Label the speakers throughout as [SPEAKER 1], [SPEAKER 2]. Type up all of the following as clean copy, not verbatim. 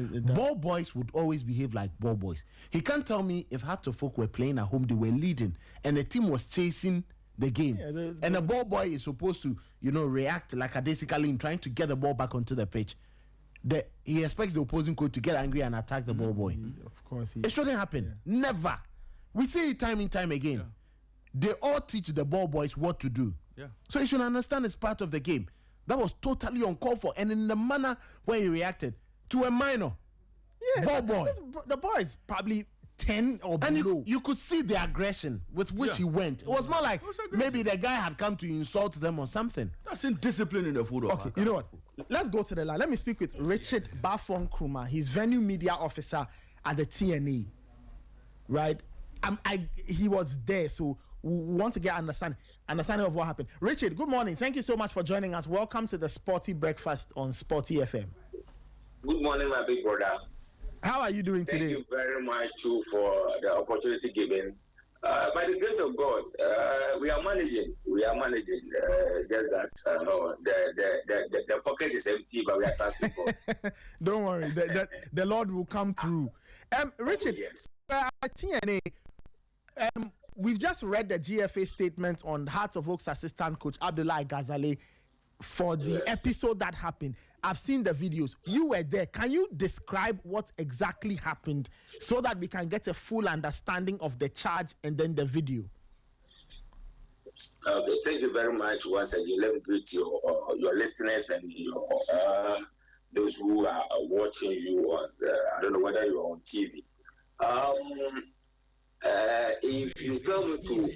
[SPEAKER 1] Ball boys would always behave like ball boys. He can't tell me if Hearts of Oak were playing at home, they were leading, and the team was chasing the game. And the ball boy is supposed to, react like a basically in trying to get the ball back onto the pitch. He expects the opposing coach to get angry and attack the ball boy.
[SPEAKER 2] Of course.
[SPEAKER 1] It shouldn't happen. Yeah. Never. We see it time and time again. Yeah. They all teach the ball boys what to do.
[SPEAKER 3] Yeah.
[SPEAKER 1] So you should understand it's part of the game. That was totally uncalled for. And in the manner where he reacted to a minor ball boy.
[SPEAKER 2] The boy is probably 10 or below.
[SPEAKER 1] And you could see the aggression with which he went. It was more like maybe the guy had come to insult them or something.
[SPEAKER 3] That's indiscipline in the football.
[SPEAKER 2] Okay, you know what? Let's go to the line. Let me speak with Richard Bafon Kruma. He's venue media officer at the TNA. Right? He was there, so we want to get understanding of what happened. Richard, good morning. Thank you so much for joining us. Welcome to the Sporty Breakfast on Sporty FM.
[SPEAKER 4] Good morning, my big brother.
[SPEAKER 2] How are you doing today?
[SPEAKER 4] Thank you very much too for the opportunity given. By the grace of God, we are managing. Just that the pocket is empty, but we are trusting God.
[SPEAKER 2] Don't worry, the Lord will come through. Richard,
[SPEAKER 4] yes.
[SPEAKER 2] TNA. We've just read the GFA statement on Hearts of Oak's assistant coach Abdullah Ghazali for the episode that happened. I've seen the videos. You were there. Can you describe what exactly happened so that we can get a full understanding of the charge and then the video?
[SPEAKER 4] Okay, thank you very much once again. Let me greet your listeners and those who are watching you on I don't know whether you're on TV. If you tell me to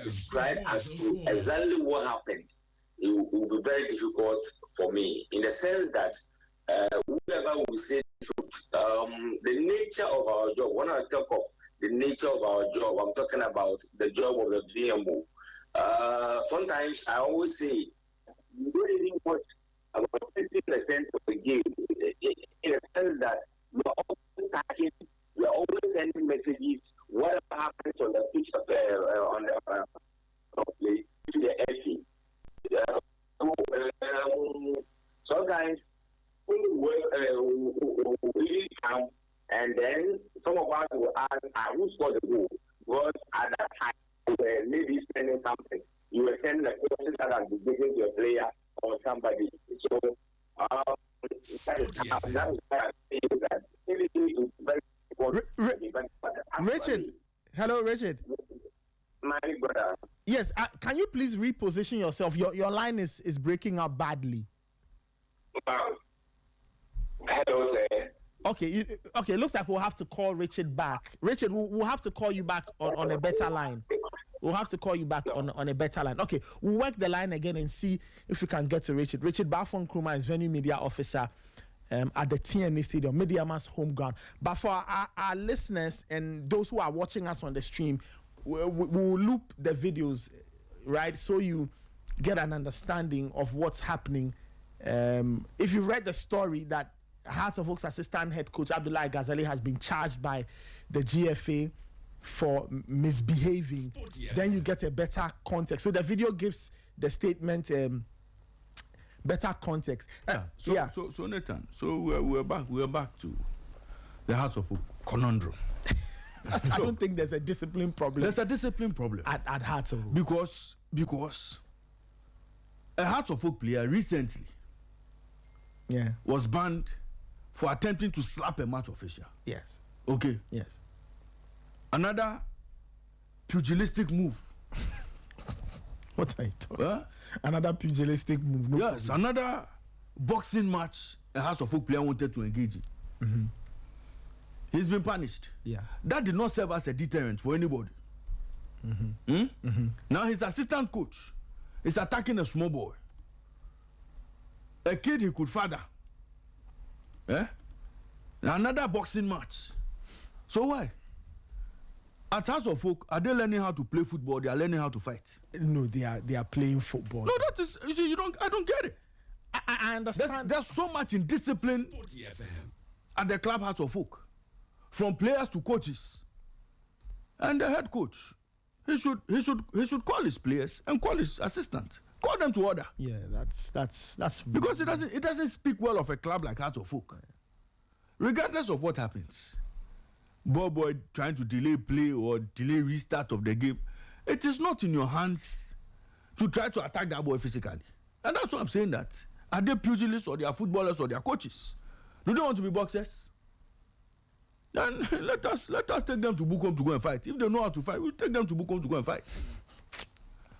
[SPEAKER 4] describe as to exactly what happened, it will be very difficult for me, in the sense that whoever will say the truth, the nature of our job, when I talk of the nature of our job, I'm talking about the job of the DMO. Sometimes I always say, you don't even watch about 50% of the game, in the sense that we're always talking, we're always sending messages. What happens on the pitch on the play to the FA? Sometimes we come, and then some of us will ask, who scored the goal? Because at that time, you were maybe spending something. You were sending a question that has been given to a player or somebody. So, that is why I say that everything is very important.
[SPEAKER 2] Richard, hello, Richard.
[SPEAKER 4] My brother.
[SPEAKER 2] Yes, can you please reposition yourself? Your line is breaking up badly.
[SPEAKER 4] Hello, sir.
[SPEAKER 2] Okay, okay. Looks like we'll have to call Richard back. Richard, we'll have to call you back on a better line. We'll have to call you back on a better line. Okay, we'll work the line again and see if we can get to Richard. Richard Bafon Kruma is venue media officer at the TNA Stadium, Mediama's home ground. But for our listeners and those who are watching us on the stream, we'll loop the videos, right, so you get an understanding of what's happening. If you read the story that Hearts of Oak's assistant head coach Abdullah Ghazali has been charged by the GFA for misbehaving, then you get a better context. So the video gives the statement better context.
[SPEAKER 3] So Nathan, we're back to the Hearts of Oak conundrum.
[SPEAKER 2] I don't think there's a discipline problem.
[SPEAKER 3] There's a discipline problem
[SPEAKER 2] at Hearts of Oak
[SPEAKER 3] because a Hearts of Oak player recently was banned for attempting to slap a match official.
[SPEAKER 2] Yes.
[SPEAKER 3] Okay.
[SPEAKER 2] Yes.
[SPEAKER 3] Another pugilistic move.
[SPEAKER 2] What are you talking? Another pugilistic move. No
[SPEAKER 3] yes, problem. Another boxing match a Hearts of Oak player wanted to engage in.
[SPEAKER 2] Mm-hmm.
[SPEAKER 3] He's been punished.
[SPEAKER 2] Yeah.
[SPEAKER 3] That did not serve as a deterrent for anybody.
[SPEAKER 2] Mm-hmm.
[SPEAKER 3] Mm-hmm. Now his assistant coach is attacking a small boy. A kid he could father. Another boxing match. So why? At Hearts of Oak, are they learning how to play football? They are learning how to fight.
[SPEAKER 2] No, they are playing football.
[SPEAKER 3] No, that is, you see, I don't get it.
[SPEAKER 2] I understand.
[SPEAKER 3] There's so much indiscipline at the club Hearts of Oak, from players to coaches, and the head coach. He should call his players and call his assistant. Call them to order.
[SPEAKER 2] Yeah, that's
[SPEAKER 3] because it doesn't speak well of a club like Hearts of Oak. regardless of what happens, boy trying to delay play or delay restart of the game, it is not in your hands to try to attack that boy physically. And that's what I'm saying, that are they pugilists or they are footballers or they are coaches? Do they want to be boxers? Then let us take them to Bukom to go and fight. If they know how to fight, we'll take them to Bukom to go and fight.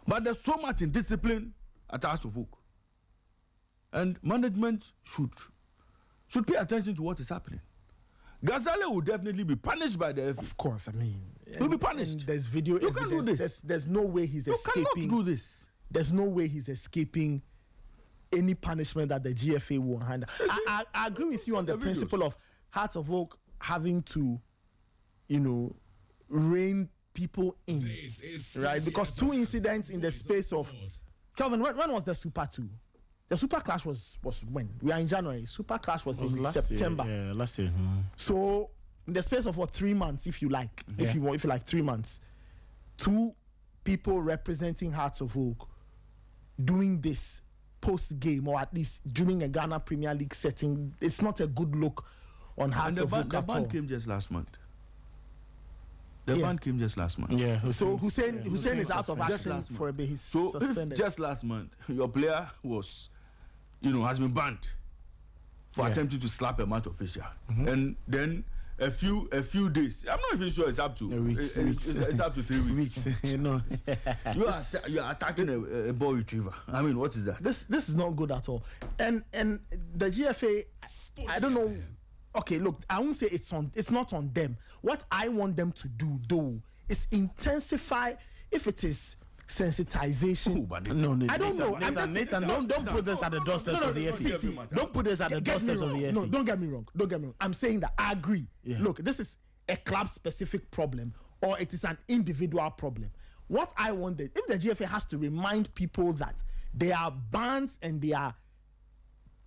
[SPEAKER 3] But there's so much indiscipline at Hearts of Oak. And management should pay attention to what is happening. Ghazale will definitely be punished by the FA.
[SPEAKER 2] Of course, I mean,
[SPEAKER 3] he'll be punished.
[SPEAKER 2] There's video
[SPEAKER 3] you
[SPEAKER 2] evidence.
[SPEAKER 3] Can't do this.
[SPEAKER 2] There's no way he's escaping.
[SPEAKER 3] You cannot do this.
[SPEAKER 2] There's no way he's escaping any punishment that the GFA will handle. I agree with you on the principle of Hearts of Oak having to, rein people in, right? Because 2 incidents in the space of... Kelvin, when was the Super 2? The Super Clash was when? We are in January. Super Clash was in September.
[SPEAKER 1] Yeah, last year.
[SPEAKER 2] So in the space of 3 months, if you like, if you like 3 months, 2 people representing Hearts of Oak doing this post-game, or at least during a Ghana Premier League setting, it's not a good look on Hearts of Oak at all.
[SPEAKER 3] The ban came just last month. Ban came just last month.
[SPEAKER 2] Yeah. So Hussein is out of action for a bit. He's suspended.
[SPEAKER 3] Just last month, your player was, has been banned for attempting to slap a match official, and then a few days. I'm not even sure it's up to weeks. It's up to 3 weeks. You are attacking a ball retriever. I mean, what is that?
[SPEAKER 2] This is not good at all. And the GFA, I don't know. Okay, look, I won't say it's not on them. What I want them to do, though, is intensify, if it is sensitization.
[SPEAKER 1] No,
[SPEAKER 2] I don't know.
[SPEAKER 1] Nathan, don't put this at the doorsteps of the FA. Don't put this at the doorsteps of the FA.
[SPEAKER 2] No, don't get me wrong. I'm saying that I agree. Yeah. Look, this is a club-specific problem, or it is an individual problem. What I wanted, if the GFA has to remind people that there are bans and there are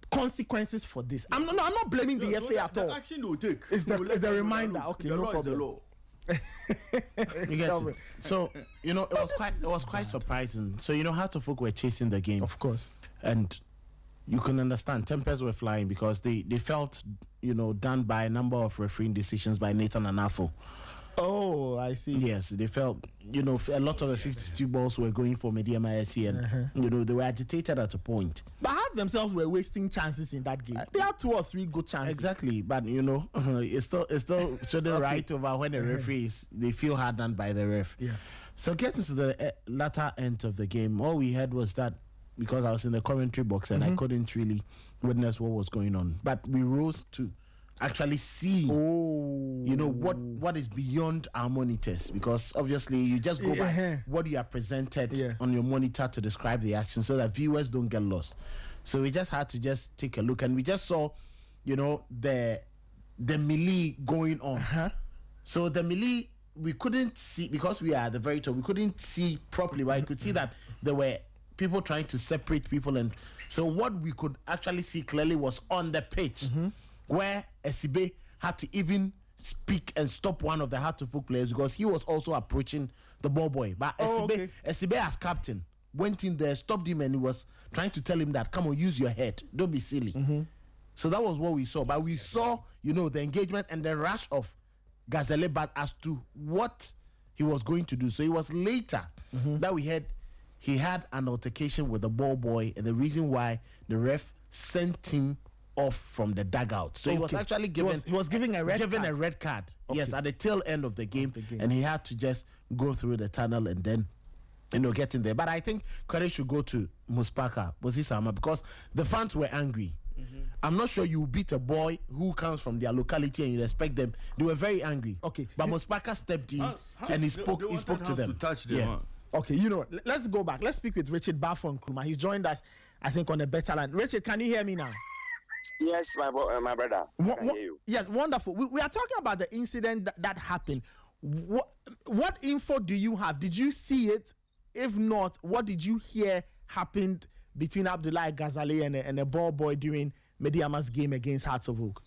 [SPEAKER 2] consequences for this. I'm not blaming the FA at all.
[SPEAKER 3] The action they will take
[SPEAKER 2] is the reminder. Okay, no problem.
[SPEAKER 1] You get it. So it was quite surprising. So Hearts of Oak were chasing the game,
[SPEAKER 2] of course,
[SPEAKER 1] and you can understand tempers were flying because they felt done by a number of refereeing decisions by Nathan Anafo.
[SPEAKER 2] Oh, I see.
[SPEAKER 1] Yes, they felt, a lot of the 52 balls were going for Mediama SC, and, they were agitated at a point.
[SPEAKER 2] But Hearts themselves were wasting chances in that game. They had 2 or 3 good chances.
[SPEAKER 1] Exactly, but, it's still shouldn't right over when the referees, they feel hard done by the ref.
[SPEAKER 2] Yeah.
[SPEAKER 1] So getting to the latter end of the game, all we had was that, because I was in the commentary box and I couldn't really witness what was going on, but we rose to actually see what is beyond our monitors, because obviously you just go by what you are presented on your monitor to describe the action so that viewers don't get lost. So we just had to just take a look, and we just saw the melee going on. So the melee we couldn't see because we are at the very top, we couldn't see properly, but I could see that there were people trying to separate people, and so what we could actually see clearly was on the pitch where Esibe had to even speak and stop one of the Hearts of Oak players because he was also approaching the ball boy. But Esibe as captain went in there, stopped him, and he was trying to tell him that, come on, use your head. Don't be silly. So that was what we saw. But we saw, the engagement and the rush of Ghazale back as to what he was going to do. So it was later that we heard he had an altercation with the ball boy, and the reason why the ref sent him off from the dugout. So he was actually given
[SPEAKER 2] a red card.
[SPEAKER 1] Yes, at the tail end of the game, and he had to just go through the tunnel and then get in there. But I think credit should go to Muspaka Bozisama, because the fans were angry. I'm not sure you beat a boy who comes from their locality and you respect them. They were very angry.
[SPEAKER 2] Okay,
[SPEAKER 1] but Muspaka stepped in and he spoke to them.
[SPEAKER 2] Okay, let's go back. Let's speak with Richard Bafon Kruma. He's joined us, I think, on a better line. Richard, can you hear me now?
[SPEAKER 5] Yes, my brother. I can hear you. Yes,
[SPEAKER 2] wonderful. We are talking about the incident that happened. What info do you have? Did you see it? If not, what did you hear happened between Abdullahi Ghazale and a ball boy during Mediama's game against Hearts of Oak?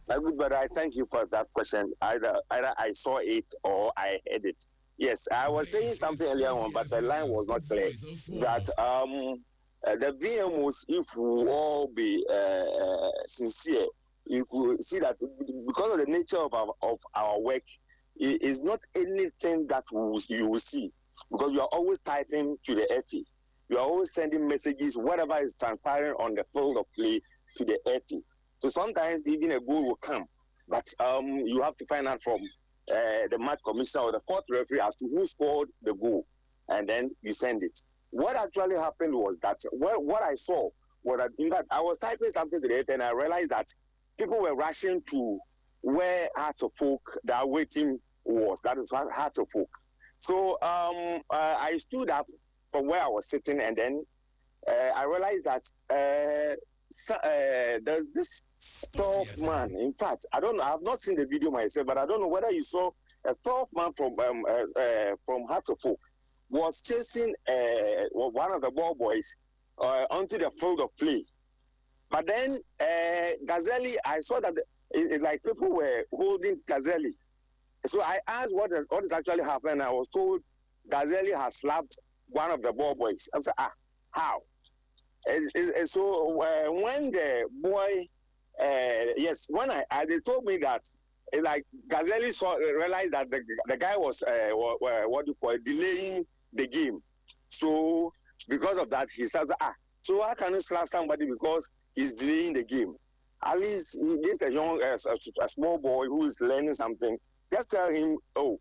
[SPEAKER 5] My good brother, I thank you for that question. Either I saw it or I heard it. Yes, I was saying something earlier on, but the line was not clear. That the VMOs, if we all be sincere, you could see that because of the nature of our work, it is not anything that you will see, because you are always typing to the FA. You are always sending messages, whatever is transpiring on the field of play, to the FA. So sometimes even a goal will come, but you have to find out from the match commissioner or the fourth referee as to who scored the goal, and then you send it. What actually happened was that what I saw was that, in fact, I was typing something to the FA and I realized that people were rushing to where Hearts of Folk, the away team was. That is Hearts of Folk. So I stood up from where I was sitting, and then I realized that there's this 12th man. In fact, I don't know. I have not seen the video myself, but I don't know whether you saw a 12th man from Hearts of Folk was chasing one of the ball boys onto the field of play. But then Gazzelli, I saw that it's like people were holding Gazzelli. So I asked what is actually happening. I was told Gazzelli has slapped one of the ball boys. I said, how? So when the boy, when they told me that, like Gazzelli realized that the guy was delaying the game. So because of that, he said, so how can you slap somebody because he's delaying the game? At least this is a small boy who is learning something. Just tell him, but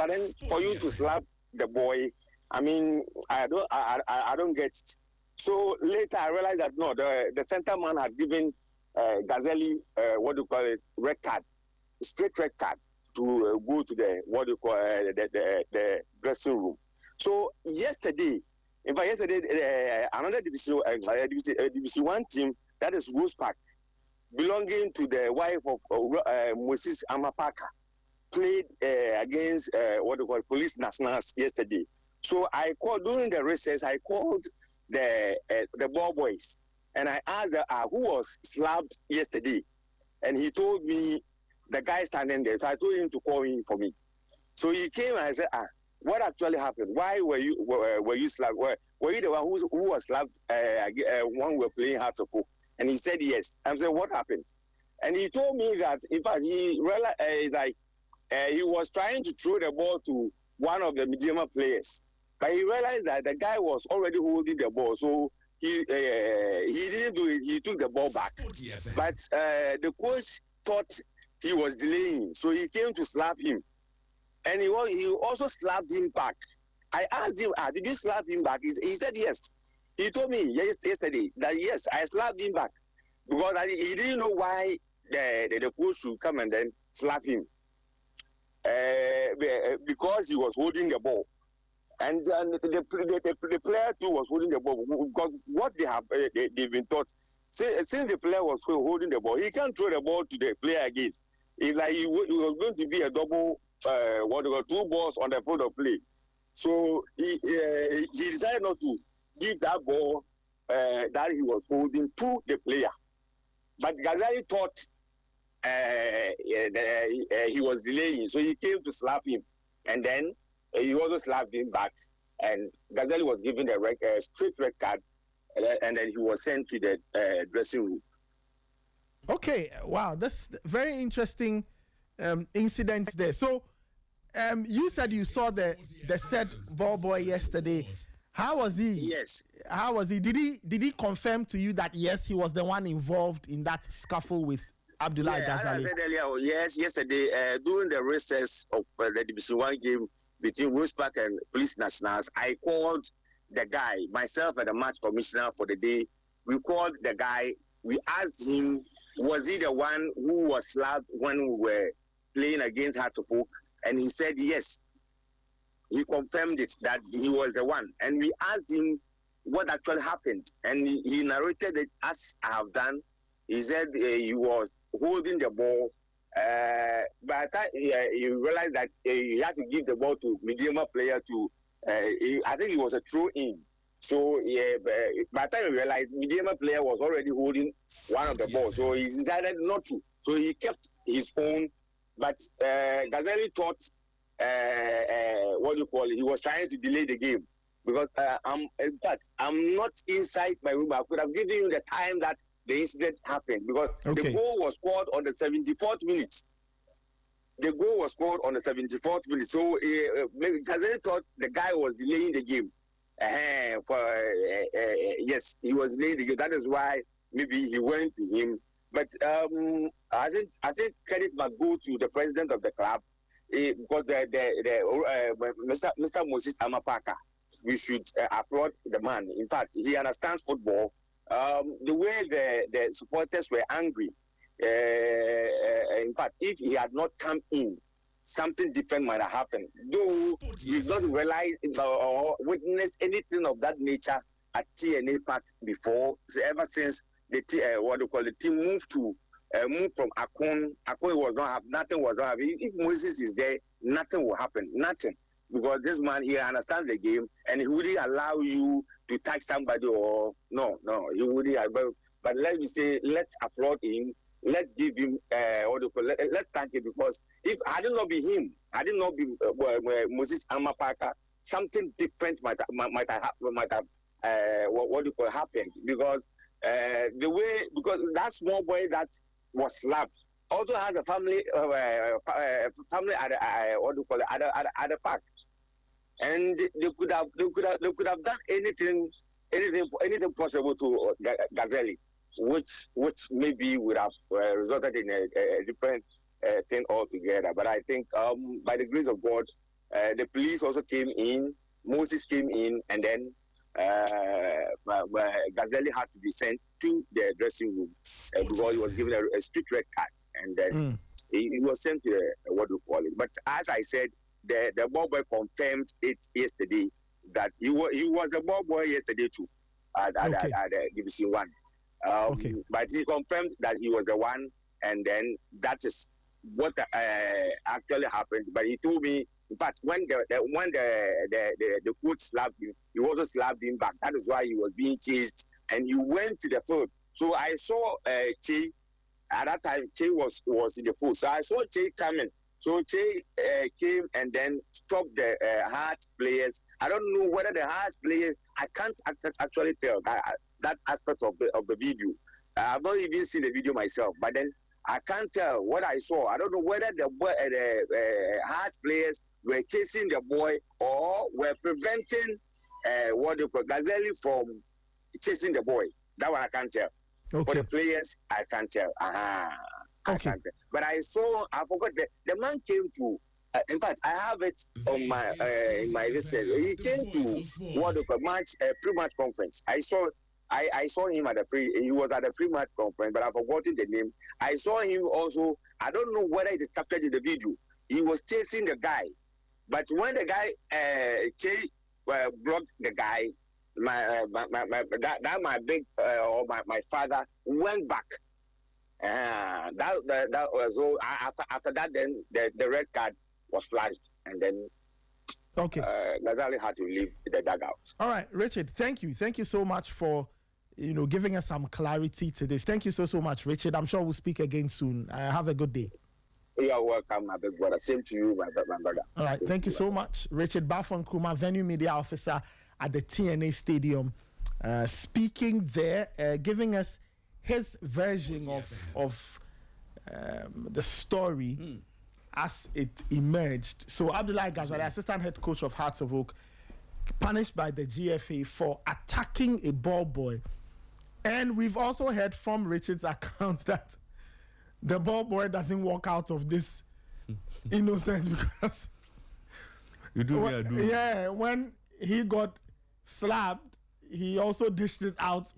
[SPEAKER 5] then for you to slap the boy, I mean, I don't get it. So later I realized that no, the center man had given Gazzelli red card, straight red card to go to the the dressing room. So yesterday, another division 1 team, that is Rose Park, belonging to the wife of Moses Amapaka, played against Police Nationals yesterday. So I called during the recess. I called the ball boys and I asked who was slapped yesterday, and he told me the guy standing there. So I told him to call him for me. So he came and I said, what actually happened? Why were you slapped? Were you the one who was slapped when we were playing Hearts of Folk? And he said yes. I said, what happened? And he told me that in fact he realized he was trying to throw the ball to one of the Mediama players, but he realized that the guy was already holding the ball, so he didn't do it. He took the ball back, but the coach thought he was delaying, so he came to slap him, and he also slapped him back. I asked him, did you slap him back? He said yes. He told me yesterday that yes, I slapped him back because he didn't know why the coach should come and then slap him. Because he was holding the ball, and the player too was holding the ball. Because what they've been taught, since the player was holding the ball, he can't throw the ball to the player again. It's like he was going to be a double, 2 balls on the field of play. So he decided not to give that ball that he was holding to the player. But Gazzelli thought he was delaying, so he came to slap him, and then he also slapped him back, and Gazzelli was given the straight red card, and then he was sent to the dressing room.
[SPEAKER 2] Okay, wow, that's very interesting incident there. So you said you saw the said ball boy yesterday. How was he?
[SPEAKER 5] Yes.
[SPEAKER 2] How was he? Did he confirm to you that yes, he was the one involved in that scuffle with Abdullah Gazali?
[SPEAKER 5] As I said earlier, yes, yesterday, during the recess of the Division 1 game between Rose Park and Police Nationals, I called the guy, myself and the match commissioner for the day. We called the guy. We asked him, was he the one who was slapped when we were playing against Hearts of Folk? And he said yes. He confirmed it, that he was the one. And we asked him what actually happened. And he narrated it as I have done. He said he was holding the ball, but he realized that he had to give the ball to Mediama player to, I think it was a throw-in. So by the time he realized, Mediama player was already holding one of the balls, so he decided not to. So he kept his own, but Gazzelli thought, he was trying to delay the game. Because in fact, I'm not inside my room. I could have given you the time that the incident happened, because
[SPEAKER 2] Okay.
[SPEAKER 5] the goal was scored on the 74th minute. The goal was scored on the 74th minute. So Gazelle thought the guy was delaying the game. Yes, he was delaying the game. That is why maybe he went to him. But I think credit must go to the president of the club, because Mr. Moses Amapaka, we should applaud the man. In fact, he understands football. The way the supporters were angry. In fact, if he had not come in, something different might have happened. Though we've not realized or witnessed anything of that nature at TNA Park before. So ever since the team moved from Akon was not happening. Nothing was not happening. If Moses is there, nothing will happen. Nothing. Because this man here understands the game, and he wouldn't allow you to touch somebody or no, he wouldn't. But let me say, let's applaud him. Let's give him let's thank him, because if had it not be him, had it not be Moses Amapaka, something different might have happened, because because that small boy that was slapped also has a family at the park, and they could have done anything possible to Gazelle, which maybe would have resulted in a different thing altogether. But I think by the grace of God, the police also came in, Moses came in, and then Gazelle had to be sent to the dressing room because he was given a strict red card, and then he was sent to But as I said, the ball boy confirmed it yesterday that he was a ball boy yesterday too at Division 1. But he confirmed that he was the one, and then that is what actually happened. But he told me, in fact, when the coach slapped him, he also slapped him back. That is why he was being chased, and he went to the field. So I saw Che. At that time, Che was in the pool. So I saw Che coming. So Che came and then stopped the Hearts players. I don't know whether the Hearts players, I can't actually tell that aspect of the video. I've not even seen the video myself, but then I can't tell what I saw. I don't know whether the Hearts players were chasing the boy or were preventing Gazelle from chasing the boy. That one I can't tell. For the players, I can't tell. But I forgot the man came to. In fact, I have it on my in my listen. He came to pre-match conference. I saw him at he was at a pre-match conference, but I've forgotten the name. I saw him also. I don't know whether it is captured in the video. He was chasing the guy, but when the guy blocked the guy, my father went back. That was so. After that, then the red card was flashed, and then Gazelle had to leave the dugout. All
[SPEAKER 2] right, Richard. Thank you so much for giving us some clarity to this. Thank you so much, Richard. I'm sure we'll speak again soon. Have a good day.
[SPEAKER 5] You're welcome, my big brother. Same to you, my brother.
[SPEAKER 2] All right, thank you so much, Richard Bafon Kuma, venue media officer at the TNA Stadium, speaking there, giving us his version of the story as it emerged. So Abdullah Gazelle, assistant head coach of Hearts of Oak, punished by the GFA for attacking a ball boy. And we've also heard from Richard's account that the ball boy doesn't walk out of this innocence because when he got slapped, he also dished it out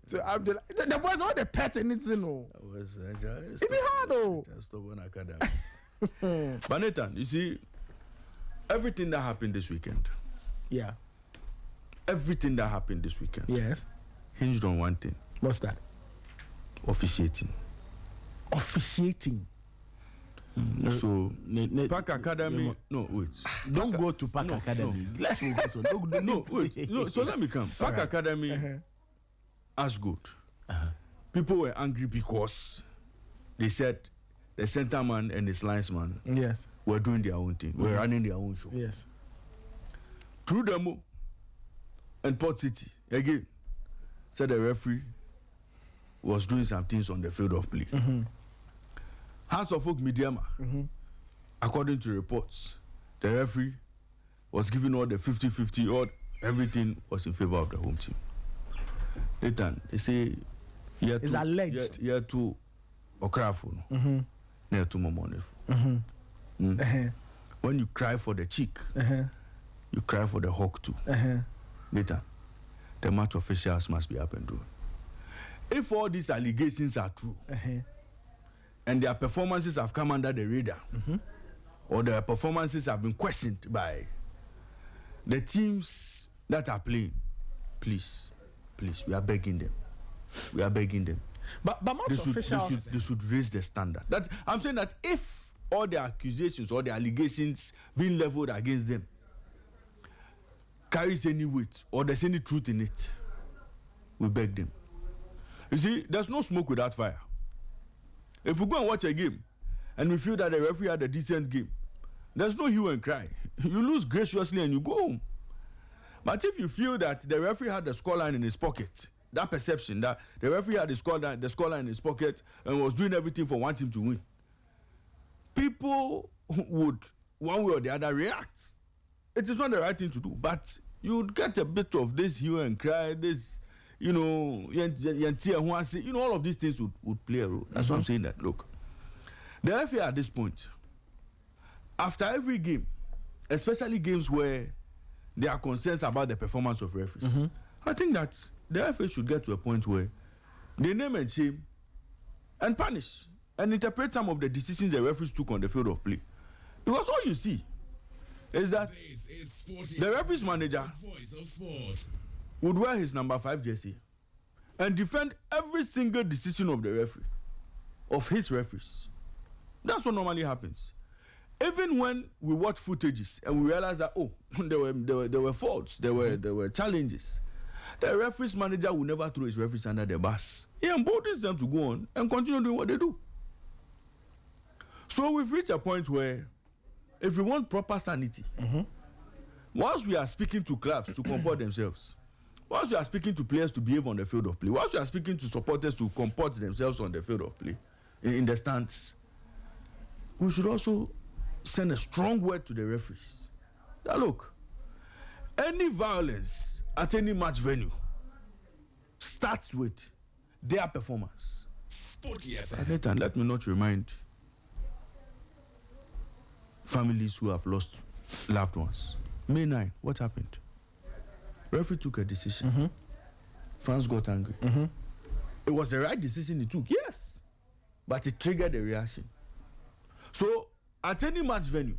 [SPEAKER 2] to Abdullah. The boys all the pet in it, It be hard though.
[SPEAKER 3] But Nathan, you see, everything that happened this weekend.
[SPEAKER 2] Yeah.
[SPEAKER 3] Everything that happened this weekend.
[SPEAKER 2] Yes.
[SPEAKER 3] Hinged on one thing.
[SPEAKER 2] What's that?
[SPEAKER 3] Officiating. So, Park Academy. No, wait.
[SPEAKER 1] Don't go to Park Academy.
[SPEAKER 3] No. Let's focus on. No. So let me come. Park Academy, as good. People were angry because they said the center man and the linesman were doing their own thing. Were running their own show.
[SPEAKER 2] Yes.
[SPEAKER 3] Through Demo and Port City again said the referee was doing some things on the field of play. House of Folk Mediama, according to reports, the referee was giving all the 50-50, all everything was in favor of the home team. Later, they say,
[SPEAKER 2] it's alleged.
[SPEAKER 3] Yeah, to Okrafo, near to Momonef. When you cry for the cheek, you cry for the hawk too. Later, the match officials must be up and doing. If all these allegations are true, and their performances have come under the radar, or their performances have been questioned by the teams that are playing, please, we are begging them. We are begging them.
[SPEAKER 2] But most officials...
[SPEAKER 3] They should raise the standard. That I'm saying that if all the accusations or the allegations being leveled against them carries any weight or there's any truth in it, we beg them. You see, there's no smoke without fire. If we go and watch a game and we feel that the referee had a decent game, there's no hue and cry. You lose graciously and you go home. But if you feel that the referee had the scoreline in his pocket, that perception that the referee had the scoreline in his pocket and was doing everything for one team to win, people would, one way or the other, react. It is not the right thing to do, but you would get a bit of this hue and cry, this, all of these things would play a role. That's why I'm saying that. Look, the referee at this point, after every game, especially games where there are concerns about the performance of referees, I think that the referee should get to a point where they name and shame and punish and interpret some of the decisions the referees took on the field of play. Because all you see is that the referee's manager would wear his number 5 jersey and defend every single decision of the referee, of his referees. That's what normally happens. Even when we watch footages and we realize that, there were faults, there were challenges, the referee's manager will never throw his referees under the bus. He emboldens them to go on and continue doing what they do. So we've reached a point where if we want proper sanity, once we are speaking to clubs to comport themselves, once we are speaking to players to behave on the field of play, once we are speaking to supporters to comport themselves on the field of play, in the stands, we should also send a strong word to the referees. Now look, any violence at any match venue starts with their performance.
[SPEAKER 6] Sporty FM.
[SPEAKER 3] And let me not remind families who have lost loved ones. May 9, what happened? Referee took a decision. Fans got angry. It was the right decision he took, yes, but it triggered a reaction. So at any match venue,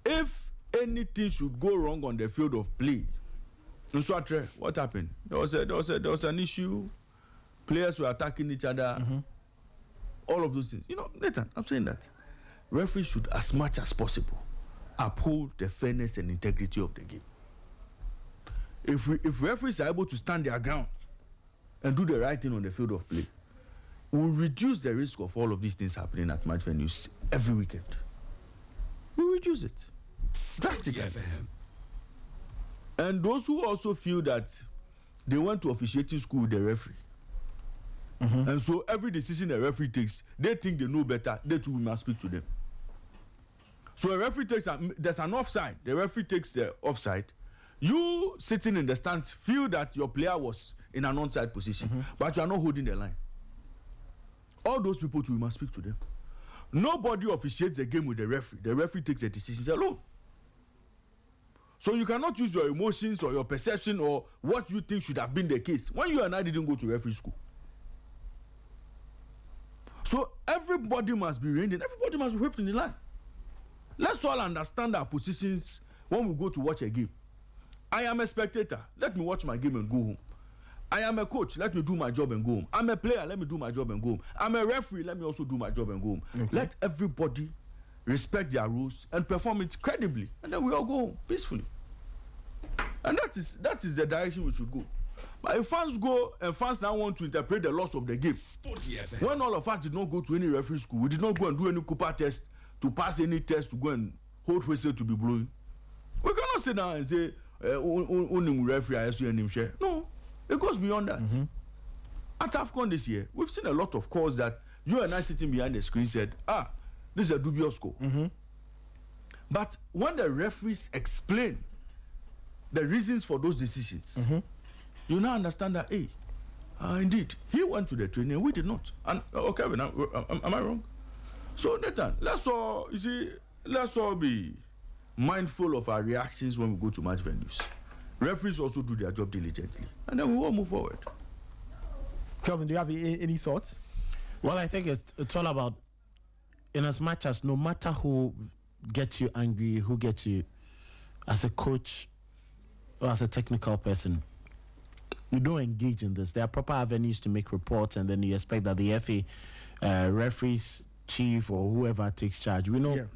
[SPEAKER 3] if anything should go wrong on the field of play, in Swatre, what happened? There was an issue. Players were attacking each other. All of those things. Nathan, I'm saying that referees should, as much as possible, uphold the fairness and integrity of the game. If referees are able to stand their ground and do the right thing on the field of play, we'll reduce the risk of all of these things happening at match venues every weekend. We'll reduce it drastically. And those who also feel that they went to officiating school with the referee, and so every decision the referee takes, they think they know better, they too must speak to them. So a referee takes, there's an offside, the referee takes the offside. You sitting in the stands feel that your player was in an onside position, but you are not holding the line. All those people too, we must speak to them. Nobody officiates the game with the referee. The referee takes the decisions alone. So you cannot use your emotions or your perception or what you think should have been the case when you and I didn't go to referee school. So everybody must be reined in. Everybody must be whipped in the line. Let's all understand our positions when we go to watch a game. I am a spectator. Let me watch my game and go home. I am a coach. Let me do my job and go home. I'm a player. Let me do my job and go home. I'm a referee. Let me also do my job and go home. Let everybody respect their rules and perform it credibly, and then we all go home peacefully. And that is the direction we should go. But if fans go and fans now want to interpret the loss of the game, when all of us did not go to any referee school, we did not go and do any Cooper test to pass any test to go and hold whistle to be blowing, we cannot sit down and say, referee, no, it goes beyond that. At AFCON this year, we've seen a lot of calls that you and I sitting behind the screen said, this is a dubious call. But when the referees explain the reasons for those decisions, you now understand that, hey, indeed, he went to the training, we did not. And okay, am I wrong? So Nathan, let's all be mindful of our reactions when we go to match venues. Referees also do their job diligently, and then we will move forward.
[SPEAKER 2] Kelvin, do you have any thoughts?
[SPEAKER 1] Well, I think it's all about, in as much as no matter who gets you angry, who gets you as a coach or as a technical person, you don't engage in this. There are proper avenues to make reports, and then you expect that the FA referees chief or whoever takes charge. We know.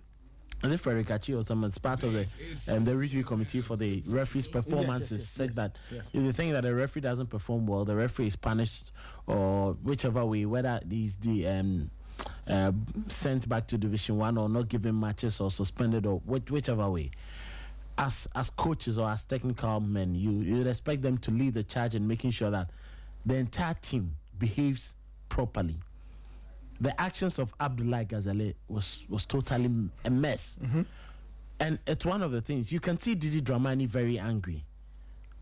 [SPEAKER 1] As if Ferikachi or someone's part of the review committee for the referee's performances said that if you think that a referee doesn't perform well, the referee is punished, or whichever way, whether he's the sent back to Division 1 or not given matches or suspended, or whichever way. As coaches or as technical men, you expect them to lead the charge in making sure that the entire team behaves properly. The actions of Abdoulaye Ghazale was totally a mess. And it's one of the things. You can see Didi Dramani very angry,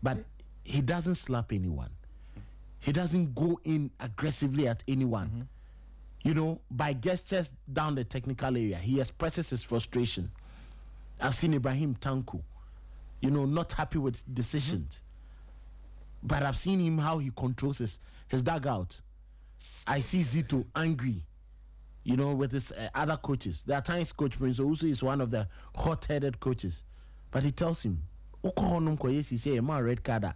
[SPEAKER 1] but he doesn't slap anyone. He doesn't go in aggressively at anyone. You know, by gestures down the technical area, he expresses his frustration. I've seen Ibrahim Tanku, you know, not happy with decisions. But I've seen him, how he controls his dugout. I see Zito angry, you know, with his other coaches. There are times Coach Prince Owusu is one of the hot-headed coaches. But he tells him, red card,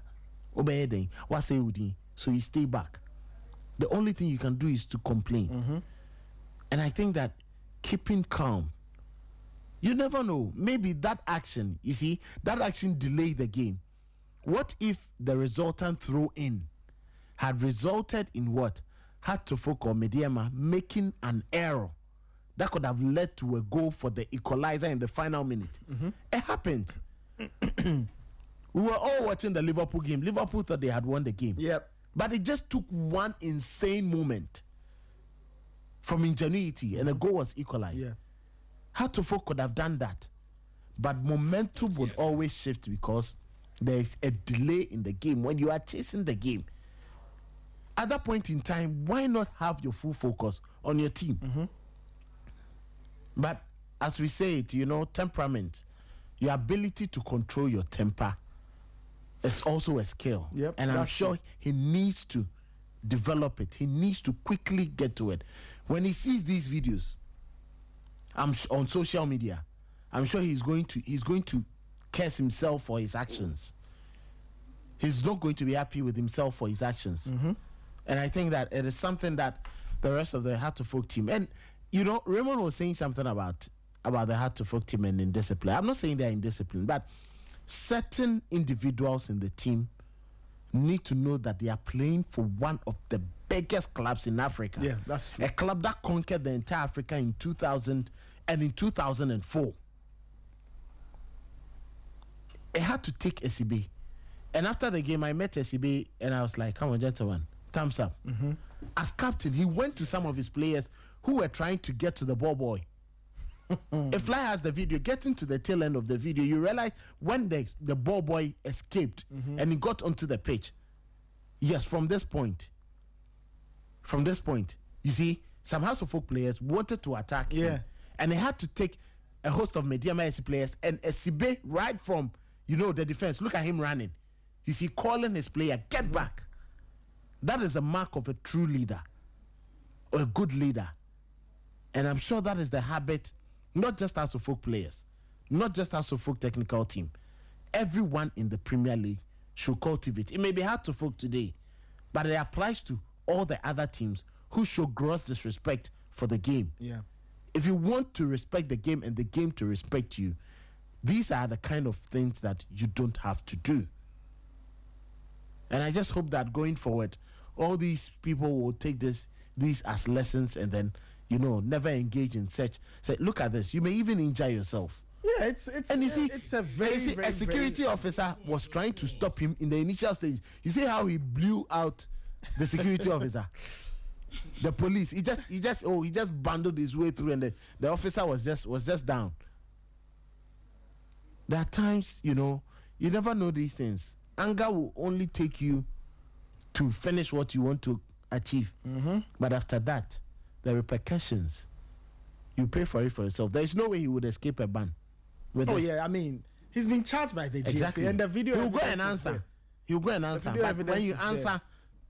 [SPEAKER 1] so you stay back. The only thing you can do is to complain. And I think that keeping calm, you never know. Maybe that action, you see, that action delayed the game. What if the resultant throw-in had resulted in what? Had to focus on Mediema making an error that could have led to a goal for the equalizer in the final minute. It happened. We were all watching the Liverpool game. Liverpool thought they had won the game. But it just took one insane moment from ingenuity, and a goal was equalized. Hatofo could have done that, but momentum would always shift because there is a delay in the game when you are chasing the game. At that point in time, why not have your full focus on your team? But as we say it, you know, temperament, your ability to control your temper is also a skill. And I'm sure he needs to develop it. He needs to quickly get to it. When he sees these videos on social media, I'm sure he's going to curse himself for his actions. He's not going to be happy with himself for his actions. And I think that it is something that the rest of the Heart to Folk team, and you know, Raymond was saying something about the Heart to Folk team and indiscipline. I'm not saying they're indisciplined, but certain individuals in the team need to know that they are playing for one of the biggest clubs in Africa.
[SPEAKER 2] That's true.
[SPEAKER 1] A club that conquered the entire Africa in 2000 and in 2004. It had to take SCB. And after the game, I met SCB and I was like, come on, gentlemen, thumbs up. As captain, he went to some of his players who were trying to get to the ball boy. If Fly has the video, getting to the tail end of the video, you realize when the ball boy escaped and he got onto the pitch. Yes, from this point, you see, some House of Folk players wanted to attack him. And they had to take a host of Mediama SC players and SCB right from, you know, the defense. Look at him running. You see, calling his player, get back. That is a mark of a true leader or a good leader. And I'm sure that is the habit, not just House of Folk players, not just House of Folk technical team. Everyone in the Premier League should cultivate. It may be hard to folk today, but it applies to all the other teams who show gross disrespect for the game. If you want to respect the game and the game to respect you, these are the kind of things that you don't have to do. And I just hope that going forward, all these people will take these as lessons and then, you know, never engage in such. Say, look at this. You may even injure yourself.
[SPEAKER 2] It's a
[SPEAKER 1] security officer was trying to stop him in the initial stage. You see how he blew out the security officer, the police. He just bundled his way through, and the officer was just down. There are times, you never know these things. Anger will only take you to finish what you want to achieve. But after that, the repercussions, you pay for it for yourself. There is no way he would escape a ban.
[SPEAKER 2] I mean, he's been charged by the GFA.
[SPEAKER 1] Exactly.
[SPEAKER 2] And the video
[SPEAKER 1] He'll go and answer. But when you answer,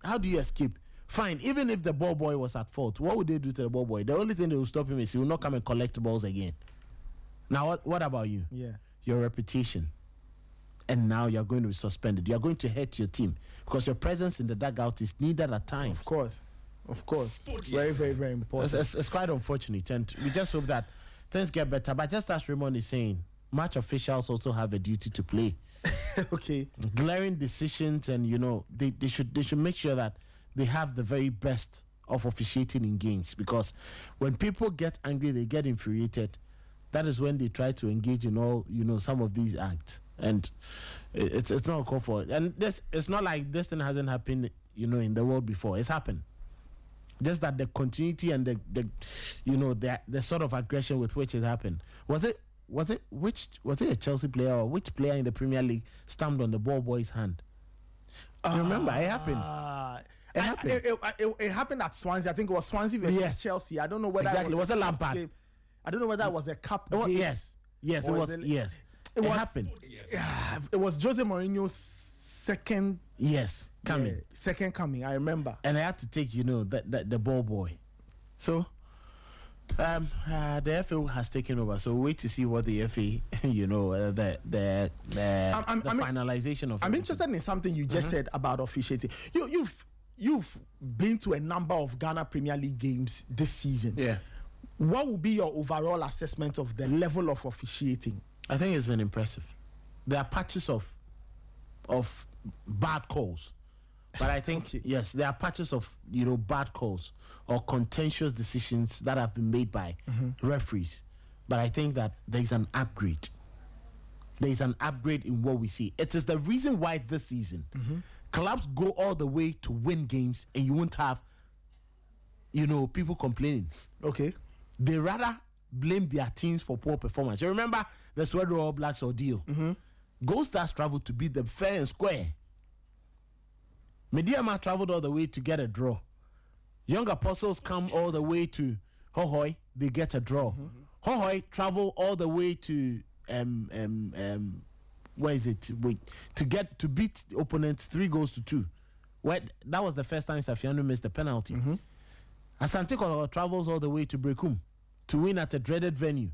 [SPEAKER 1] how do you escape? Fine, even if the ball boy was at fault, what would they do to the ball boy? The only thing they will stop him is he will not come and collect balls again. Now, what about you?
[SPEAKER 2] Yeah.
[SPEAKER 1] Your reputation. And now you're going to be suspended. You're going to hurt your team because your presence in the dugout is needed at times.
[SPEAKER 2] Of course. Very, very, very important.
[SPEAKER 1] It's quite unfortunate, and we just hope that things get better. But just as Raymond is saying, match officials also have a duty to play.
[SPEAKER 2] Okay.
[SPEAKER 1] Glaring decisions, and they should make sure that they have the very best of officiating in games, because when people get angry, they get infuriated. That is when they try to engage in all some of these acts, and it's not a call for it. And it's not like this thing hasn't happened in the world before. It's happened. Just that the continuity and the sort of aggression with which it happened. Was it a Chelsea player or which player in the Premier League stamped on the ball boy's hand? Remember, it happened.
[SPEAKER 2] It happened at Swansea. I think it was Swansea versus Chelsea. I don't know whether
[SPEAKER 1] exactly. Was it Lampard?
[SPEAKER 2] Game. I don't know whether it was a cup game.
[SPEAKER 1] Yes, it was. It happened.
[SPEAKER 2] It was Jose Mourinho's second.
[SPEAKER 1] Yes, coming.
[SPEAKER 2] Yeah, second coming. I remember.
[SPEAKER 1] And I had to take the ball boy. So the FA has taken over. So wait to see what the FA, the finalization of.
[SPEAKER 2] I'm interested in something you just said about officiating. You've been to a number of Ghana Premier League games this season.
[SPEAKER 1] Yeah.
[SPEAKER 2] What would be your overall assessment of the level of officiating?
[SPEAKER 1] I think it's been impressive. There are patches of bad calls, but I think yes, there are patches of bad calls or contentious decisions that have been made by referees. But I think that there is an upgrade. There is an upgrade in what we see. It is the reason why this season clubs go all the way to win games, and you won't have people complaining.
[SPEAKER 2] Okay.
[SPEAKER 1] They rather blame their teams for poor performance. You remember the Sweden All Blacks ordeal? Gold Stars traveled to beat them fair and square. Mediama traveled all the way to get a draw. Young Apostles come all the way to Hohoi, they get a draw. Hohoi travel all the way to where is it? To beat the opponents 3-2. That was the first time Safiano missed the penalty. Asante Kotoko travels all the way to Brekum to win at a dreaded venue.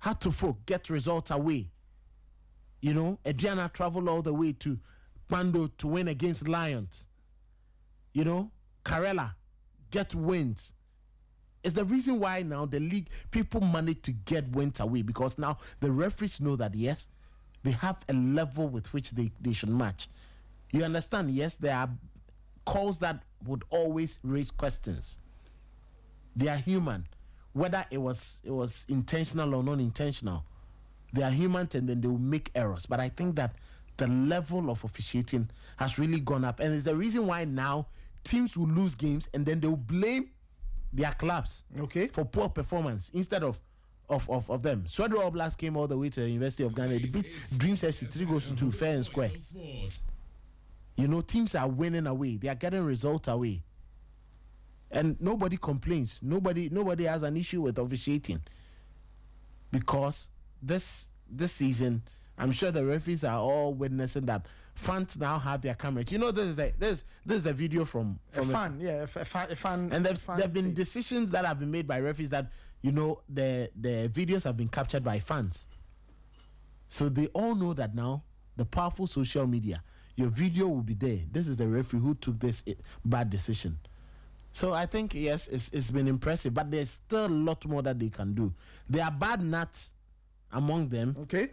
[SPEAKER 1] Had to folk get results away. Adriana traveled all the way to Pando to win against Lions. Karela get wins. It's the reason why now the league, people manage to get wins away, because now the referees know that, yes, they have a level with which they should match. You understand? Yes, there are calls that would always raise questions. They are human. Whether it was intentional or non-intentional, they are human, and then they will make errors. But I think that the level of officiating has really gone up, and it's the reason why now teams will lose games and then they will blame their clubs for poor performance instead of them. Sweden All Blacks came all the way to the University of Ghana. They beat Dreams FC 3-2 fair and square. Teams are winning away. They are getting results away. And nobody complains. Nobody has an issue with officiating. Because this season, I'm sure the referees are all witnessing that fans now have their cameras. This is a video from
[SPEAKER 2] a fan. A fan.
[SPEAKER 1] And there have been decisions that have been made by referees that, the videos have been captured by fans. So they all know that now, the powerful social media, your video will be there. This is the referee who took this bad decision. So I think, yes, it's been impressive, but there's still a lot more that they can do. There are bad nuts among them.
[SPEAKER 2] Okay.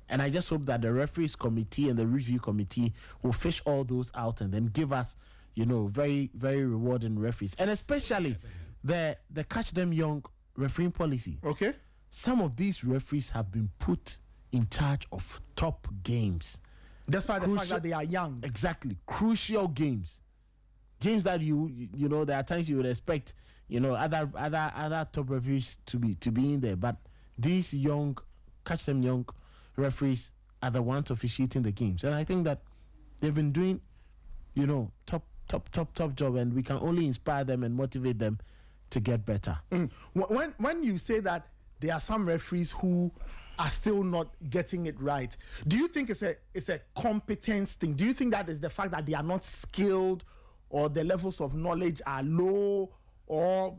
[SPEAKER 1] And I just hope that the referees committee and the review committee will fish all those out and then give us, very, very rewarding referees. And especially the catch them young refereeing policy.
[SPEAKER 2] Okay.
[SPEAKER 1] Some of these referees have been put in charge of top games.
[SPEAKER 2] Despite the fact that they are young.
[SPEAKER 1] Exactly. Crucial games. games that you know, there are times you would expect, you know, other top referees to be in there, but these young, catch them young referees are the ones officiating the games, and I think that they've been doing, you know, top job, and we can only inspire them and motivate them to get better.
[SPEAKER 2] When you say that there are some referees who are still not getting it right, do you think it's a competence thing? Do you think that is the fact that they are not skilled, or the levels of knowledge are low, or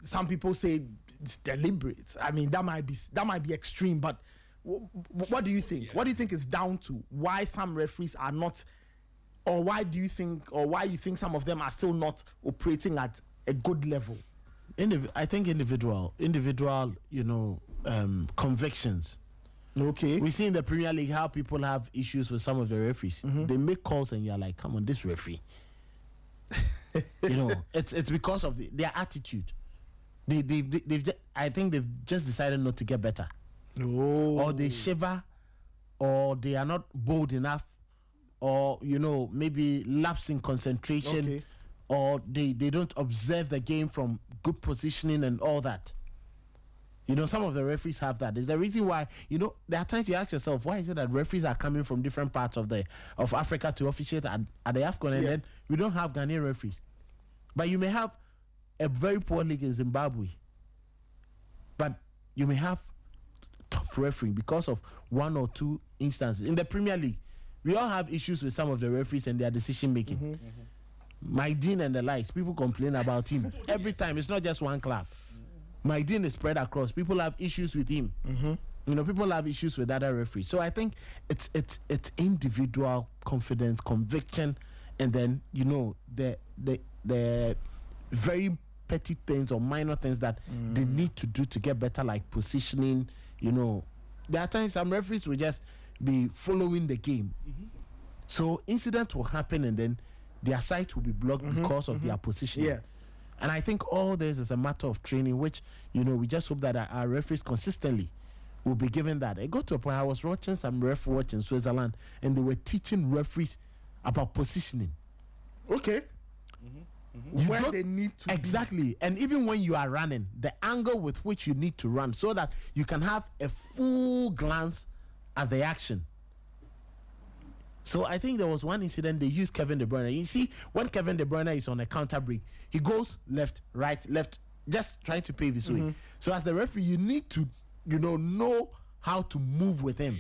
[SPEAKER 2] some people say it's deliberate? I mean, that might be extreme, but what do you think? What do you think is down to why some referees are not, or why you think some of them are still not operating at a good level?
[SPEAKER 1] I think individual, you know, convictions.
[SPEAKER 2] Okay.
[SPEAKER 1] We see in the Premier League how people have issues with some of the referees. They make calls and you're like, come on, this referee. You know, it's because of their attitude. I think they've just decided not to get better. Or they shiver, or they are not bold enough, or, you know, maybe lapse in concentration.
[SPEAKER 2] Okay.
[SPEAKER 1] Or they don't observe the game from good positioning and all that. You know, some of the referees have that. There's the reason why, you know, there are times you ask yourself, why is it that referees are coming from different parts of Africa to officiate at the AFCON, and then we don't have Ghanaian referees? But you may have a very poor league in Zimbabwe, but you may have top referee because of one or two instances. In the Premier League, we all have issues with some of the referees and their decision making. My Dean and the likes, people complain about him every time. It's not just one club. My Dean is spread across. People have issues with him. You know, people have issues with other referees. So I think it's individual confidence, conviction, and then, you know, the very petty things or minor things that they need to do to get better, like positioning. You know, there are times some referees will just be following the game. So incident will happen, and then their sight will be blocked because of their positioning.
[SPEAKER 2] Yeah.
[SPEAKER 1] And I think all this is a matter of training, which, you know, we just hope that our referees consistently will be given that. I got to a point, I was watching some ref watch in Switzerland, and they were teaching referees about positioning.
[SPEAKER 2] Okay. Where they need to
[SPEAKER 1] exactly. And even when you are running, the angle with which you need to run, so that you can have a full glance at the action. So I think there was one incident, they used Kevin De Bruyne. You see, when Kevin De Bruyne is on a counter break, he goes left, right, left, just trying to pave his way. So as the referee, you need to, you know how to move with him,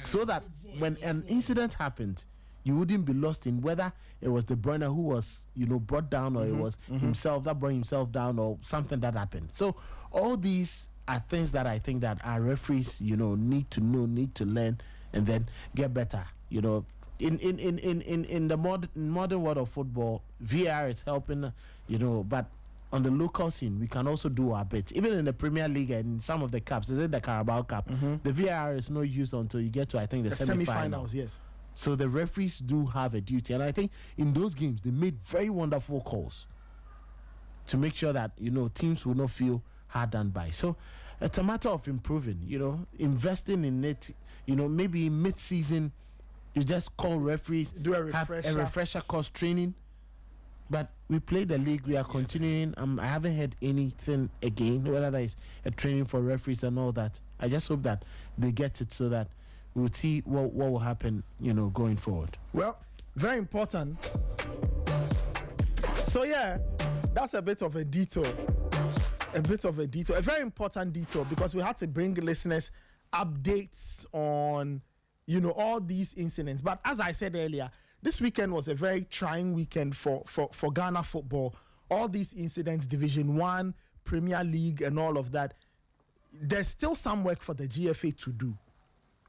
[SPEAKER 1] so that when an incident happened, you wouldn't be lost in whether it was De Bruyne who was, you know, brought down, or it was himself that brought himself down, or something that happened. So all these are things that I think that our referees, you know, need to know, need to learn, and then get better. You know, in the modern world of football, VAR is helping, you know, but on the local scene, we can also do our bit. Even in the Premier League and some of the cups, is it the Carabao Cup? The VAR is not used until you get to, I think, the semi-finals.
[SPEAKER 2] Yes.
[SPEAKER 1] So the referees do have a duty, and I think in those games they made very wonderful calls to make sure that, you know, teams will not feel hard done by. So it's a matter of improving, you know, investing in it. You know, maybe mid-season you just call referees,
[SPEAKER 2] do a
[SPEAKER 1] refresher course training. But we play the league, we are continuing. I haven't heard anything again, whether there is a training for referees and all that. I just hope that they get it, so that we'll see what will happen, you know, going forward.
[SPEAKER 2] Well, very important. So yeah, that's a bit of a detour. A very important detour, because we had to bring listeners updates on, you know, all these incidents. But as I said earlier, this weekend was a very trying weekend for Ghana football. All these incidents, Division 1, Premier League, and all of that. There's still some work for the GFA to do.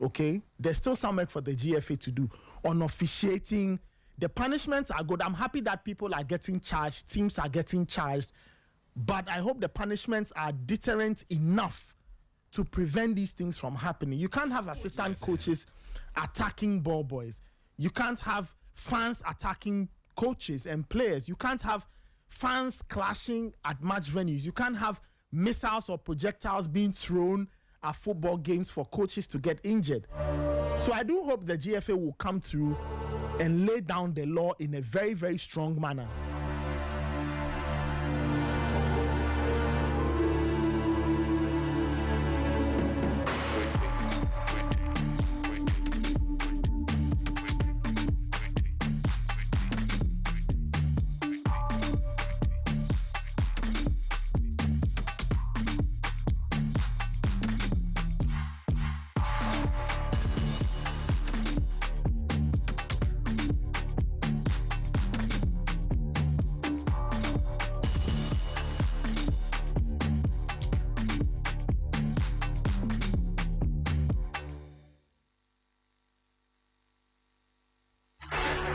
[SPEAKER 2] Okay? There's still some work for the GFA to do on officiating. The punishments are good. I'm happy that people are getting charged, teams are getting charged. But I hope the punishments are deterrent enough to prevent these things from happening. You can't have assistant coaches attacking ball boys. You can't have fans attacking coaches and players. You can't have fans clashing at match venues. You can't have missiles or projectiles being thrown at football games for coaches to get injured. So I do hope the GFA will come through and lay down the law in a very, very strong manner.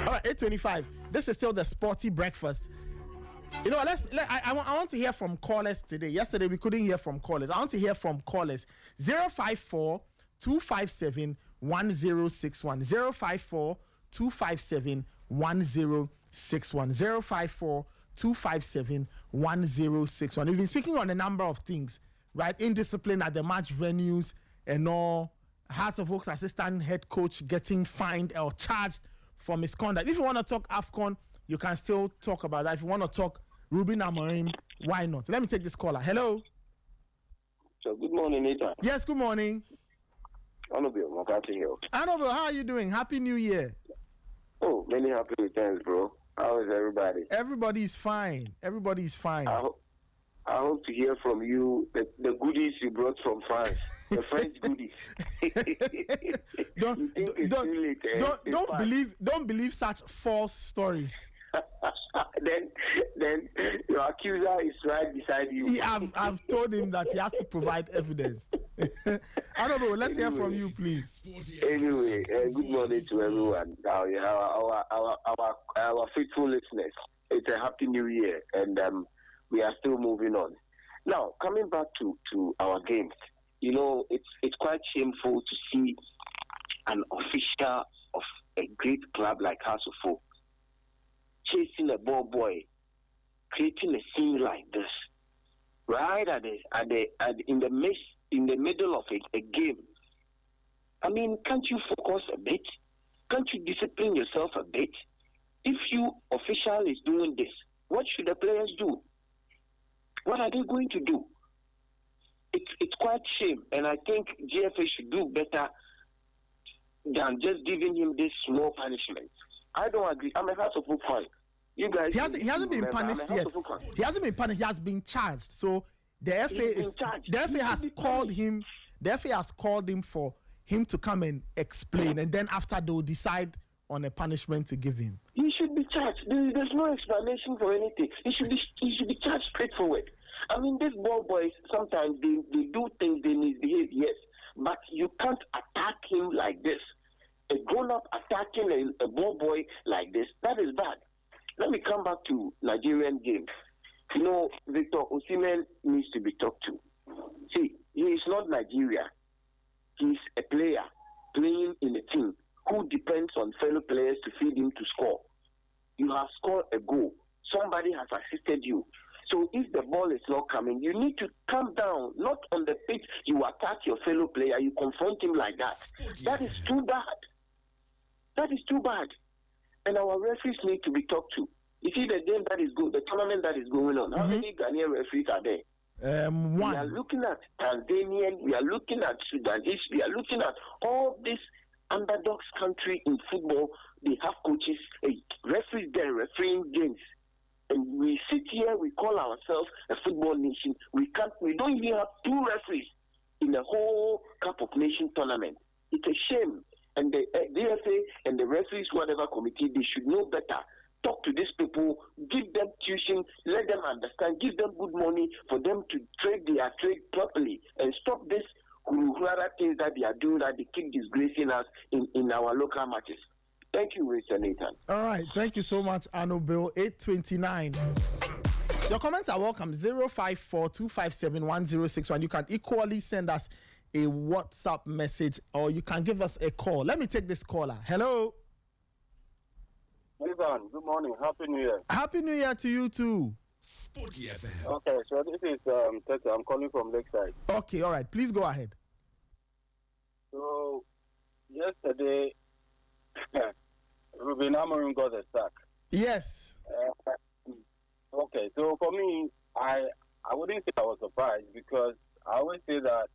[SPEAKER 2] All right, 8:25. This is still the Sporty breakfast. You know, I want to hear from callers today. Yesterday we couldn't hear from callers. I want to hear from callers. 054 257 1061. 054 257 1061. 054 257 1061. We've been speaking on a number of things, right? Indiscipline at the match venues and all. Hearts of Oak's assistant head coach getting fined or charged for misconduct. If you want to talk AFCON, you can still talk about that. If you want to talk Ruben Amorim, why not? Let me take this caller. Hello.
[SPEAKER 5] So good morning, Nathan.
[SPEAKER 2] Yes, good morning.
[SPEAKER 5] Honorable,
[SPEAKER 2] Honorable, how are you doing? Happy New Year.
[SPEAKER 5] Oh, many happy returns, bro. How is everybody?
[SPEAKER 2] Everybody's fine. Everybody's fine.
[SPEAKER 5] I hope to hear from you the goodies you brought from France, the French goodies.
[SPEAKER 2] Don't believe such false stories.
[SPEAKER 5] then your accuser is right beside you.
[SPEAKER 2] I've told him that he has to provide evidence. I don't know. Let's hear from you, please.
[SPEAKER 5] Anyway, good morning to everyone. Our faithful listeners. It's a happy new year, and we are still moving on. Now, coming back to our games, you know, it's quite shameful to see an official of a great club like House of Folk chasing a ball boy, creating a scene like this, right in the middle of a game. I mean, can't you focus a bit? Can't you discipline yourself a bit? If you official is doing this, what should the players do? What are they going to do? It's quite shame, and I think GFA should do better than just giving him this small punishment. I don't agree. I'm a House of Folk fan. You guys,
[SPEAKER 2] he hasn't been punished yet. He hasn't been punished. He has been charged. So the FA has called him. The FA has called him for him to come and explain, and then after they'll decide on a punishment to give him.
[SPEAKER 5] He should be charged. There's no explanation for anything. He should be charged straightforward. I mean, these ball boys, sometimes they do things, they misbehave, yes, but you can't attack him like this. A grown-up attacking a ball boy like this, that is bad. Let me come back to Nigerian games. You know, Victor Osimhen needs to be talked to. See, he is not Nigeria. He's a player playing in a team who depends on fellow players to feed him to score. You have scored a goal. Somebody has assisted you. So if the ball is not coming, you need to calm down. Not on the pitch, you attack your fellow player, you confront him like that. That is too bad. That is too bad. And our referees need to be talked to. You see the game that is good, the tournament that is going on. How many Ghanaian referees are there?
[SPEAKER 2] One.
[SPEAKER 5] We are looking at Tanzanian, we are looking at Sudanese, we are looking at all this underdogs country in football. They have coaches, referees there refereeing games. And we sit here, we call ourselves a football nation. We don't even have two referees in the whole Cup of Nations tournament. It's a shame. And the DFA and the referees, whatever committee, they should know better. Talk to these people, give them tuition, let them understand, give them good money for them to trade their trade properly and stop this things that they are doing that they keep disgracing us in our local matches. Thank you, Mr. Nathan.
[SPEAKER 2] All right. Thank you so much, Arno Bill. 829. Your comments are welcome. 054 257 1061. You can equally send us a WhatsApp message or you can give us a call. Let me take this caller. Hello.
[SPEAKER 6] Nathan, good morning. Happy New Year.
[SPEAKER 2] Happy New Year to you too.
[SPEAKER 7] Sporty FM.
[SPEAKER 6] Okay, so this is Tete. I'm calling from Lakeside.
[SPEAKER 2] Okay, all right. Please go ahead.
[SPEAKER 6] So, yesterday, Ruben Amorim got a sack.
[SPEAKER 2] Yes.
[SPEAKER 6] Okay, so for me, I wouldn't say I was surprised because I always say that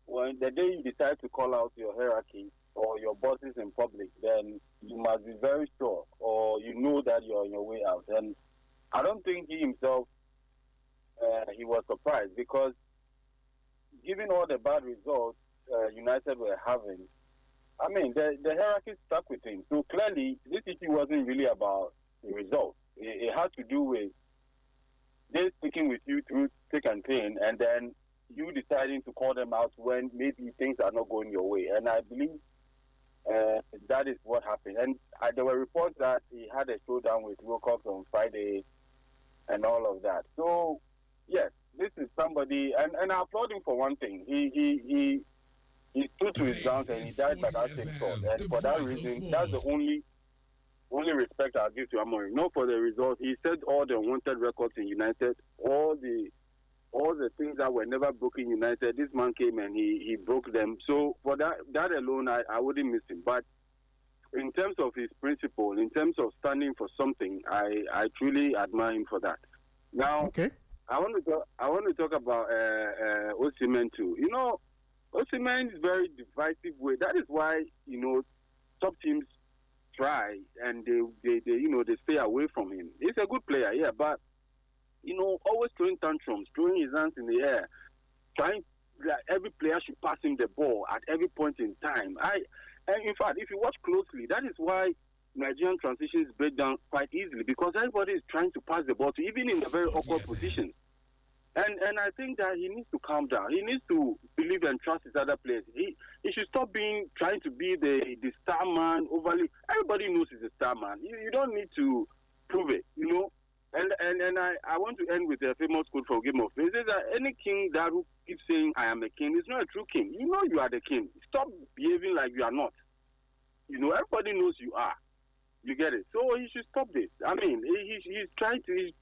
[SPEAKER 6] when the day you decide to call out your hierarchy or your bosses in public, then you must be very sure or you know that you're on your way out. And I don't think he himself, he was surprised because given all the bad results United were having, I mean, the hierarchy stuck with him. So clearly, this issue wasn't really about the results. It had to do with they sticking with you through thick and thin, and then you deciding to call them out when maybe things are not going your way. And I believe that is what happened. And there were reports that he had a showdown with Wilcox on Friday and all of that. So, yes, this is somebody, and I applaud him for one thing. He stood to his ground and he died by that same sword. And for that reason, that's the only respect I'll give to Amorim. Not for the results. He said all the unwanted records in United, all the things that were never broken in United. This man came and he broke them. So for that alone, I wouldn't miss him. But in terms of his principle, in terms of standing for something, I truly admire him for that. Now,
[SPEAKER 2] okay.
[SPEAKER 6] I want to talk about Osimhen too. You know, Osimhen is very divisive way. That is why, you know, top teams try and they stay away from him. He's a good player, yeah, but you know, always throwing tantrums, throwing his hands in the air, trying that every player should pass him the ball at every point in time. And in fact, if you watch closely, that is why Nigerian transitions break down quite easily because everybody is trying to pass the ball to, even in a very awkward position. And I think that he needs to calm down. He needs to believe and trust his other players. He should stop trying to be the star man overly. Everybody knows he's a star man. You don't need to prove it, you know. And I want to end with a famous quote from Game of Thrones. It says that any king that who keeps saying I am a king is not a true king. You know you are the king. Stop behaving like you are not. You know, everybody knows you are. You get it? So he should stop this. I mean, he's trying to be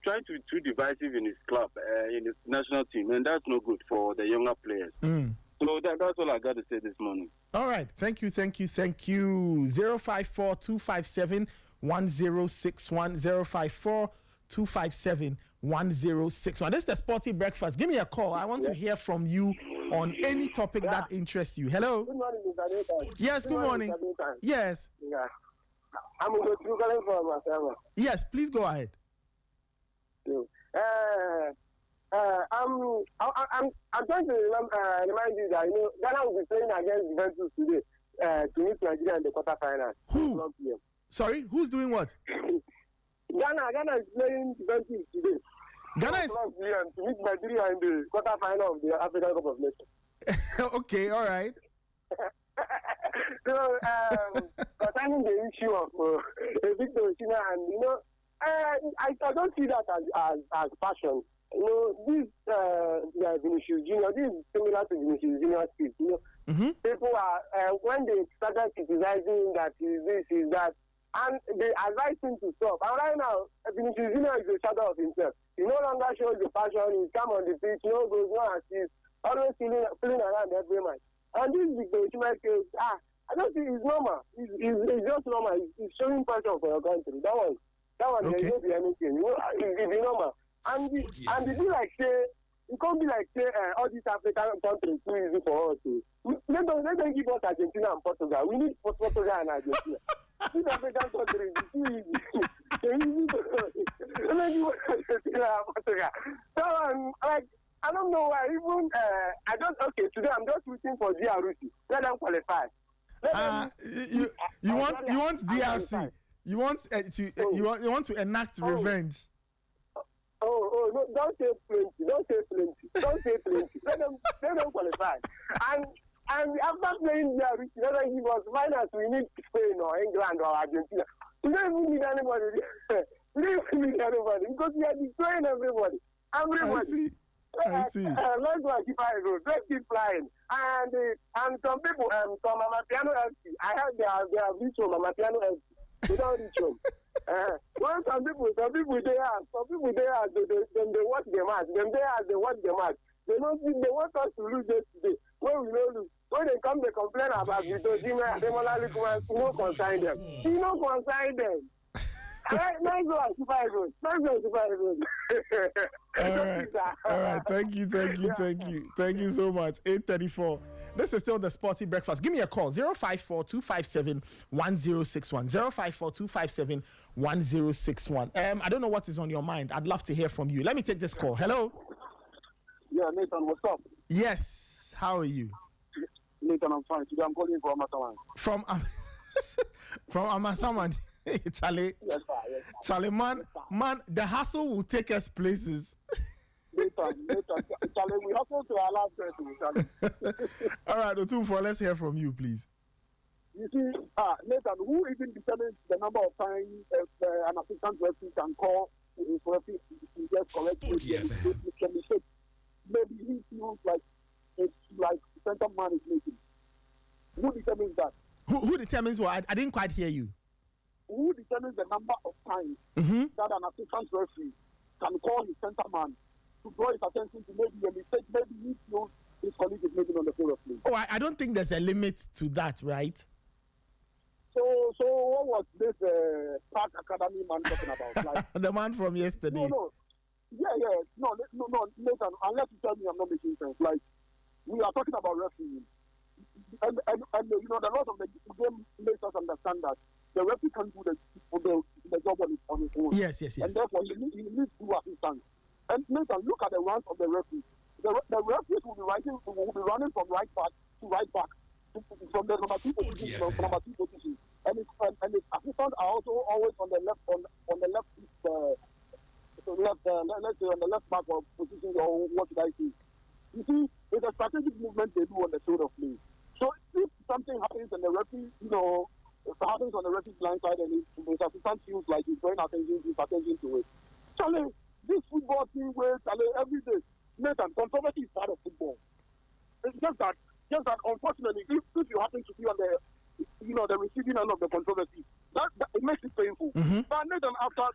[SPEAKER 6] too divisive in his club, in his national team, and that's no good for the younger players. So that's all I got to say this morning.
[SPEAKER 2] All right. Thank you. 054-257-1061. 054-257-1061. This is the Sporty Breakfast. Give me a call. I want to hear from you on any topic that interests you. Hello?
[SPEAKER 7] Good morning, Mr. Nathan.
[SPEAKER 2] Yes, good morning. Yes.
[SPEAKER 7] Yeah. I'm going to calling for myself.
[SPEAKER 2] Yes, please go ahead.
[SPEAKER 7] I'm trying to remind you that, you know, Ghana will be playing against Juventus today to meet Nigeria in the quarterfinals.
[SPEAKER 2] Who? Sorry, who's doing what?
[SPEAKER 7] Ghana is playing Juventus today.
[SPEAKER 2] Ghana is
[SPEAKER 7] to meet Nigeria in the quarterfinal of the African Cup of Nations.
[SPEAKER 2] Okay, all right.
[SPEAKER 7] So, concerning the issue of Victor Osimhen, and you know, I don't see that as passion. You know, this Vinicius Junior, this is similar to Vinicius Junior's speech. You know, people are when they started criticizing that this is that, and they advise him to stop. And right now, Vinicius Junior is a shadow of himself. He no longer shows the passion. He come on the pitch, no goes, no assists, always fooling around every match. And this Victor Osimhen case, I don't think it's normal. It's just normal. It's showing passion for your country. That one, okay. There won't be anything. You know, it's normal. And it be like say, it can't be like say all these African countries too easy for us to. Let them give us Argentina and Portugal. We need Portugal and Argentina. These African countries is too easy. They're easy to let them give us Argentina and Portugal. So like. I don't know why. Even today I'm just waiting for DRC. Let them qualify.
[SPEAKER 2] You want DRC? You want to enact revenge?
[SPEAKER 7] Oh no! Don't say plenty. Let them qualify. And after playing DRC, let them give us finals. We need Spain or England or Argentina. We don't even need anybody. Because we are destroying everybody.
[SPEAKER 2] I see.
[SPEAKER 7] Let's go keep flying. Let's keep flying. And some people, from Amapiano FC, I heard they have reached from Amapiano FC. They don't reach home. Well, some people they watch the match. They watch the match. They want us to lose yesterday. When we don't lose, when they come, they complain about Vito Zima and Demola Lukman. No consign them. He no consign them. All right, nice one, Super Eagles. Nice one, Super Eagles.
[SPEAKER 2] All right. Thank you so much. 8:34. This is still the Sporty Breakfast. Give me a call. 054-257-1061. 054-257-1061. I don't know what is on your mind. I'd love to hear from you. Let me take this call. Hello.
[SPEAKER 6] Yeah, Nathan, what's up?
[SPEAKER 2] Yes. How are you?
[SPEAKER 6] Nathan, I'm fine. Today I'm calling from Amasaman.
[SPEAKER 2] From Amasaman. Charlie.
[SPEAKER 6] Yes, sir.
[SPEAKER 2] Charlie, man, the hustle will take us places.
[SPEAKER 6] Nathan, Charlie, we hustle to our last person, Charlie.
[SPEAKER 2] All right, Otumfo, let's hear from you, please.
[SPEAKER 6] You see, Nathan, who even determines the number of times an assistant referee can call his referee to get correctly? Maybe he feels like it's like center man is making. Who determines that?
[SPEAKER 2] Who determines what? I didn't quite hear you.
[SPEAKER 6] Who determines the number of times that an assistant referee can call his center man to draw his attention to maybe a mistake, maybe he feels his colleague is making on the field of play?
[SPEAKER 2] Oh, I don't think there's a limit to that, right?
[SPEAKER 6] So what was this Park Academy man talking about? Like,
[SPEAKER 2] the man from yesterday.
[SPEAKER 6] No, Nathan, unless you tell me I'm not making sense. Like, we are talking about refereeing. And you know, the lot of the game makes us understand that the referee can do the job on his own.
[SPEAKER 2] Yes.
[SPEAKER 6] And therefore, he needs two assistants. And Nathan, look at the runs of the referees. The referees will be running from right back to right back, from the number 2 position to number 2 position. And his assistants are also always on the left, let's say on the left back or position, or what should I say? You see, it's a strategic movement they do on the field of play. So if something happens and the referee, if it happens on the referee's blind side and his assistant feels like he's drawing attention to it. Charlie, this football team where Charlie every day, Nathan, controversy is part of football. It's just that unfortunately, if you happen to be on the receiving end of the controversy, that it makes it painful. But Nathan, after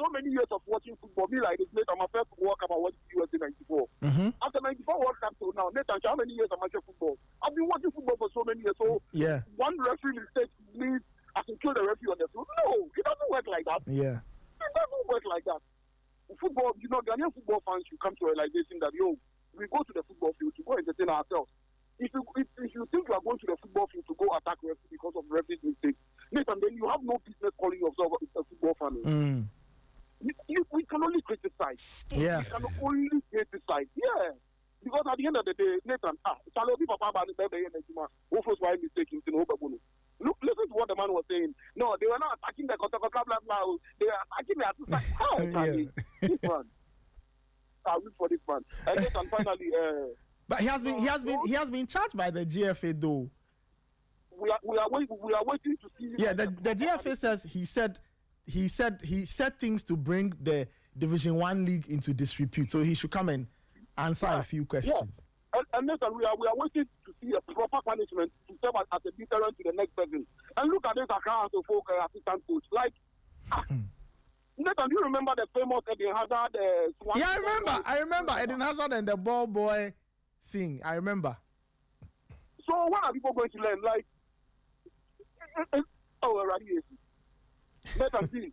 [SPEAKER 6] so many years of watching football, me like this, Nathan, my first World Cup I watched USA 94. After 94 World Cup till now, Nathan, how many years am I watching football? I've been watching football for so many years. So one referee mistake means I can kill the referee on the field. No, it doesn't work like that.
[SPEAKER 2] Yeah.
[SPEAKER 6] It doesn't work like that. Football, Ghanaian football fans should come to a realization that, we go to the football field to go entertain ourselves. If you think you are going to the football field to go attack referee because of referee's mistakes, Nathan, then you have no business calling yourself a football fan. We can only criticize.
[SPEAKER 2] Yeah.
[SPEAKER 6] We can only criticize. Yeah. Because at the end of the day, Nathan, look, listen to what the man was saying. No, they were not attacking the Kotoko Club now. They were attacking the assistant. This man. I'll look for this man. And Nathan, finally,
[SPEAKER 2] but he has been charged by the GFA though.
[SPEAKER 6] We are waiting to see.
[SPEAKER 2] Yeah, the GFA says he said things to bring the Division 1 league into disrepute, so he should come and answer a few questions.
[SPEAKER 6] Yeah. And Nathan, we are waiting to see a proper punishment to serve as a deterrent to the next person. And look at this account of folk assistant coach. Like, Nathan, do you remember the famous Eden Hazard?
[SPEAKER 2] Yeah, I remember Eden Hazard and the ball boy thing. I remember.
[SPEAKER 6] So what are people going to learn? Like, Nathan, see,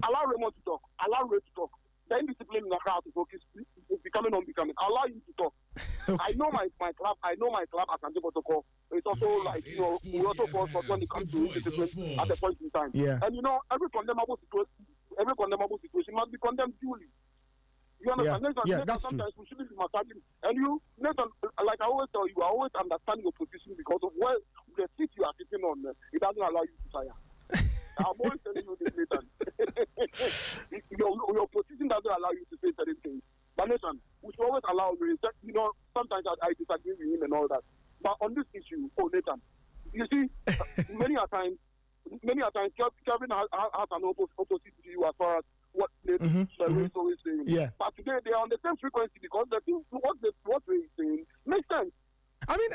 [SPEAKER 6] allow Raymond to talk. Allow Ray to talk. The indiscipline in the crowd to focus is becoming unbecoming. Allow him to talk. Okay. I know my club as Andy Protocol. It's also like, we also fall for when it comes to discipline at the point in time.
[SPEAKER 2] Yeah.
[SPEAKER 6] And every condemnable situation must be condemned duly. You understand?
[SPEAKER 2] Yeah, that's
[SPEAKER 6] sometimes
[SPEAKER 2] true.
[SPEAKER 6] We shouldn't be massaging. And Nathan, like I always tell you, I always understand your position because of where the seat you are sitting on, it doesn't allow you to tire. I'm always telling you this, Nathan. your position doesn't allow you to say certain things. But Nathan, we should always allow sometimes I disagree with him and all that. But on this issue, Nathan, you see, many a times, Kevin has an opposite to you as far as what Nathan is always saying.
[SPEAKER 2] Yeah.
[SPEAKER 6] But today they are on the same frequency because the thing, what Ray is saying makes sense.
[SPEAKER 2] I mean,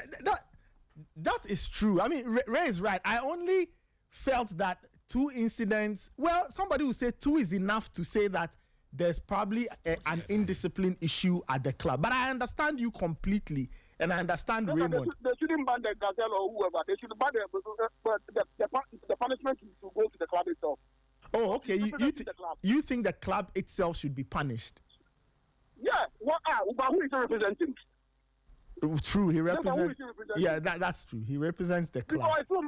[SPEAKER 2] that is true. I mean, Ray is right. I only felt that 2 incidents, well, somebody would say 2 is enough to say that there's probably an indiscipline issue at the club. But I understand you completely, and I understand Raymond.
[SPEAKER 7] They shouldn't ban the Gazelle or whoever. They should ban the punishment to go to the club itself.
[SPEAKER 2] Oh, okay. You think the club itself should be punished?
[SPEAKER 7] Yeah. But who is he representing?
[SPEAKER 2] True, he represents. Yeah, that's true. He represents the club.
[SPEAKER 7] Because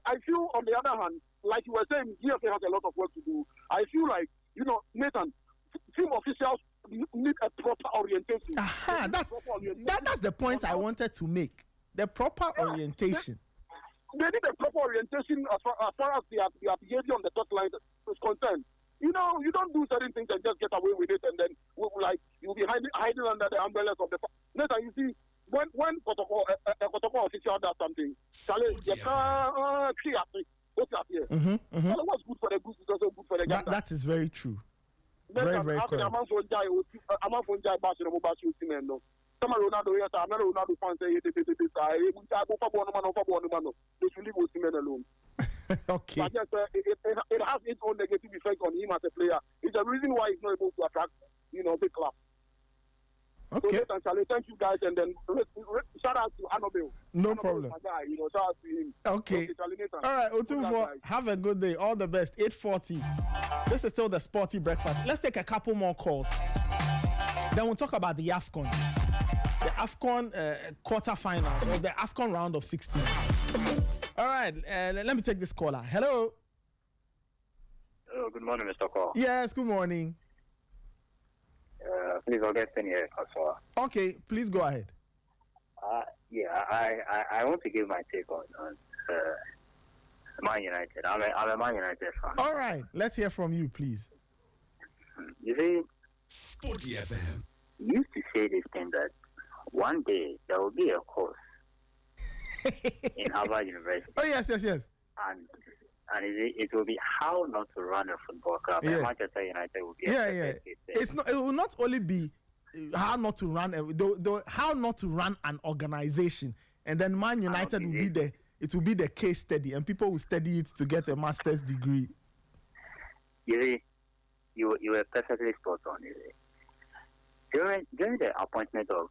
[SPEAKER 7] I feel, on the other hand, like you were saying, GFA has a lot of work to do. I feel like, Nathan, team officials need a proper orientation.
[SPEAKER 2] That's the point I wanted to make. The proper orientation.
[SPEAKER 7] They need a proper orientation as far as their behavior on the touchline is concerned. You don't do certain things and just get away with it, and then you'll be hiding under the umbrellas of the. Nathan, you see, when protocol official does something, what's good for the goose is also good for the gander.
[SPEAKER 2] That is very true. Very, very correct.
[SPEAKER 7] Some Ronaldo, yes, I'm not Ronaldo fan say they should leave Osimhen alone.
[SPEAKER 2] Okay.
[SPEAKER 7] But yes, it has its own negative effect on him as a player. It's the reason why he's not able to attract, big clubs.
[SPEAKER 2] Okay.
[SPEAKER 7] So, thank you guys, and then shout out to Annabelle.
[SPEAKER 2] No problem.
[SPEAKER 7] My guy, shout out to him.
[SPEAKER 2] Okay. All right, Otumfo, have a good day. All the best. 8:40. This is still the Sporty Breakfast. Let's take a couple more calls. Then we'll talk about the AFCON. The AFCON quarterfinals, or the AFCON round of 16. All right, let me take this caller. Hello.
[SPEAKER 8] Hello, good morning, Mr. Quao.
[SPEAKER 2] Yes, good morning.
[SPEAKER 8] Please, I'll get here.
[SPEAKER 2] Okay, please go ahead.
[SPEAKER 8] I want to give my take on Man United. I'm a Man United fan.
[SPEAKER 2] All right, let's hear from you, please.
[SPEAKER 8] You see,
[SPEAKER 9] Sporty FM
[SPEAKER 8] used to say this thing that one day there will be a course in Harvard University.
[SPEAKER 2] Oh, yes.
[SPEAKER 8] And it will be how not to run a football club.
[SPEAKER 2] Yeah.
[SPEAKER 8] And Manchester United will be
[SPEAKER 2] It will not only be how not to run how not to run an organization, and then Man United will be the case study, and people will study it to get a master's degree.
[SPEAKER 8] You see, you were perfectly spot on. During the appointment of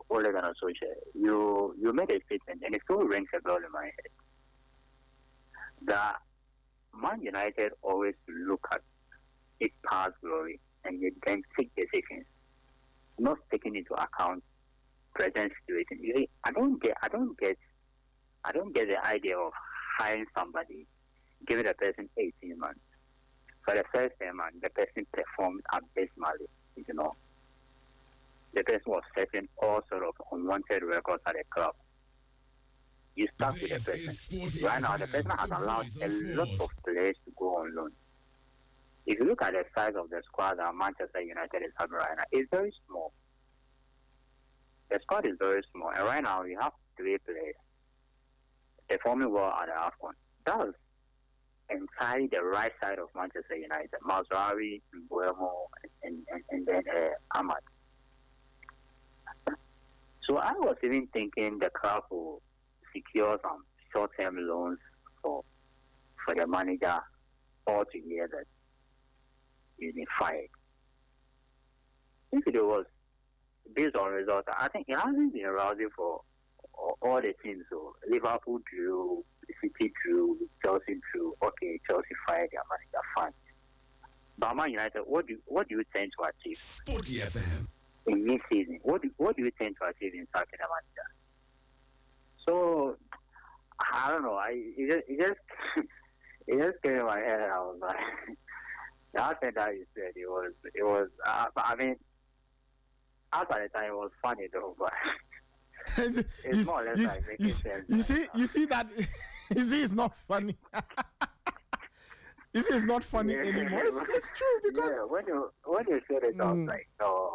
[SPEAKER 8] Ole Gunnar Solskjaer, you made a statement, and it still rings a bell in my head, that Man United always look at its past glory and then take decisions, not taking into account present situation. You see, I don't get the idea of hiring somebody, giving the person 18 months. For the first time, the person performed abysmally. The person was setting all sort of unwanted records at the club. You stuck with the person. Right now, the person has allowed a lot of players to go on loan. If you look at the size of the squad that Manchester United is having right now, it's very small. The squad is very small, and right now you have 3 players performing well at the AFCON. That's entirely the right side of Manchester United. Mazraoui, Mbuemo, and then Ahmad. So I was even thinking the club will secure some short-term loans for the manager altogether, unified. If it was based on results, I think it hasn't been rousing for all the teams. So Liverpool drew, City drew, Chelsea drew. Okay, Chelsea fired their manager, fine. But Man United, what do you tend to achieve?
[SPEAKER 9] Sporty FM.
[SPEAKER 8] In this season, what do you tend to achieve in sacking a manager? So I don't know. It just came in my head. I was like, that thing that you said, it was. I mean, after the time, it was funny though, but it's more or less like making sense.
[SPEAKER 2] You see that? You see, it's not funny. This is not funny anymore. It's true because
[SPEAKER 8] when you said it, I was like, no.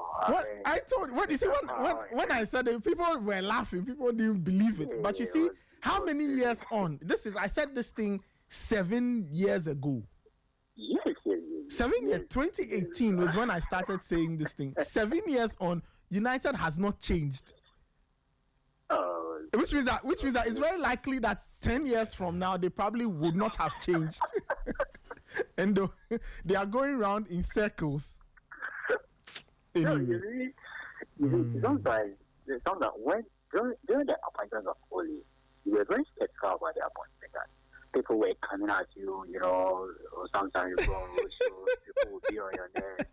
[SPEAKER 2] When I said it, people were laughing. People didn't believe it. But you see, how many years on? I said this thing 7 years ago.
[SPEAKER 8] Yes.
[SPEAKER 2] 7 years. 2018 was when I started saying this thing. 7 years on, United has not changed. Which means that it's very likely that 10 years from now they probably would not have changed. And they are going around in circles.
[SPEAKER 8] Anyway. Sometimes when during the appointment of Oli, you were very skeptical about the appointment. That people were coming at you, or sometimes you go people will be on your neck.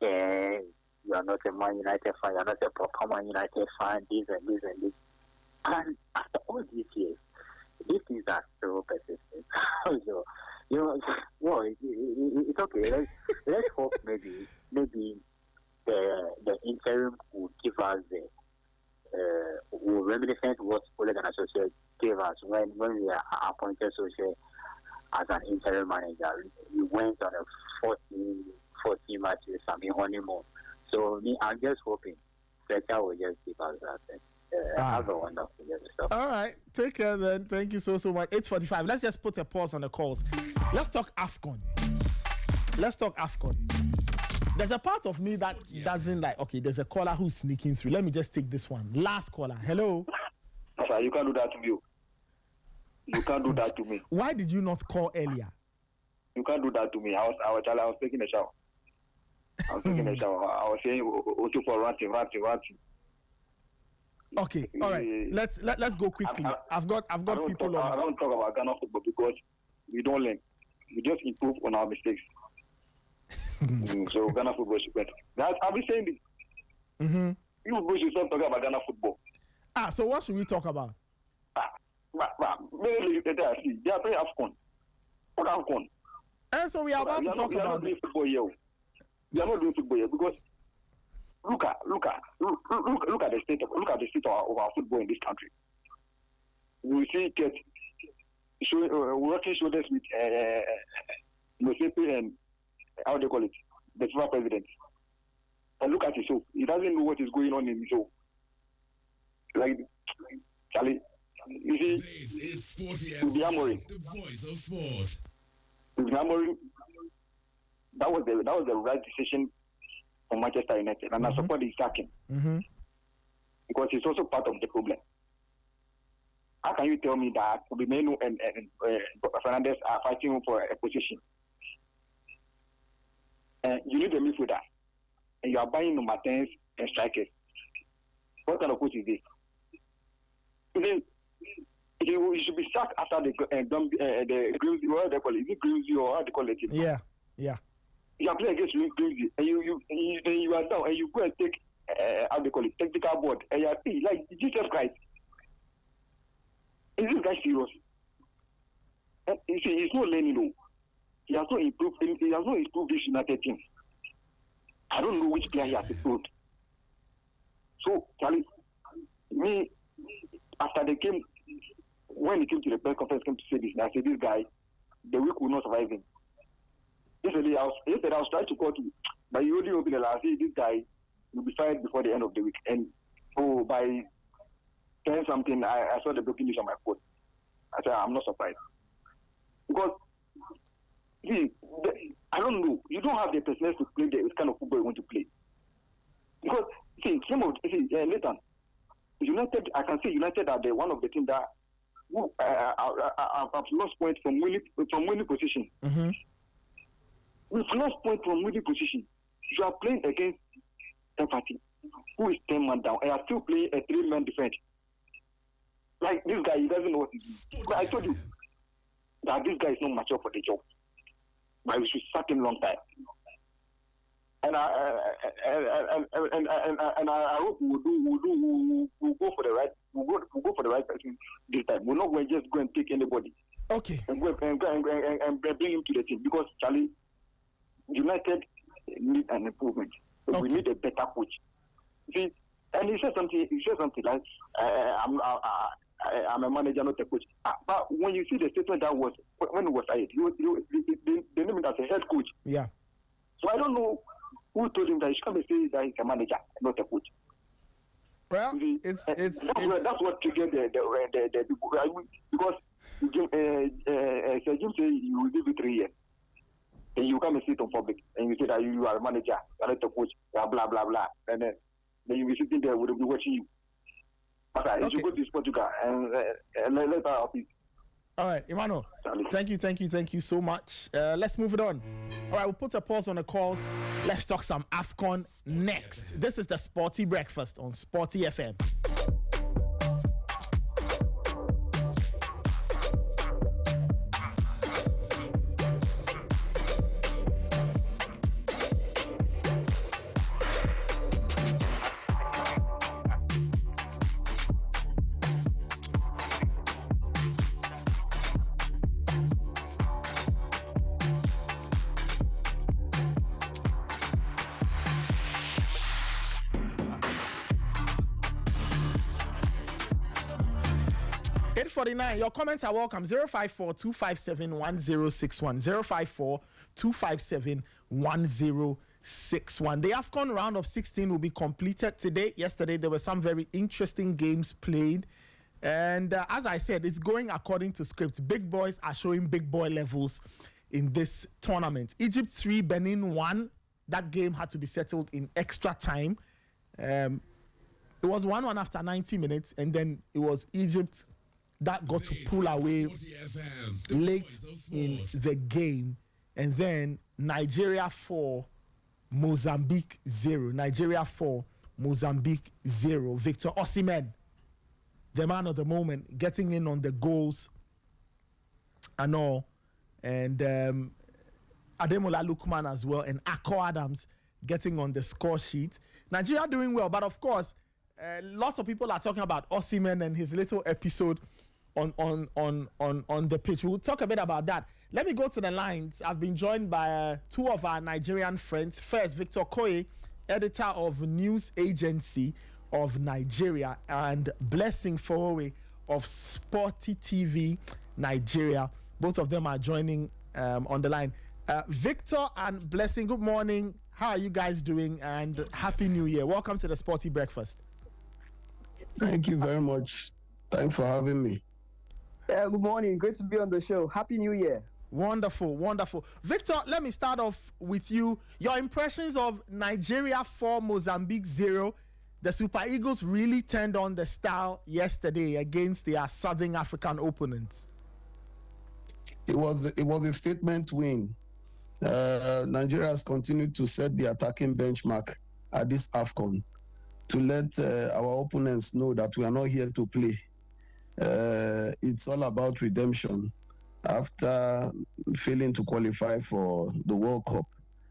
[SPEAKER 8] Yeah, you are not a Man United fan, you are not a proper Man United fan, this and this and this. And after all these years, these things are still persistent. So, it's okay. Let's hope maybe the interim will give us will reminiscent what Hooligan Associate gave us when we are appointed Associate as an interim manager. We went on a 14 matches, honeymoon. So I'm just hoping Fletcher will just give us that. Have a wonderful day.
[SPEAKER 2] All right, take care then. Thank you so much. 8:45. Let's just put a pause on the calls. Let's talk AFCON. There's a part of me that doesn't like. Okay, there's a caller who's sneaking through. Let me just take this one. Last caller. Hello.
[SPEAKER 10] Sir, you can't do that to me. You can't do that to me.
[SPEAKER 2] Why did you not call earlier?
[SPEAKER 10] You can't do that to me. I was taking a shower. I was saying also for ranting.
[SPEAKER 2] Okay, all right. Let's go quickly. I've got people on.
[SPEAKER 10] I don't talk about Ghana football because we don't learn. We just improve on our mistakes. So Ghana football is better. I've been saying this. You boys should stop talking about Ghana football.
[SPEAKER 2] So what should we talk about?
[SPEAKER 10] Mainly, they are playing AFCON. What AFCON?
[SPEAKER 2] And so we are about to talk about
[SPEAKER 10] football here. We are not doing football here because look at the state of our football in this country. We see working shoulders with Musepe and how they call it, the FIFA president. And look at his show. He doesn't know what is going on in his show. Like Charlie, you see,
[SPEAKER 9] this is Sporty
[SPEAKER 10] FM,
[SPEAKER 9] the voice of sport.
[SPEAKER 10] That was the right decision for Manchester United, and I support his sacking because he's also part of the problem. How can you tell me that Obimenu and Fernandez are fighting for a position? You need a midfielder, and you are buying number 10s and strikers. What kind of coach is this? He should be sacked after the Grimsby, what they call it? Is it Grimsby or how they call it?
[SPEAKER 2] Yeah.
[SPEAKER 10] You are playing against Grimsby, and you are down, and you go and take how they call it, technical board, and you are like Jesus Christ. Is this guy serious? You see, he's not learning though. He has not improved. He has not improved this United team. I don't know which player he has improved. So, Charlie, me after the game, when he came to the press conference, came to say this, and I said, this guy, the week will not survive him. Yesterday, I was trying to call you, but you only opened the last. I said, this guy will be fired before the end of the week. And by 10 something, I saw the breaking news on my phone. I said, I'm not surprised. Because, see, I don't know. You don't have the personality to play the kind of football you want to play. Because, Nathan, United, I can say United are one of the teams that have lost points from winning position. We've lost points from winning position. You are playing against Empathy, who is 10 man down, and are still playing a 3-man defense. Like this guy, he doesn't know what he's doing. I told you that this guy is not mature for the job. But we should sack him long time. And I hope we'll go for the right. We'll go for the right person this time. We're not going to just go and take anybody.
[SPEAKER 2] Okay.
[SPEAKER 10] And bring him to the team because Charlie, United need an improvement. So we need a better coach. See, and he said something. Like, I'm a manager, not a coach. But when you see the statement that was when it was said, they named him as a head coach.
[SPEAKER 2] Yeah.
[SPEAKER 10] So I don't know who told him that he should come and say that he's a manager, not a coach.
[SPEAKER 2] Well,
[SPEAKER 10] that's what triggered the because Sir Jim say you will give it 3 years. And you come and sit on public and you say that you are a manager, you are not a coach, blah blah blah, and then you be sitting there, we'll be watching you. But you go to Portugal and let her happy.
[SPEAKER 2] All right, Emmanuel. Thank you so much. Let's move it on. All right, we'll put a pause on the calls. Let's talk some AFCON next. This is the Sporty Breakfast on Sporty FM. Your comments are welcome. 054-257-1061. 054-257-1061. The AFCON round of 16 will be completed today. Yesterday, there were some very interesting games played. And as I said, it's going according to script. Big boys are showing big boy levels in this tournament. Egypt 3, Benin 1. That game had to be settled in extra time. It was 1-1 after 90 minutes. And then it was Egypt that got to pull away late in the game. And then Nigeria 4, Mozambique 0. Nigeria 4, Mozambique 0. Victor Osimhen, the man of the moment, getting in on the goals and all. And Ademola Lookman as well. And Akko Adams getting on the score sheet. Nigeria doing well. But of course, lots of people are talking about Osimhen and his little episode on the pitch. We'll talk a bit about that. Let me go to the lines. I've been joined by two of our Nigerian friends. First, Victor Koye, editor of News Agency of Nigeria, and Blessing Fowowe of Sporty TV Nigeria. Both of them are joining on the line. Victor and Blessing, good morning. How are you guys doing? And Happy New Year. Welcome to the Sporty Breakfast.
[SPEAKER 11] Thank you very much. Thanks for having me.
[SPEAKER 12] Good morning. Great to be on the show. Happy New Year.
[SPEAKER 2] Wonderful, wonderful. Victor, let me start off with you. Your impressions of Nigeria 4, Mozambique 0. The Super Eagles really turned on the style yesterday against their Southern African opponents.
[SPEAKER 11] It was a statement win. Nigeria has continued to set the attacking benchmark at this AFCON to let our opponents know that we are not here to play. It's all about redemption after failing to qualify for the World Cup.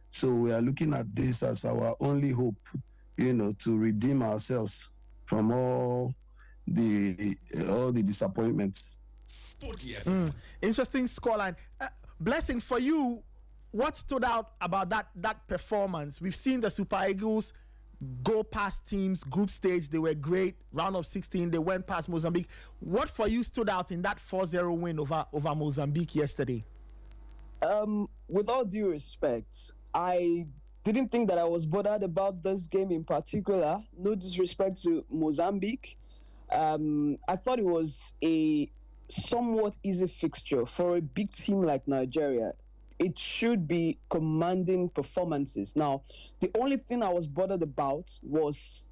[SPEAKER 11] So we are looking at this as our only hope, to redeem ourselves from all the disappointments.
[SPEAKER 2] Interesting scoreline. Blessing, for you, what stood out about that performance? We've seen the Super Eagles go past teams, group stage, they were great. Round of 16, they went past Mozambique. What for you stood out in that 4-0 win over Mozambique yesterday?
[SPEAKER 12] With all due respect, I didn't think that I was bothered about this game in particular. No disrespect to Mozambique. I thought it was a somewhat easy fixture for a big team like Nigeria. It should be commanding performances. Now, the only thing I was bothered about was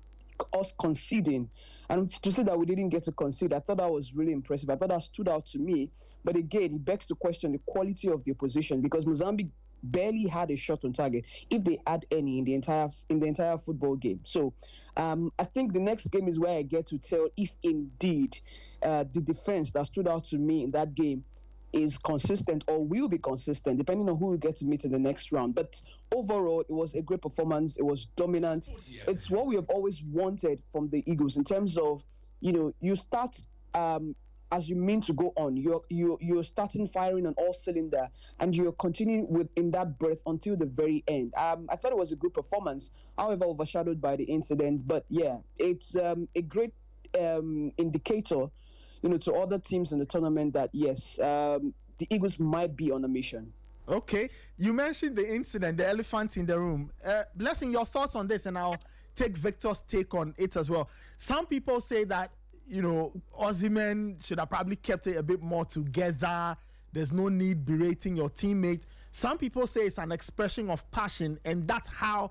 [SPEAKER 12] us conceding. And to say that we didn't get to concede, I thought that was really impressive. I thought that stood out to me. But again, it begs to question the quality of the opposition, because Mozambique barely had a shot on target, if they had any, in the entire football game. So I think the next game is where I get to tell if indeed the defense that stood out to me in that game is consistent or will be consistent, depending on who we get to meet in the next round. But overall, it was a great performance. It was dominant. It's what we have always wanted from the Eagles in terms of, you start as you mean to go on. You're starting firing on all cylinder, and you're continuing within that breath until the very end. I thought it was a good performance, however overshadowed by the incident. But yeah, it's a great indicator, to other teams in the tournament that yes, the Eagles might be on a mission.
[SPEAKER 2] Okay, you mentioned the incident, the elephant in the room. Blessing, your thoughts on this, and I'll take Victor's take on it as well. Some people say that, Osimhen should have probably kept it a bit more together. There's no need berating your teammate. Some people say it's an expression of passion, and that's how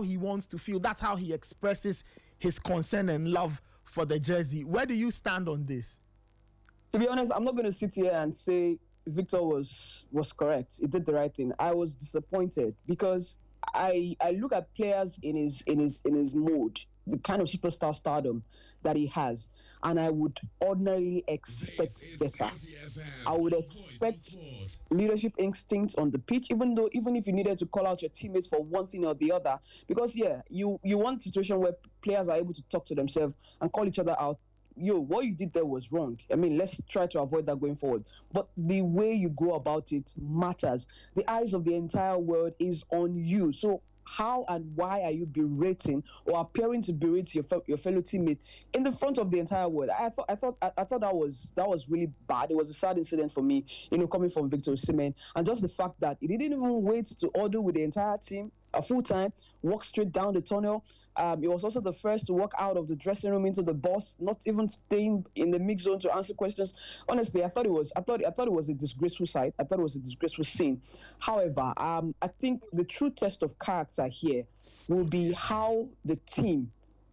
[SPEAKER 2] he wants to feel. That's how he expresses his concern and love for the jersey. Where do you stand on this?
[SPEAKER 12] To be honest, I'm not going to sit here and say Victor was correct. He did the right thing. I was disappointed because I look at players in his mode, the kind of superstar stardom that he has, and I would ordinarily expect better. I would expect leadership instincts on the pitch, even if you needed to call out your teammates for one thing or the other, because you want a situation where players are able to talk to themselves and call each other out. Yo, what you did there was wrong. I mean, let's try to avoid that going forward. But the way you go about it matters. The eyes of the entire world is on you. So how and why are you berating or appearing to berate your fellow teammate in the front of the entire world? I thought that was really bad. It was a sad incident for me, coming from Victor Osimhen, and just the fact that he didn't even wait to order with the entire team a full time, walk straight down the tunnel. He was also the first to walk out of the dressing room into the bus, not even staying in the mix zone to answer questions. Honestly, I thought it was a disgraceful sight. I thought it was a disgraceful scene. However, I think the true test of character here will be how the team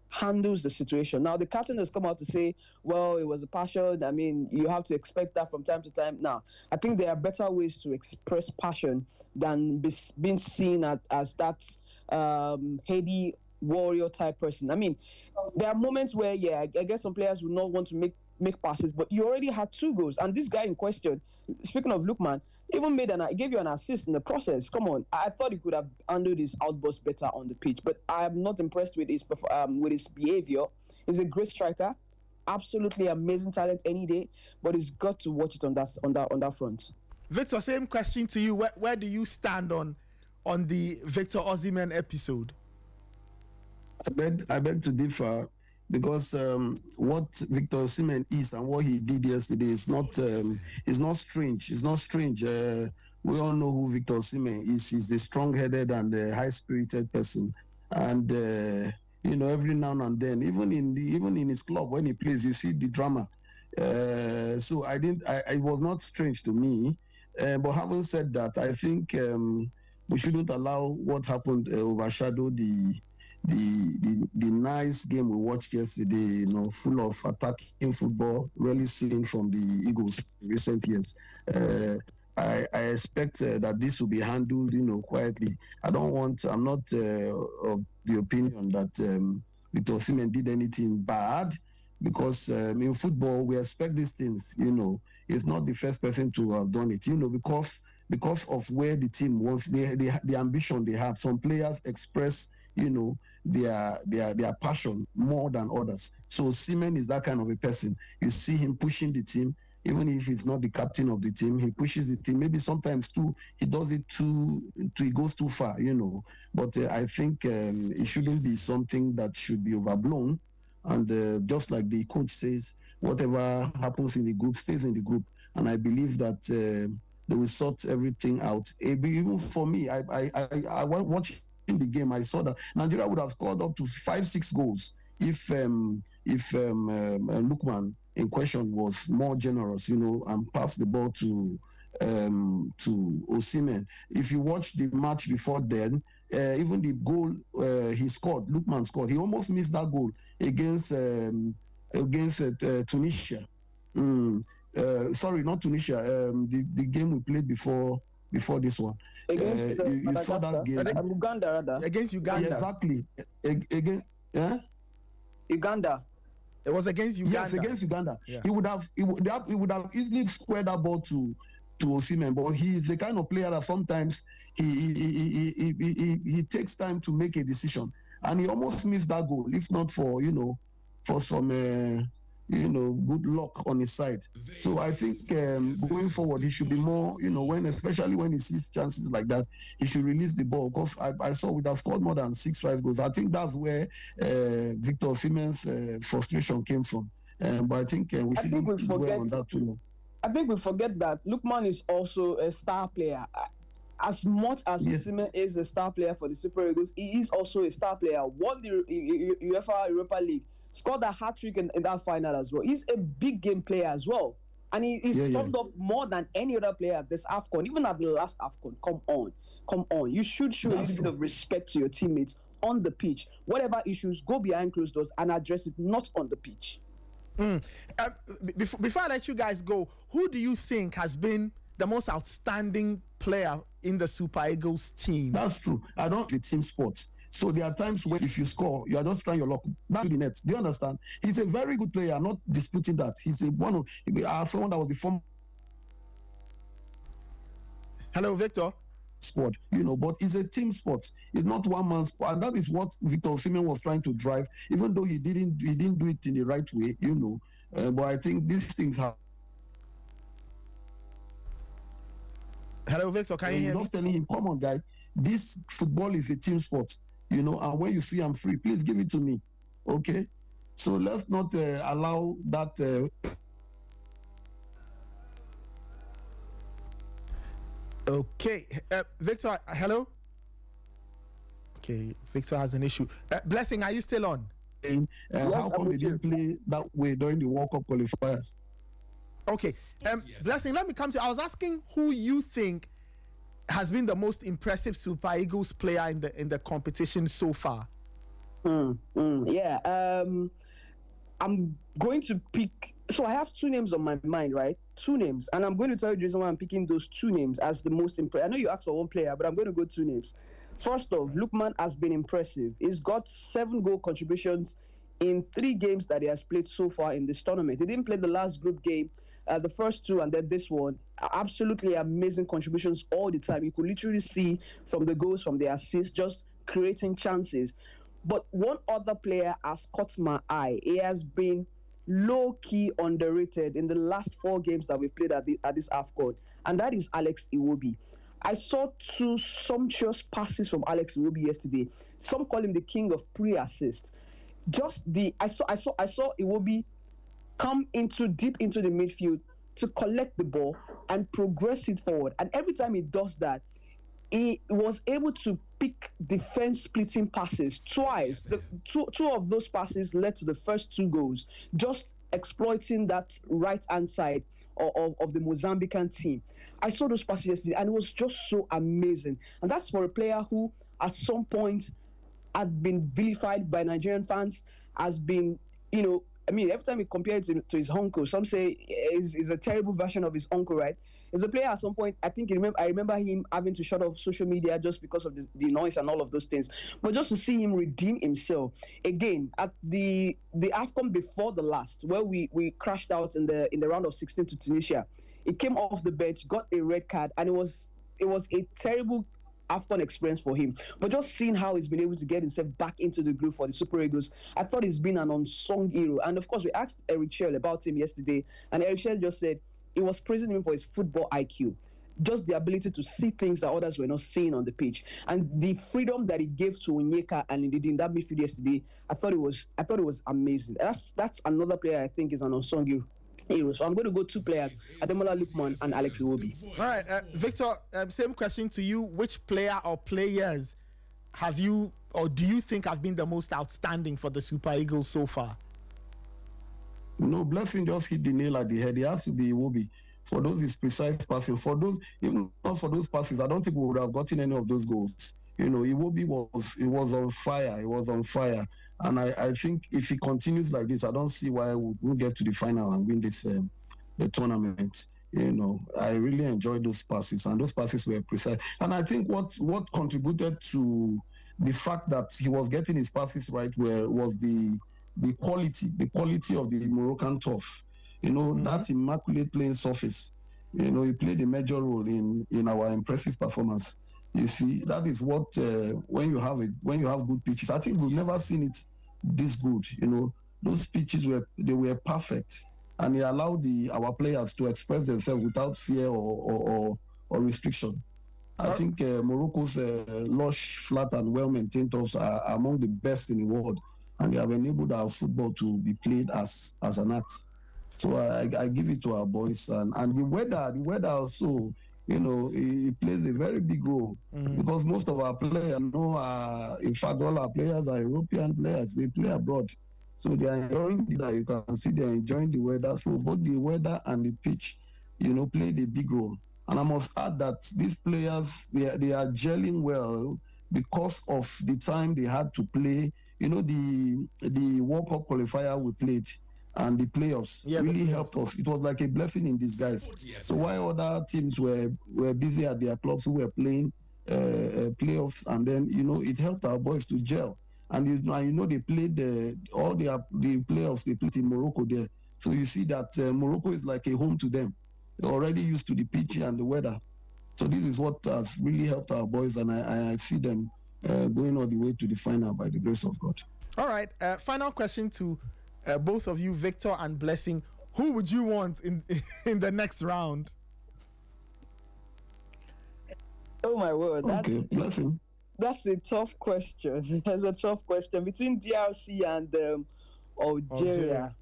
[SPEAKER 12] handles the situation. Now, the captain has come out to say, well, it was a passion. I mean, you have to expect that from time to time. Now, I think there are better ways to express passion than being seen as that heady warrior type person. I mean, there are moments where, I guess some players will not want to make passes, but you already had 2 goals. And this guy in question, speaking of Lookman, even gave you an assist in the process. Come on, I thought he could have handled his outburst better on the pitch, but I am not impressed with his behavior. He's a great striker, absolutely amazing talent any day, but he's got to watch it on that front.
[SPEAKER 2] Victor, same question to you. Where do you stand on the Victor Osimhen episode?
[SPEAKER 11] I beg to differ, because what Victor Osimhen is and what he did yesterday is not strange. It's not strange. We all know who Victor Osimhen is. He's a strong-headed and high-spirited person, and every now and then, even in his club when he plays, you see the drama. So it was not strange to me. But having said that, I think we shouldn't allow what happened overshadow the nice game we watched yesterday, full of attacking football, really seen from the Eagles in recent years. I expect that this will be handled, quietly. I'm not of the opinion that Victor Osimhen did anything bad, because in football we expect these things. He's not the first person to have done it. Because of where the team wants, the ambition they have. Some players express, their passion more than others. So Osimhen is that kind of a person. You see him pushing the team, even if he's not the captain of the team. He pushes the team. Maybe sometimes too, he does it he goes too far, But I think it shouldn't be something that should be overblown. And just like the coach says, whatever happens in the group stays in the group. And I believe that they will sort everything out. Even for me, I watching the game, I saw that Nigeria would have scored up to 5-6 goals if Lookman in question was more generous, and passed the ball to Osimhen. If you watch the match before then, even the goal Lookman scored, he almost missed that goal against Tunisia. Sorry, not Tunisia. The game we played before this one.
[SPEAKER 12] Against
[SPEAKER 11] you saw that game.
[SPEAKER 12] Uganda, rather.
[SPEAKER 2] Against Uganda.
[SPEAKER 11] Yeah, exactly. Against
[SPEAKER 12] Uganda.
[SPEAKER 2] It was against Uganda.
[SPEAKER 11] Yes, against Uganda.
[SPEAKER 2] Yeah.
[SPEAKER 11] He would have easily squared that ball to Osimhen, but he is the kind of player that sometimes he takes time to make a decision, and he almost missed that goal if not for some good luck on his side. So I think going forward he should be more, especially when he sees chances like that, he should release the ball, because I saw we'd have scored more than 6-5 goals. I think that's where Victor Osimhen's frustration came from. But I think we shouldn't dwell on that too long.
[SPEAKER 12] I think we forget that Lookman is also a star player. As much as Osimhen is a star player for the Super Eagles, he is also a star player. Won the UEFA Europa League, scored a hat-trick in that final as well. He's a big game player as well. And he's turned up more than any other player at this AFCON, even at the last AFCON. Come on. You should show a little bit of respect to your teammates on the pitch. Whatever issues, go behind closed doors and address it, not on the pitch.
[SPEAKER 2] Before I let you guys go, who do you think has been the most outstanding player in the Super Eagles team?
[SPEAKER 11] That's true. I don't the team sports. So there are times when if you score, you are just trying your luck back to the net. Do you understand? He's a very good player. I'm not disputing that. He's someone that was the former.
[SPEAKER 2] Hello, Victor.
[SPEAKER 11] Squad, but it's a team sport. It's not one man's squad, and that is what Victor Osimhen was trying to drive. Even though he didn't do it in the right way, But I think these things have.
[SPEAKER 2] Hello, Victor. Can you hear me?
[SPEAKER 11] Just telling him, come on, guy. This football is a team sport, And when you see I'm free, please give it to me, okay? So let's not allow that.
[SPEAKER 2] Okay, Victor, hello? Okay, Victor has an issue. Blessing, are you still on?
[SPEAKER 11] How come they didn't play that way during the World Cup qualifiers?
[SPEAKER 2] Okay, Blessing, let me come to you. I was asking who you think has been the most impressive Super Eagles player in the competition so far.
[SPEAKER 12] Yeah, I'm going to pick. So I have two names on my mind, right? Two names, and I'm going to tell you the reason why I'm picking those two names as the most impressive. I know you asked for one player, but I'm going to go two names. First off, Lookman has been impressive. He's got 7 goal contributions in 3 games that he has played so far in this tournament. He didn't play the last group game, the first 2, and then this one. Absolutely amazing contributions all the time. You could literally see from the goals, from the assists, just creating chances. But one other player has caught my eye. He has been low-key underrated in the last 4 games that we've played at this AFCON, and that is Alex Iwobi. I saw 2 sumptuous passes from Alex Iwobi yesterday. Some call him the king of pre-assist. I saw Iwobi come deep into the midfield to collect the ball and progress it forward. And every time he does that, he was able to pick defense-splitting passes twice. Two of those passes led to the first 2 goals, just exploiting that right-hand side of the Mozambican team. I saw those passes yesterday, and it was just so amazing. And that's for a player who, at some point, had been vilified by Nigerian fans, has been, every time you compare it to his uncle, some say is a terrible version of his uncle, right? As a player, at some point, I remember him having to shut off social media just because of the noise and all of those things. But just to see him redeem himself again at the AFCON before the last, where we crashed out in the round of 16 to Tunisia, he came off the bench, got a red card, and it was a terrible AFCON experience for him. But just seeing how he's been able to get himself back into the group for the Super Eagles, I thought he's been an unsung hero. And of course, we asked Eric Shell about him yesterday, and Eric Shell just said he was praising him for his football IQ, just the ability to see things that others were not seeing on the pitch, and the freedom that he gave to Onyeka and Ndidi in that midfield yesterday. I thought it was amazing. That's another player I think is an unsung hero. So I'm going to go 2 players, Ademola Lookman and Alex Iwobi.
[SPEAKER 2] All right, Victor, same question to you. Which player or players have you or do you think have been the most outstanding for the Super Eagles so far?
[SPEAKER 11] No, Blessing just hit the nail at the head. It has to be Iwobi. For those his precise passing. For those, even not for those passes, I don't think we would have gotten any of those goals. Iwobi was on fire. He was on fire. And I think if he continues like this, I don't see why we won't get to the final and win this the tournament. I really enjoyed those passes, and those passes were precise. And I think what contributed to the fact that he was getting his passes right was the quality of the Moroccan turf. That immaculate playing surface. He played a major role in our impressive performance. You see, that is what when you have good pitches. I think we've never seen it this good. Those pitches were perfect, and it allowed our players to express themselves without fear or restriction. I think Morocco's lush, flat, and well-maintained turfs are among the best in the world, and they have enabled our football to be played as an art. So I give it to our boys, and the weather also. It plays a very big role because most of our players, in fact, all our players are European players. They play abroad. So they are enjoying it. You can see they are enjoying the weather. So both the weather and the pitch, played a big role. And I must add that these players, they are gelling well because of the time they had to play. The World Cup qualifier we played, and the playoffs really helped us. It was like a blessing in disguise. So while other teams were busy at their clubs who were playing playoffs, and then it helped our boys to gel. And they played all the playoffs they played in Morocco there. So you see that Morocco is like a home to them. They're already used to the pitch and the weather. So this is what has really helped our boys, and I see them going all the way to the final by the grace of God.
[SPEAKER 2] All right. Final question to both of you, Victor and Blessing. Who would you want in the next round?
[SPEAKER 12] Oh my word!
[SPEAKER 11] Blessing.
[SPEAKER 12] That's a tough question. That's a tough question between DRC and Algeria.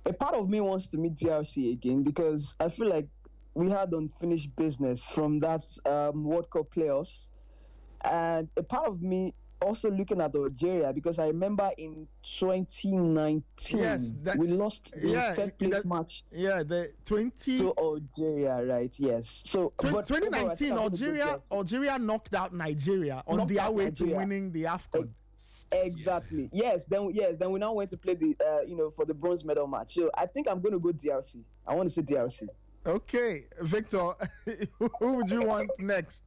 [SPEAKER 12] A part of me wants to meet DRC again because I feel like we had unfinished business from that World Cup playoffs, and a part of me also looking at Algeria because I remember in 2019 we lost the third place match.
[SPEAKER 2] Yeah, the 20
[SPEAKER 12] to Algeria, right? Yes. So
[SPEAKER 2] 2019 Algeria knocked out Nigeria on their way to winning the AFCON.
[SPEAKER 12] Exactly. Yes. Then we now went to play the for the bronze medal match. So I think I'm going to go DRC. I want to say DRC.
[SPEAKER 2] Okay, Victor, who would you want next?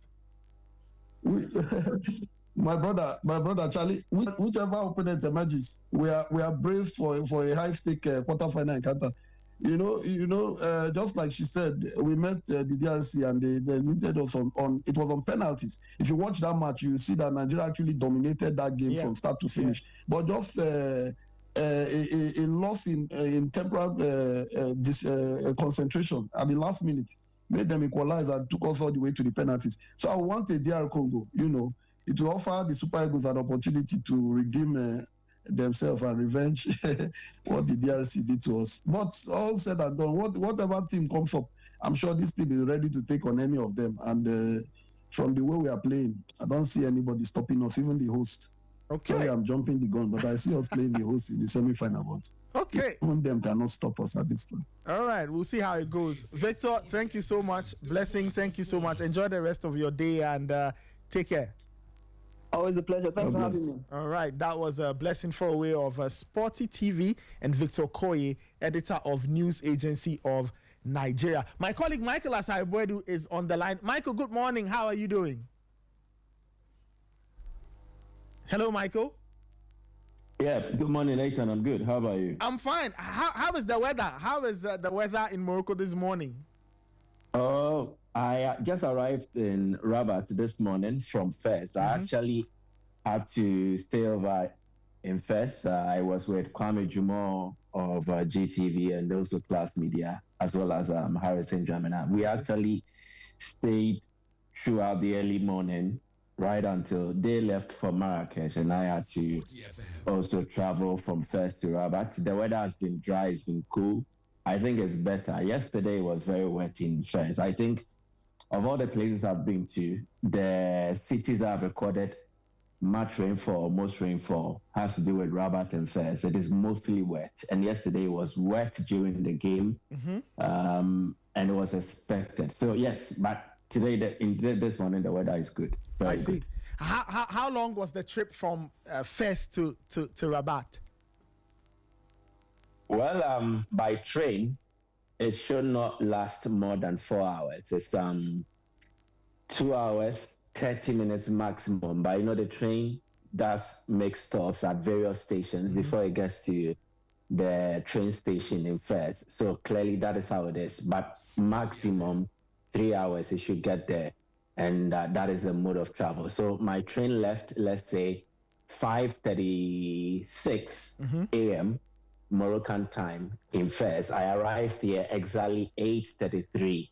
[SPEAKER 11] My brother Charlie, whichever opponent emerges, we are braced for a high stake quarterfinal encounter. Just like she said, we met the DRC and they needed us on it was on penalties. If you watch that match, you see that Nigeria actually dominated that game from start to finish. But just a loss in temporal concentration at the last minute made them equalize and took us all the way to the penalties. So I want a DR Congo, it will offer the Super Eagles an opportunity to redeem themselves and revenge what the DRC did to us. But all said and done, whatever team comes up, I'm sure this team is ready to take on any of them. And from the way we are playing, I don't see anybody stopping us, even the host.
[SPEAKER 2] Okay.
[SPEAKER 11] Sorry, I'm jumping the gun, but I see us playing the host in the semi-final. But even them cannot stop us at this point.
[SPEAKER 2] All right, we'll see how it goes. Victor, thank you so much. Blessing, thank you so much. Enjoy the rest of your day and take care.
[SPEAKER 12] Always a pleasure. Thanks for having me.
[SPEAKER 2] All right, that was a Blessing Forway of Sporty TV and Victor Koye, editor of News Agency of Nigeria. My colleague Michael Asaibuedu is on the line. Michael, good morning. How are you doing? Hello, Michael.
[SPEAKER 13] Yeah, good morning, Nathan. I'm good. How about you?
[SPEAKER 2] I'm fine. How is the weather? How is the weather in Morocco this morning?
[SPEAKER 13] Oh, I just arrived in Rabat this morning from Fez. I actually had to stay over in Fez. I was with Kwame Jumo of GTV and also Class Media, as well as Harris and Jamina. We actually stayed throughout the early morning, right until they left for Marrakesh, and I had to also travel from Fez to Rabat. The weather has been dry, it's been cool. I think it's better. Yesterday was very wet in Fez. I think of all the places I've been to, the cities that have recorded much rainfall, most rainfall, has to do with Rabat and Fez. It is mostly wet. And yesterday was wet during the game, and it was expected. So yes, but today, this morning, the weather is good. Very
[SPEAKER 2] I see.
[SPEAKER 13] Good.
[SPEAKER 2] How long was the trip from Fez to Rabat?
[SPEAKER 13] Well, by train, it should not last more than 4 hours. It's 2 hours, 30 minutes maximum. But the train does make stops at various stations before it gets to the train station in Fez. So clearly that is how it is. But maximum 3 hours, it should get there. And that is the mode of travel. So my train left, let's say, 5:36 a.m. Moroccan time in Fez. I arrived here exactly 8:33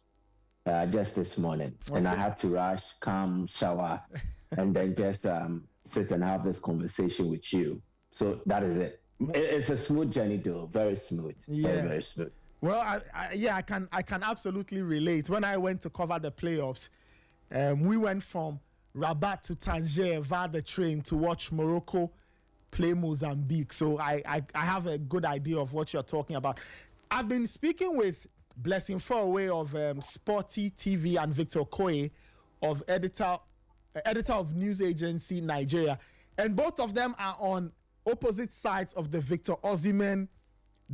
[SPEAKER 13] just this morning. Okay. And I had to rush, come, shower, and then just sit and have this conversation with you. So that is it. It's a smooth journey, though. Very smooth.
[SPEAKER 2] Yeah.
[SPEAKER 13] Very, very smooth.
[SPEAKER 2] Well, I can absolutely relate. When I went to cover the playoffs, we went from Rabat to Tangier via the train to watch Morocco play Mozambique. So I have a good idea of what you're talking about. I've been speaking with Blessing Forway of Sporty TV and Victor Koye of editor of News Agency Nigeria. And both of them are on opposite sides of the Victor Osimhen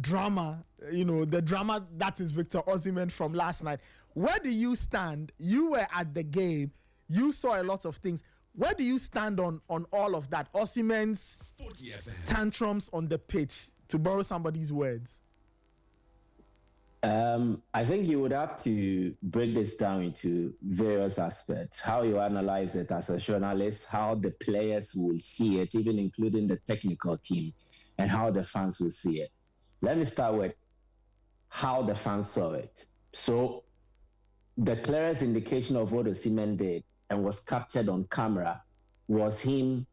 [SPEAKER 2] drama, the drama that is Victor Osimhen from last night. Where do you stand? You were at the game. You saw a lot of things. Where do you stand on all of that? Osimhen's tantrums on the pitch, to borrow somebody's words.
[SPEAKER 13] I think you would have to break this down into various aspects. How you analyze it as a journalist, how the players will see it, even including the technical team, and how the fans will see it. Let me start with how the fans saw it. So the clearest indication of what Osimhen did and was captured on camera was him,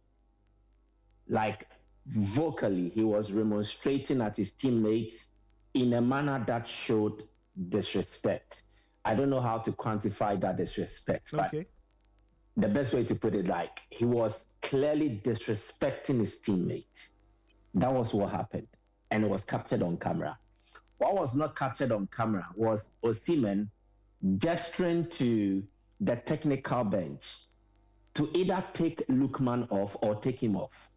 [SPEAKER 13] like, vocally, he was remonstrating at his teammates in a manner that showed disrespect. I don't know how to quantify that disrespect, but the best way to put it, like, he was clearly disrespecting his teammates. That was what happened, and it was captured on camera. What was not captured on camera was Osimhen gesturing to the technical bench to either take Lookman off or take him off.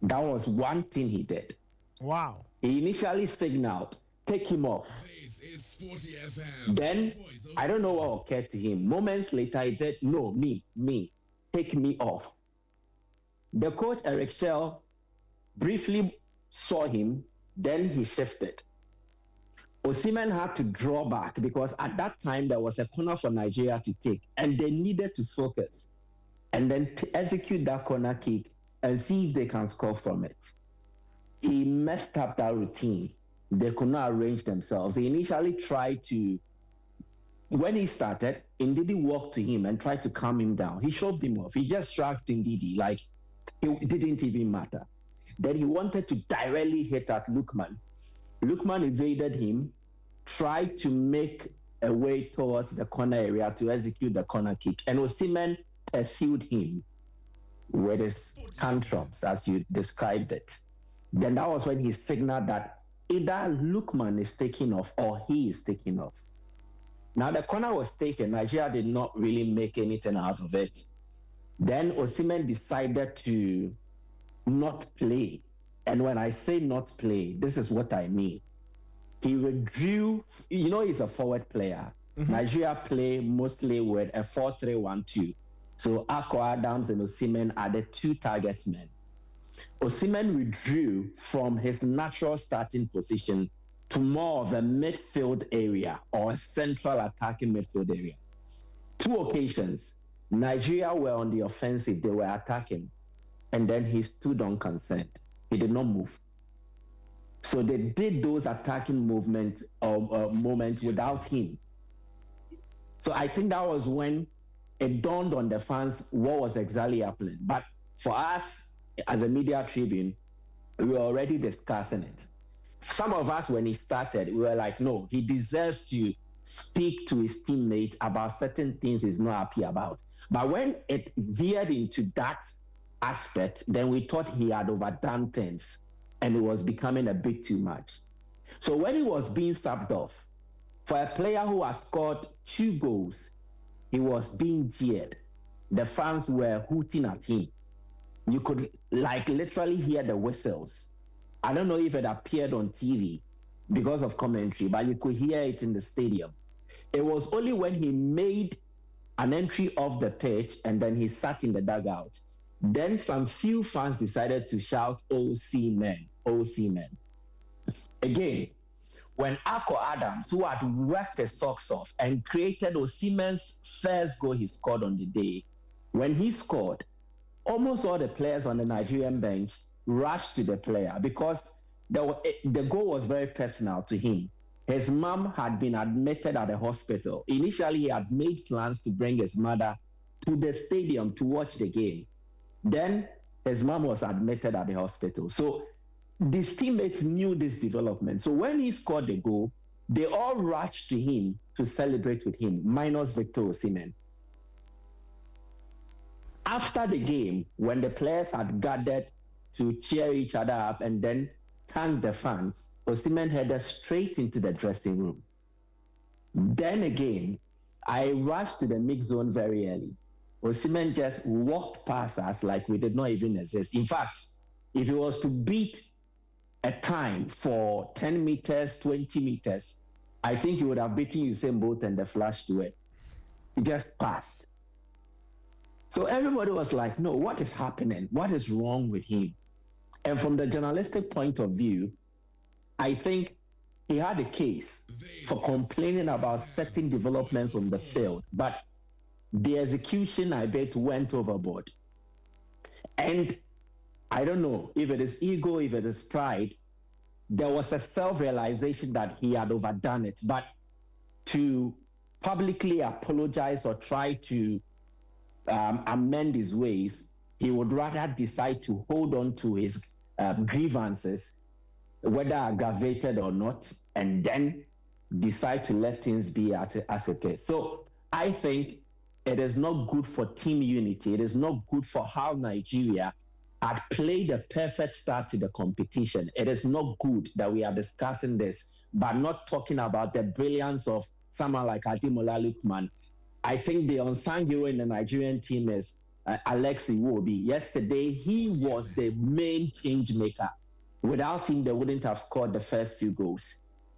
[SPEAKER 13] That was one thing he did.
[SPEAKER 2] Wow.
[SPEAKER 13] He initially signaled, take him off.
[SPEAKER 9] This is Sporty FM.
[SPEAKER 13] Then, I don't know what occurred to him. Moments later, he said, no, me, take me off. The coach, Eric Schell, briefly saw him, then he shifted. Osimhen had to draw back because at that time, there was a corner for Nigeria to take, and they needed to focus and then execute that corner kick and see if they can score from it. He messed up that routine. They could not arrange themselves. They initially tried to, when he started, Ndidi walked to him and tried to calm him down. He shoved him off. He just shrugged Ndidi like it didn't even matter. Then he wanted to directly hit at Lookman. Lookman evaded him, tried to make a way towards the corner area to execute the corner kick. And Osimhen pursued him with his tantrums, as you described it. Then that was when he signaled that either Lookman is taking off or he is taking off. Now the corner was taken. Nigeria did not really make anything out of it. Then Osimhen decided to not play. And when I say not play, this is what I mean. He withdrew, he's a forward player. Mm-hmm. Nigeria play mostly with a 4-3-1-2. So Akko Adams and Osimhen are the two target men. Osimhen withdrew from his natural starting position to more of a midfield area or a central attacking midfield area. Two occasions, Nigeria were on the offensive, they were attacking, and then he stood unconcerned. He did not move. So they did those attacking movements moments without him. So I think that was when it dawned on the fans what was exactly happening. But for us, as a media tribune, we were already discussing it. Some of us, when he started, we were like, no, he deserves to speak to his teammates about certain things he's not happy about. But when it veered into that aspect, then we thought he had overdone things and it was becoming a bit too much. So when he was being subbed off, for a player who has scored 2 goals, he was being jeered. The fans were hooting at him. You could literally hear the whistles. I don't know if it appeared on TV because of commentary, but you could hear it in the stadium. It was only when he made an entry off the pitch and then he sat in the dugout. Then some few fans decided to shout, OC men, OC men. Again, when Akko Adams, who had worked his socks off and created Osimhen's first goal he scored on the day, when he scored, almost all the players on the Nigerian bench rushed to the player because the goal was very personal to him. His mom had been admitted at the hospital. Initially, he had made plans to bring his mother to the stadium to watch the game. Then his mom was admitted at the hospital. So his teammates knew this development. So when he scored the goal, they all rushed to him to celebrate with him, minus Victor Osimhen. After the game, when the players had gathered to cheer each other up and then thank the fans, Osimhen headed straight into the dressing room. Then again, I rushed to the mix zone very early. Osimhen just walked past us like we did not even exist. In fact, if he was to beat a time for 10 meters, 20 meters, I think he would have beaten Usain Bolt and the Flash duet. He just passed. So everybody was like, no, what is happening? What is wrong with him? And from the journalistic point of view, I think he had a case for complaining about certain developments on the field, but the execution, I bet, went overboard. And I don't know if it is ego, if it is pride, there was a self-realization that he had overdone it, but to publicly apologize or try to amend his ways, he would rather decide to hold on to his grievances, whether aggravated or not, and then decide to let things be as it is. So I think it is not good for team unity. It is not good for how Nigeria had played a perfect start to the competition. It is not good that we are discussing this, but not talking about the brilliance of someone like Ademola Lookman. I think the unsung hero in the Nigerian team is Alexi Iwobi. Yesterday, he was the main change maker. Without him, they wouldn't have scored the first few goals.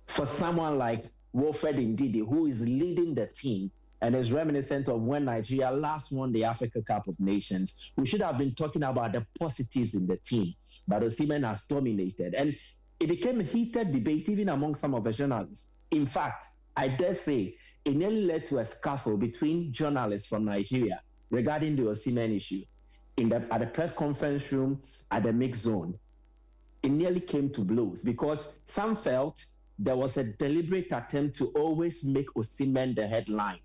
[SPEAKER 13] For someone like Wilfred Ndidi, who is leading the team and is reminiscent of when Nigeria last won the Africa Cup of Nations, we should have been talking about the positives in the team. But Osimhen has dominated. And it became a heated debate even among some of the journalists. In fact, I dare say, it nearly led to a scuffle between journalists from Nigeria regarding the Osimhen issue. At the press conference room, at the mix zone, it nearly came to blows because some felt there was a deliberate attempt to always make Osimhen the headline.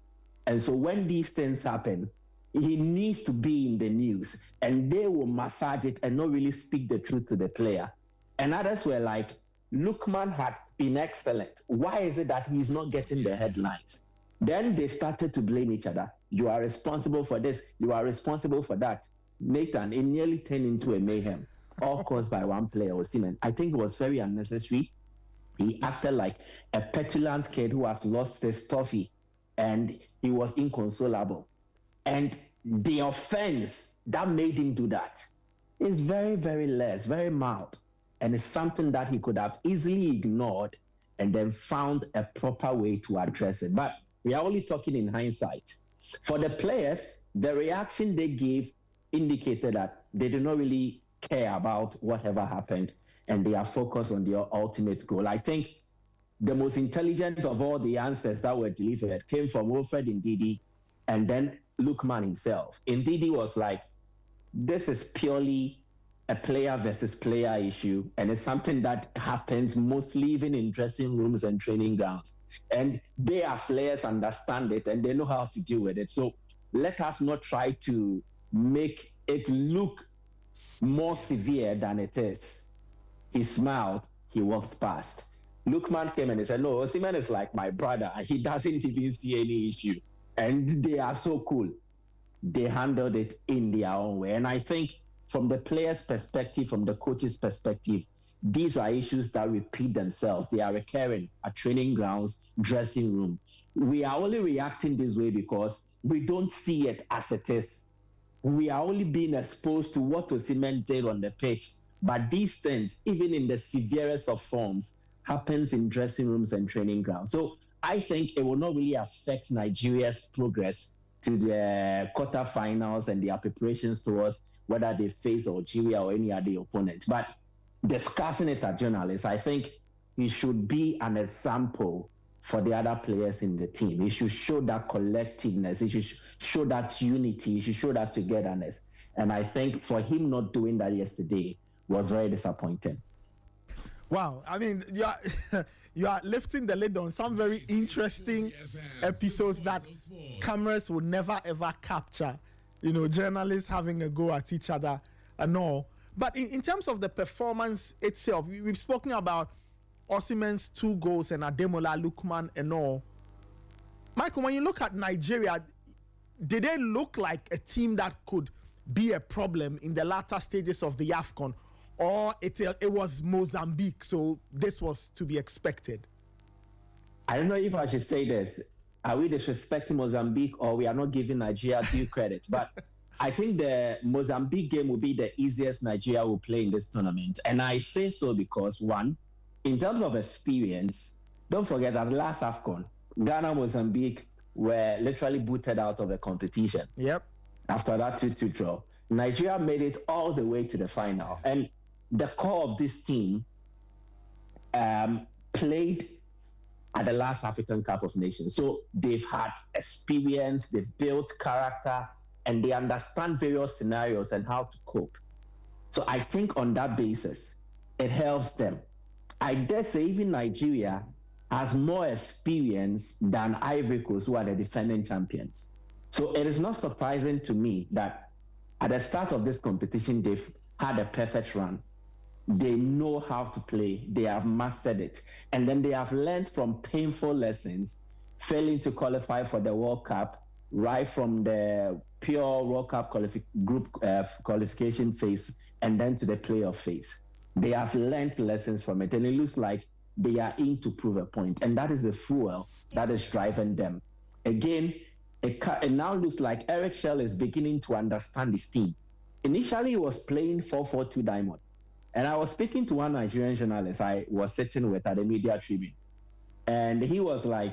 [SPEAKER 13] And so when these things happen, he needs to be in the news, and they will massage it and not really speak the truth to the player. And others were like, Lookman had been excellent. Why is it that he's not getting the headlines? Then they started to blame each other. You are responsible for this. You are responsible for that. Nathan, it nearly turned into a mayhem, all caused by one player, Osimhen. I think it was very unnecessary. He acted like a petulant kid who has lost his toffee, and he was inconsolable. And the offense that made him do that is very, very less, very mild. And it's something that he could have easily ignored and then found a proper way to address it. But we are only talking in hindsight. For the players, the reaction they gave indicated that they do not really care about whatever happened, and they are focused on their ultimate goal. I think the most intelligent of all the answers that were delivered came from Wilfred Ndidi and then Lookman himself. Ndidi was like, this is purely a player versus player issue, and it's something that happens mostly even in dressing rooms and training grounds. And they as players understand it and they know how to deal with it. So let us not try to make it look more severe than it is. He smiled, he walked past. Lookman came and he said, no, Osimhen is like my brother. He doesn't even see any issue. And they are so cool. They handled it in their own way. And I think from the player's perspective, from the coach's perspective, these are issues that repeat themselves. They are recurring at training grounds, dressing room. We are only reacting this way because we don't see it as it is. We are only being exposed to what Osimhen did on the pitch. But these things, even in the severest of forms, happens in dressing rooms and training grounds. So I think it will not really affect Nigeria's progress to the quarterfinals and their preparations towards whether they face Algeria or any other opponent. But discussing it as journalists, I think he should be an example for the other players in the team. He should show that collectiveness. He should show that unity. He should show that togetherness. And I think for him not doing that yesterday was very disappointing.
[SPEAKER 2] Wow. I mean, you are lifting the lid on some very interesting episodes that cameras will never, ever capture. You know, journalists having a go at each other and all. But in terms of the performance itself, we've spoken about Osimhen's 2 goals and Ademola Lookman and all. Michael, when you look at Nigeria, did they look like a team that could be a problem in the latter stages of the AFCON? Or it was Mozambique, so this was to be expected?
[SPEAKER 13] I don't know if I should say this. Are we disrespecting Mozambique or we are not giving Nigeria due credit? But I think the Mozambique game will be the easiest Nigeria will play in this tournament. And I say so because, one, in terms of experience, don't forget that last AFCON, Ghana, Mozambique were literally booted out of the competition.
[SPEAKER 2] Yep.
[SPEAKER 13] After that 2-2 draw. Nigeria made it all the way to the final. And the core of this team played at the last African Cup of Nations. So they've had experience, they've built character, and they understand various scenarios and how to cope. So I think on that basis, it helps them. I dare say even Nigeria has more experience than Ivory Coast, who are the defending champions. So it is not surprising to me that at the start of this competition, they've had a perfect run. They know how to play. They have mastered it. And then they have learned from painful lessons, failing to qualify for the World Cup, right from the pure World Cup group qualification phase and then to the playoff phase. They have learned lessons from it. And it looks like they are in to prove a point. And that is the fuel that is driving them. Again, it now looks like Eric Shell is beginning to understand his team. Initially, he was playing 4-4-2 diamond. And I was speaking to one Nigerian journalist I was sitting with at the Media Tribune. And he was like,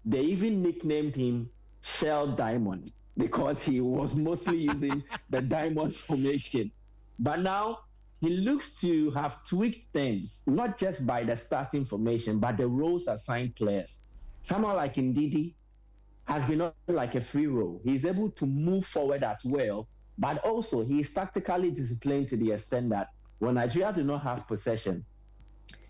[SPEAKER 13] they even nicknamed him Shell Diamond because he was mostly using the diamond formation. But now he looks to have tweaked things, not just by the starting formation, but the roles assigned players. Someone like Ndidi has been on like a free role. He's able to move forward at will, but also he is tactically disciplined to the extent that when Nigeria do not have possession,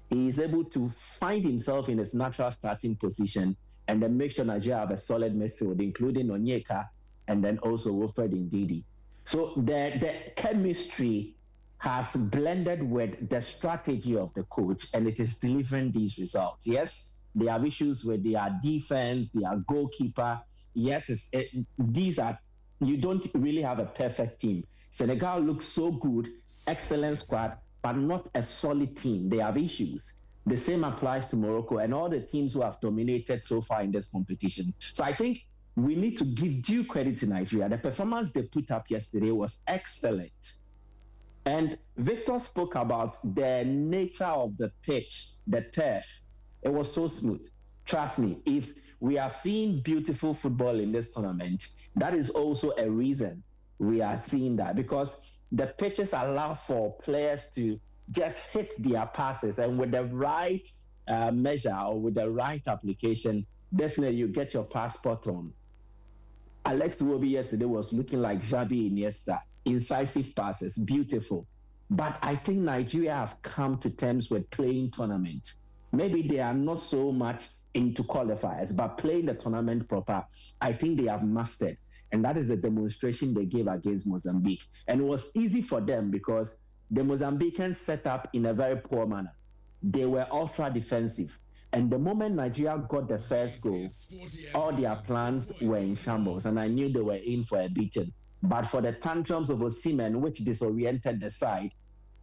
[SPEAKER 13] he is able to find himself in his natural starting position and then make sure Nigeria have a solid midfield, including Onyeka and then also Wilfred Ndidi. So the chemistry has blended with the strategy of the coach, and it is delivering these results. Yes, they have issues with their defense, their goalkeeper. Yes, these are, you don't really have a perfect team. Senegal looks so good, excellent squad, but not a solid team. They have issues. The same applies to Morocco and all the teams who have dominated so far in this competition. So I think we need to give due credit to Nigeria. The performance they put up yesterday was excellent. And Victor spoke about the nature of the pitch, the turf. It was so smooth. Trust me, if we are seeing beautiful football in this tournament, that is also a reason we are seeing that, because the pitches allow for players to just hit their passes, and with the right measure or with the right application, definitely you get your passport on. Alex Iwobi yesterday was looking like Xavi Iniesta. Incisive passes, beautiful. But I think Nigeria have come to terms with playing tournaments. Maybe they are not so much into qualifiers, but playing the tournament proper, I think they have mastered. And that is the demonstration they gave against Mozambique. And it was easy for them because the Mozambicans set up in a very poor manner. They were ultra defensive. And the moment Nigeria got the first goal, all their plans were in shambles. And I knew they were in for a beating. But for the tantrums of Osimhen, which disoriented the side,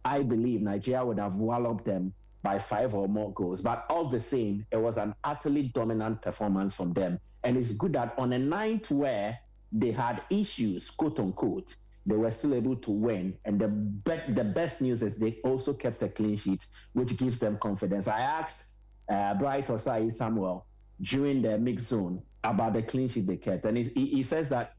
[SPEAKER 13] I believe Nigeria would have walloped them by 5 or more goals. But all the same, it was an utterly dominant performance from them. And it's good that on a night where they had issues, quote unquote, they were still able to win. And the best news is they also kept a clean sheet, which gives them confidence. I asked Bright Osai Samuel during the mix zone about the clean sheet they kept. And he says that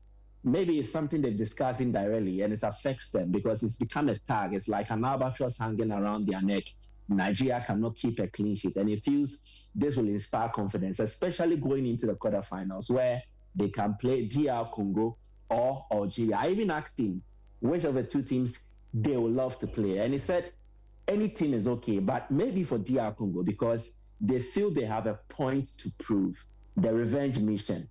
[SPEAKER 13] maybe it's something they've discussed indirectly and it affects them because it's become a tag. It's like an albatross hanging around their neck. Nigeria cannot keep a clean sheet. And he feels this will inspire confidence, especially going into the quarterfinals where they can play DR Congo or Algeria. I even asked him which of the two teams they would love to play. And he said any team is okay, but maybe for DR Congo because they feel they have a point to prove. The revenge mission.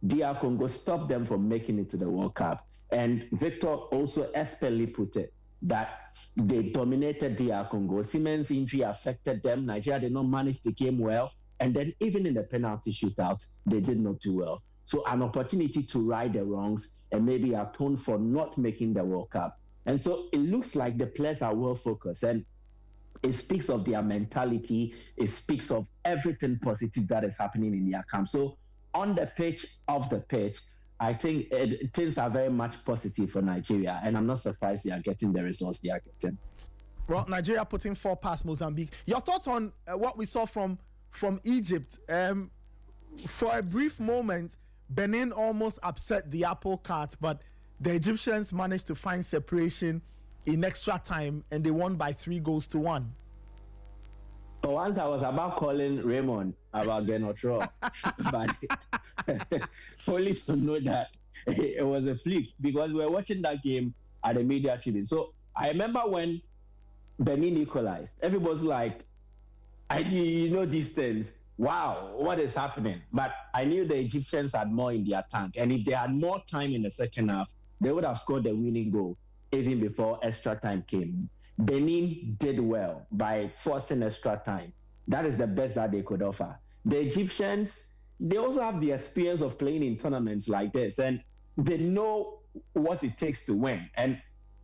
[SPEAKER 13] DR Congo stopped them from making it to the World Cup. And Victor also expertly put it that they dominated DR Congo. Siemens' injury affected them. Nigeria did not manage the game well. And then even in the penalty shootout, they did not do well. So an opportunity to right the wrongs and maybe atone for not making the World Cup. And so it looks like the players are well focused. And it speaks of their mentality. It speaks of everything positive that is happening in their camp. So on the pitch, off the pitch, I think things are very much positive for Nigeria, and I'm not surprised they are getting the results they are getting.
[SPEAKER 2] Well, Nigeria putting 4 past Mozambique. Your thoughts on what we saw from Egypt? For a brief moment, Benin almost upset the apple cart, but the Egyptians managed to find separation in extra time, and they won by 3-1.
[SPEAKER 13] For once, I was about calling Raymond about Genotro, but only to know that it was a flick, because we were watching that game at the media tribune. So I remember when Benin equalized, everybody's like, these things. Wow, what is happening? But I knew the Egyptians had more in their tank, and if they had more time in the second half, they would have scored the winning goal even before extra time came. Benin did well by forcing extra time. That is the best that they could offer. The Egyptians, they also have the experience of playing in tournaments like this, and they know what it takes to win. And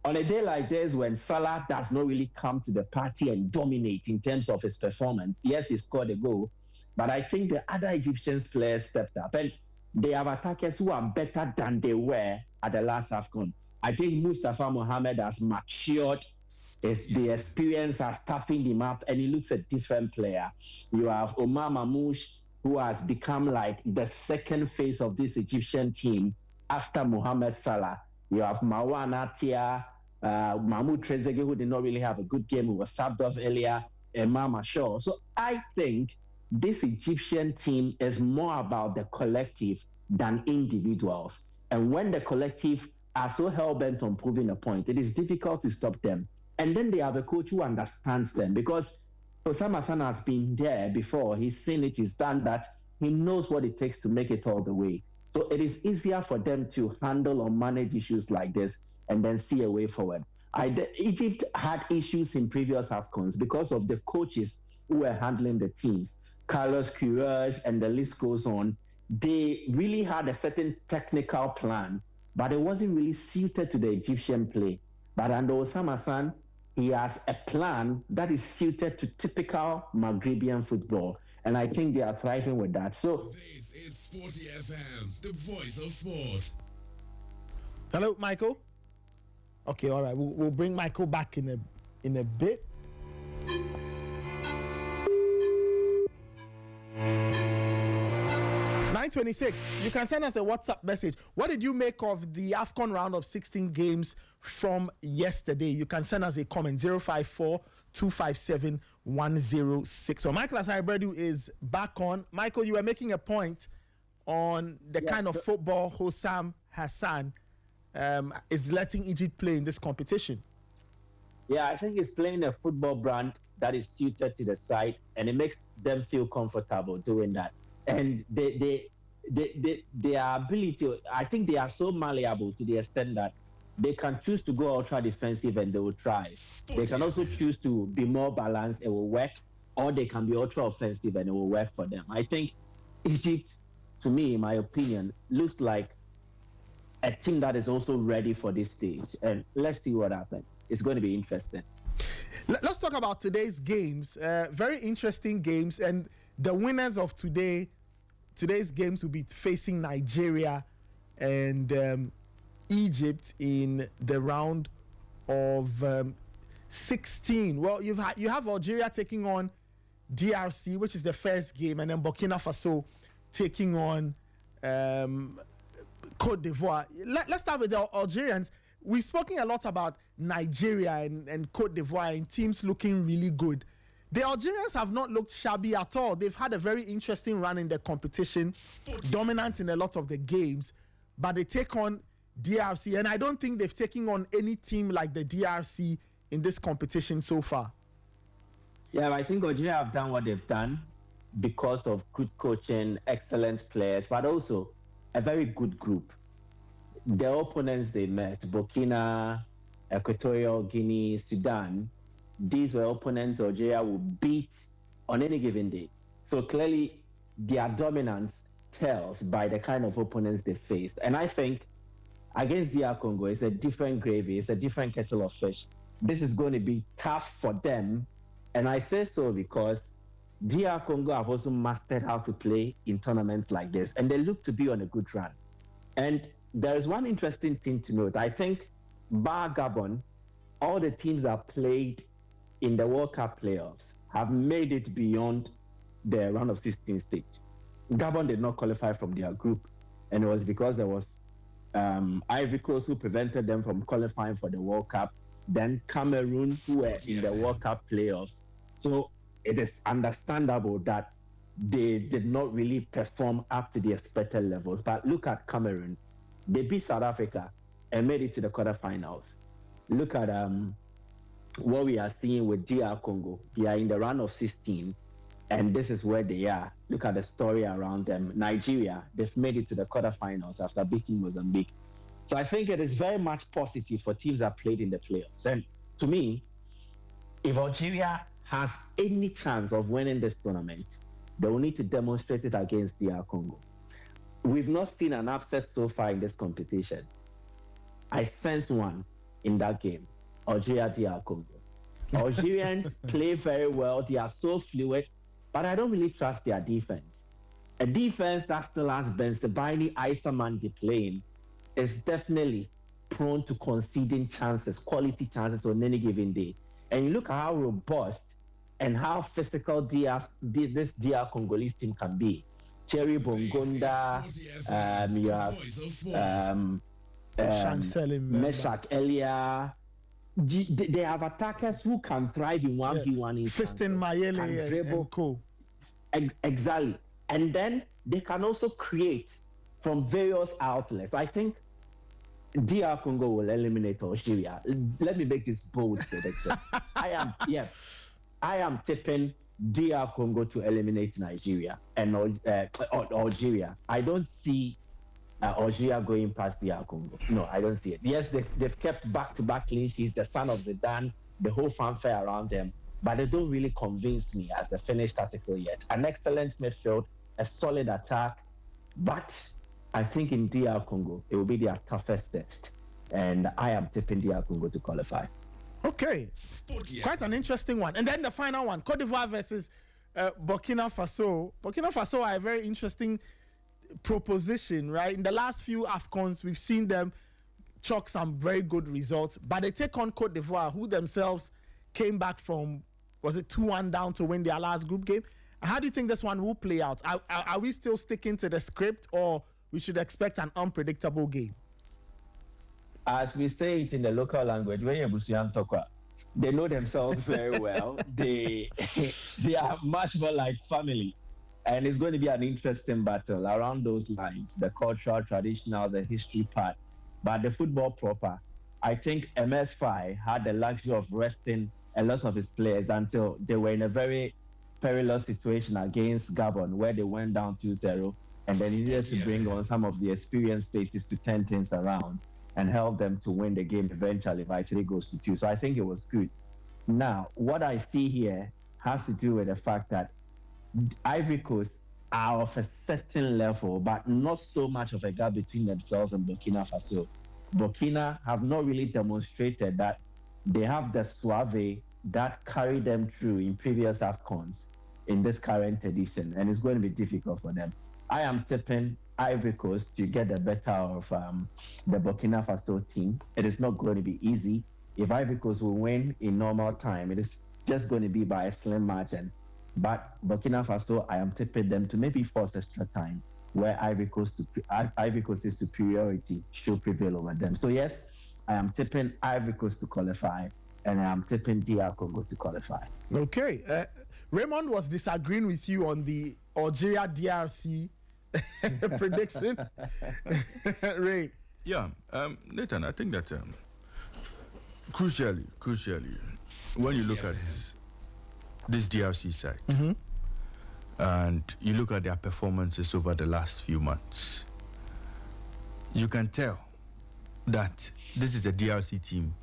[SPEAKER 13] on a day like this, when Salah does not really come to the party and dominate in terms of his performance, yes, he scored a goal, but I think the other Egyptian players stepped up, and they have attackers who are better than they were at the last AFCON. I think Mustafa Mohamed has matured. The experience has toughened him up, and he looks a different player. You have Omar Mamouche, who has become like the second face of this Egyptian team after Mohamed Salah. You have Marwan Atia, Mahmoud Trezeguet, who did not really have a good game, who was subbed off earlier, and Mama Shaw. So I think this Egyptian team is more about the collective than individuals. And when the collective are so hell-bent on proving a point, it is difficult to stop them. And then they have a coach who understands them, because Osama San has been there before. He's seen it, he's done that. He knows what it takes to make it all the way. So it is easier for them to handle or manage issues like this and then see a way forward. Egypt had issues in previous AFCONs because of the coaches who were handling the teams. Carlos Queiroz, and the list goes on. They really had a certain technical plan, but it wasn't really suited to the Egyptian play. But under Osama San, he has a plan that is suited to typical Maghrebian football. And I think they are thriving with that. So
[SPEAKER 9] this is Sporty FM, the voice of sport.
[SPEAKER 2] Hello, Michael. Okay, all right. We'll bring Michael back in a bit. $926. You can send us a WhatsApp message. What did you make of the AFCON round of 16 games from yesterday? You can send us a comment. 054-257-106. So Michael Asaribedu is back on. Michael, you were making a point on the kind of football Hossam Hassan is letting Egypt play in this competition.
[SPEAKER 13] Yeah, I think he's playing a football brand that is suited to the side, and it makes them feel comfortable doing that. And their ability, I think they are so malleable to the extent that they can choose to go ultra defensive and they will try. They can also choose to be more balanced, it will work, or they can be ultra offensive and it will work for them. I think Egypt, to me, in my opinion, looks like a team that is also ready for this stage. And let's see what happens. It's going to be interesting.
[SPEAKER 2] Let's talk about today's games. Very interesting games. And the winners of today's games will be facing Nigeria and Egypt in the round of 16. Well, you have Algeria taking on DRC, which is the first game, and then Burkina Faso taking on Cote d'Ivoire. Let's start with the Algerians. We've spoken a lot about Nigeria and Cote d'Ivoire and teams looking really good. The Algerians have not looked shabby at all. They've had a very interesting run in the competition, dominant in a lot of the games, but they take on DRC, and I don't think they've taken on any team like the DRC in this competition so far.
[SPEAKER 13] Yeah, I think Algeria have done what they've done because of good coaching, excellent players, but also a very good group. The opponents they met, Burkina, Equatorial Guinea, Sudan, these were opponents Algeria would beat on any given day. So clearly, their dominance tells by the kind of opponents they faced. And I think against DR Congo, it's a different gravy, it's a different kettle of fish. This is going to be tough for them. And I say so because DR Congo have also mastered how to play in tournaments like this, and they look to be on a good run. And there's one interesting thing to note. I think bar Gabon, all the teams that played in the World Cup playoffs have made it beyond the round of 16 stage. Gabon did not qualify from their group, and it was because there was Ivory Coast who prevented them from qualifying for the World Cup, then Cameroon who were in the World Cup playoffs. So it is understandable that they did not really perform up to the expected levels. But look at Cameroon. They beat South Africa and made it to the quarterfinals. Look at what we are seeing with DR Congo. They are in the round of 16, and this is where they are. Look at the story around them. Nigeria, they've made it to the quarterfinals after beating Mozambique. So I think it is very much positive for teams that played in the playoffs. And to me, if Algeria has any chance of winning this tournament, they will need to demonstrate it against DR Congo. We've not seen an upset so far in this competition. I sense one in that game, Algeria, DR Congo. Algerians play very well. They are so fluid, but I don't really trust their defense. A defense that still has Ben Sebaini, Aisaman playing is definitely prone to conceding chances, quality chances on any given day. And you look at how robust and how physical this DR Congolese team can be. Thierry Bongonda, you have Meshak Elia. They have attackers who can thrive in 1v1 in
[SPEAKER 2] Fiston Mayele and co.
[SPEAKER 13] Exactly. And then they can also create from various outlets. I think DR Congo will eliminate Algeria. Let me make this bold prediction. I am tipping DR Congo to eliminate Nigeria and Algeria. I don't see Algeria going past DR Congo. No, I don't see it. Yes, they've kept back-to-back clean sheets, the son of Zidane, the whole fanfare around them, but they don't really convince me as the finished article yet. An excellent midfield, a solid attack, but I think in DR Congo, it will be their toughest test. And I am tipping DR Congo to qualify.
[SPEAKER 2] Okay, quite an interesting one. And then the final one, Cote d'Ivoire versus Burkina Faso. Burkina Faso are a very interesting proposition, right? In the last few AFCONs, we've seen them chalk some very good results, but they take on Cote d'Ivoire, who themselves came back from, was it 2-1 down to win their last group game? How do you think this one will play out? Are we still sticking to the script, or we should expect an unpredictable game?
[SPEAKER 13] As we say it in the local language, they know themselves very well. They are much more like family. And it's going to be an interesting battle around those lines, the cultural, traditional, the history part. But the football proper, I think MS5 had the luxury of resting a lot of his players until they were in a very perilous situation against Gabon, where they went down 2-0, and then he needed to bring on some of the experienced faces to turn things around and help them to win the game eventually by 3 goals to 2. So I think it was good. Now, what I see here has to do with the fact that Ivory Coast are of a certain level, but not so much of a gap between themselves and Burkina Faso. Burkina have not really demonstrated that they have the suave that carried them through in previous AFCONs in this current edition, and it's going to be difficult for them. I am tipping Ivory Coast to get the better of the Burkina Faso team. It is not going to be easy. If Ivory Coast will win in normal time, it is just going to be by a slim margin. But Burkina Faso, I am tipping them to maybe force extra time, where Ivory Coast's superiority should prevail over them. So yes, I am tipping Ivory Coast to qualify, and I am tipping DR Congo to qualify.
[SPEAKER 2] Okay. Raymond was disagreeing with you on the Algeria DRC prediction. Ray.
[SPEAKER 3] Yeah, Nathan, I think that crucially, when you look at this DRC side, and you look at their performances over the last few months, you can tell that this is a DRC team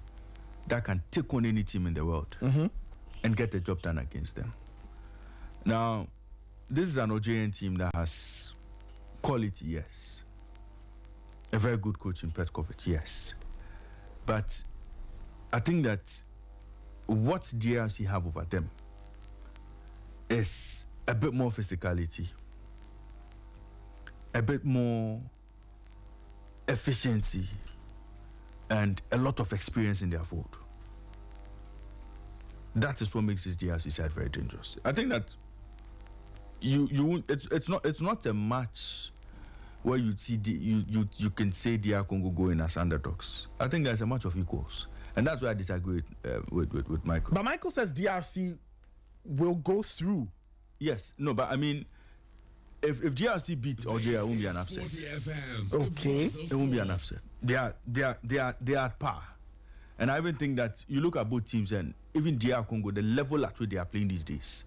[SPEAKER 3] that can take on any team in the world and get the job done against them. Now, this is an Algerian team that has quality, yes. A very good coach in Petkovic, yes. But I think that what DRC have over them is a bit more physicality, a bit more efficiency, and a lot of experience in their forward. That is what makes this DRC side very dangerous. I think that it's not a match where you see you can say DR Congo going as underdogs. I think there's a match of equals, and that's why I disagree with Michael.
[SPEAKER 2] But Michael says DRC will go through.
[SPEAKER 3] Yes, no, but I mean, if DRC beats Algeria, it won't be an upset.
[SPEAKER 2] Okay,
[SPEAKER 3] it won't be an upset. They are at par, and I even think that you look at both teams and even DR Congo, the level at which they are playing these days,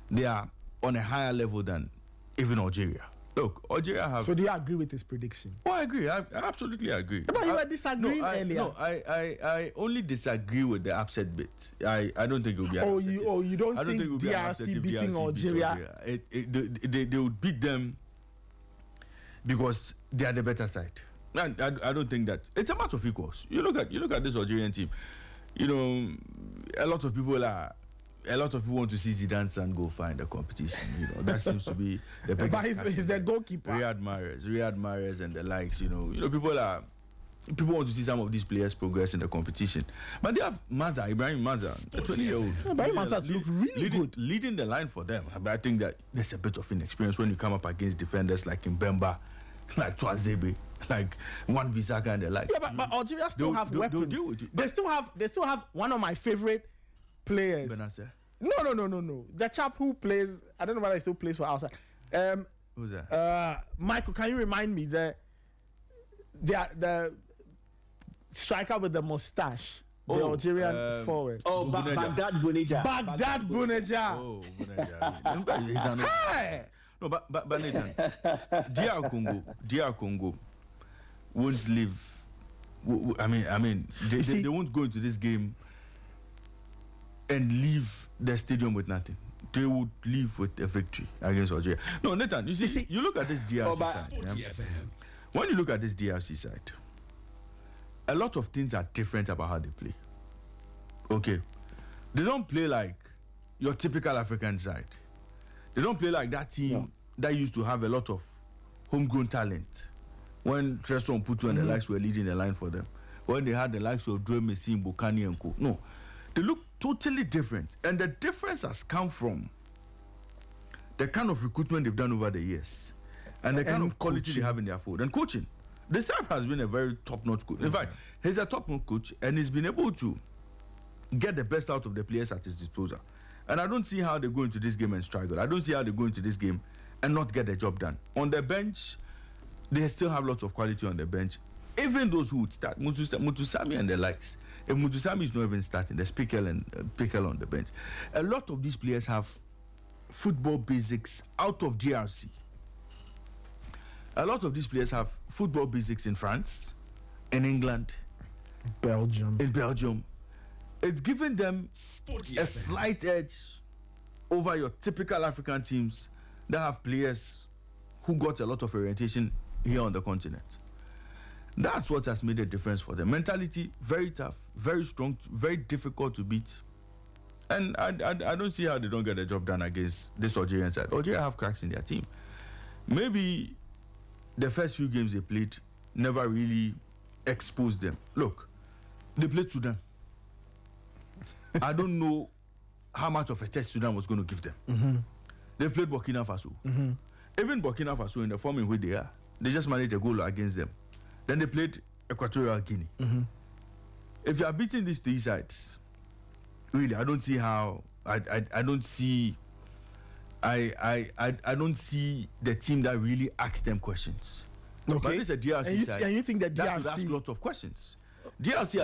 [SPEAKER 3] they are on a higher level than even Algeria. Look, Algeria have...
[SPEAKER 2] So do you agree with his prediction?
[SPEAKER 3] Oh, I agree. I absolutely agree.
[SPEAKER 2] But you were disagreeing earlier.
[SPEAKER 3] No, I only disagree with the upset bit. I don't think it will be an upset.
[SPEAKER 2] You don't think DRC beating Algeria?
[SPEAKER 3] They would beat them because they are the better side. And I don't think that... It's a match of equals. You look at this Algerian team. You know, a lot of people want to see Zidane and go find the competition. You know, that seems to be the biggest.
[SPEAKER 2] But he's the goalkeeper.
[SPEAKER 3] Riyad Mahrez and the likes. You know, people want to see some of these players progress in the competition. But they have Ibrahim Maza, a 20-year-old.
[SPEAKER 2] Ibrahim Maza look really good,
[SPEAKER 3] leading the line for them. But I think that there's a bit of inexperience when you come up against defenders like Mbemba, like Twazebe, like Wan-Bissaka and the likes.
[SPEAKER 2] Yeah, but Algeria still have weapons. They still have one of my favorite players.
[SPEAKER 3] Benacer?
[SPEAKER 2] No. The chap who plays, I don't know whether he still plays for outside.
[SPEAKER 3] Who's that?
[SPEAKER 2] Michael, can you remind me the striker with the mustache, the Algerian forward?
[SPEAKER 13] Oh, Baghdad Bounedjah.
[SPEAKER 2] Baghdad Bounedjah.
[SPEAKER 3] Oh, Bounedjah.
[SPEAKER 2] Hey!
[SPEAKER 3] No, but Nathan, DR Congo won't leave. I mean, they won't go into this game and leave the stadium with nothing. They would leave with a victory against Algeria. No, Nathan, you see, you look at this DRC side. Yeah? When you look at this DRC side, a lot of things are different about how they play. Okay. They don't play like your typical African side. They don't play like that team that used to have a lot of homegrown talent. When Tresson Putu and the likes were leading the line for them. When they had the likes of Dre Messi, Bokani and Co. No. They look totally different. And the difference has come from the kind of recruitment they've done over the years. And the kind of quality they have in their forward. And coaching. The staff has been a very top-notch coach. In fact, he's a top-notch coach and he's been able to get the best out of the players at his disposal. And I don't see how they go into this game and struggle. I don't see how they go into this game and not get the job done. On the bench, they still have lots of quality on the bench. Even those who would start, Mutusami and the likes. If Mutusami is not even starting, there's Pickle on the bench. A lot of these players have football basics out of DRC. A lot of these players have football basics in France, in England, in Belgium. It's given them a slight edge over your typical African teams that have players who got a lot of orientation here on the continent. That's what has made a difference for them. Mentality, very tough, very strong, very difficult to beat. And I don't see how they don't get the job done against this Algerian side. Algeria have cracks in their team. Maybe the first few games they played never really exposed them. Look, they played Sudan. I don't know how much of a test Sudan was going to give them. They played Burkina Faso. Even Burkina Faso, in the form in which they are, they just managed a goal against them. Then they played Equatorial Guinea. If you are beating these three sides, really, I don't see how. I don't see the team that really asks them questions.
[SPEAKER 2] Okay.
[SPEAKER 3] But this is a DRC side.
[SPEAKER 2] And you think that
[SPEAKER 3] DRC asks lots of questions. DRC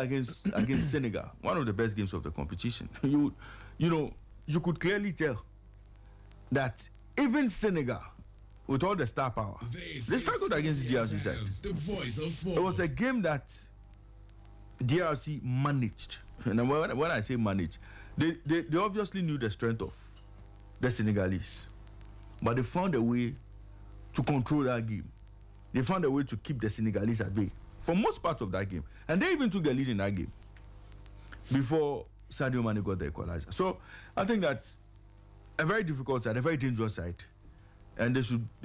[SPEAKER 3] against Senegal, one of the best games of the competition. You could clearly that even Senegal, with all the star power, they struggled against the DRC side.
[SPEAKER 9] The voice of sport.
[SPEAKER 3] It was a game that DRC managed. And when I say managed, they obviously knew the strength of the Senegalese. But they found a way to control that game. They found a way to keep the Senegalese at bay for most part of that game. And they even took the lead in that game before Sadio Mane got the equalizer. So I think that's a very difficult side, a very dangerous side. and they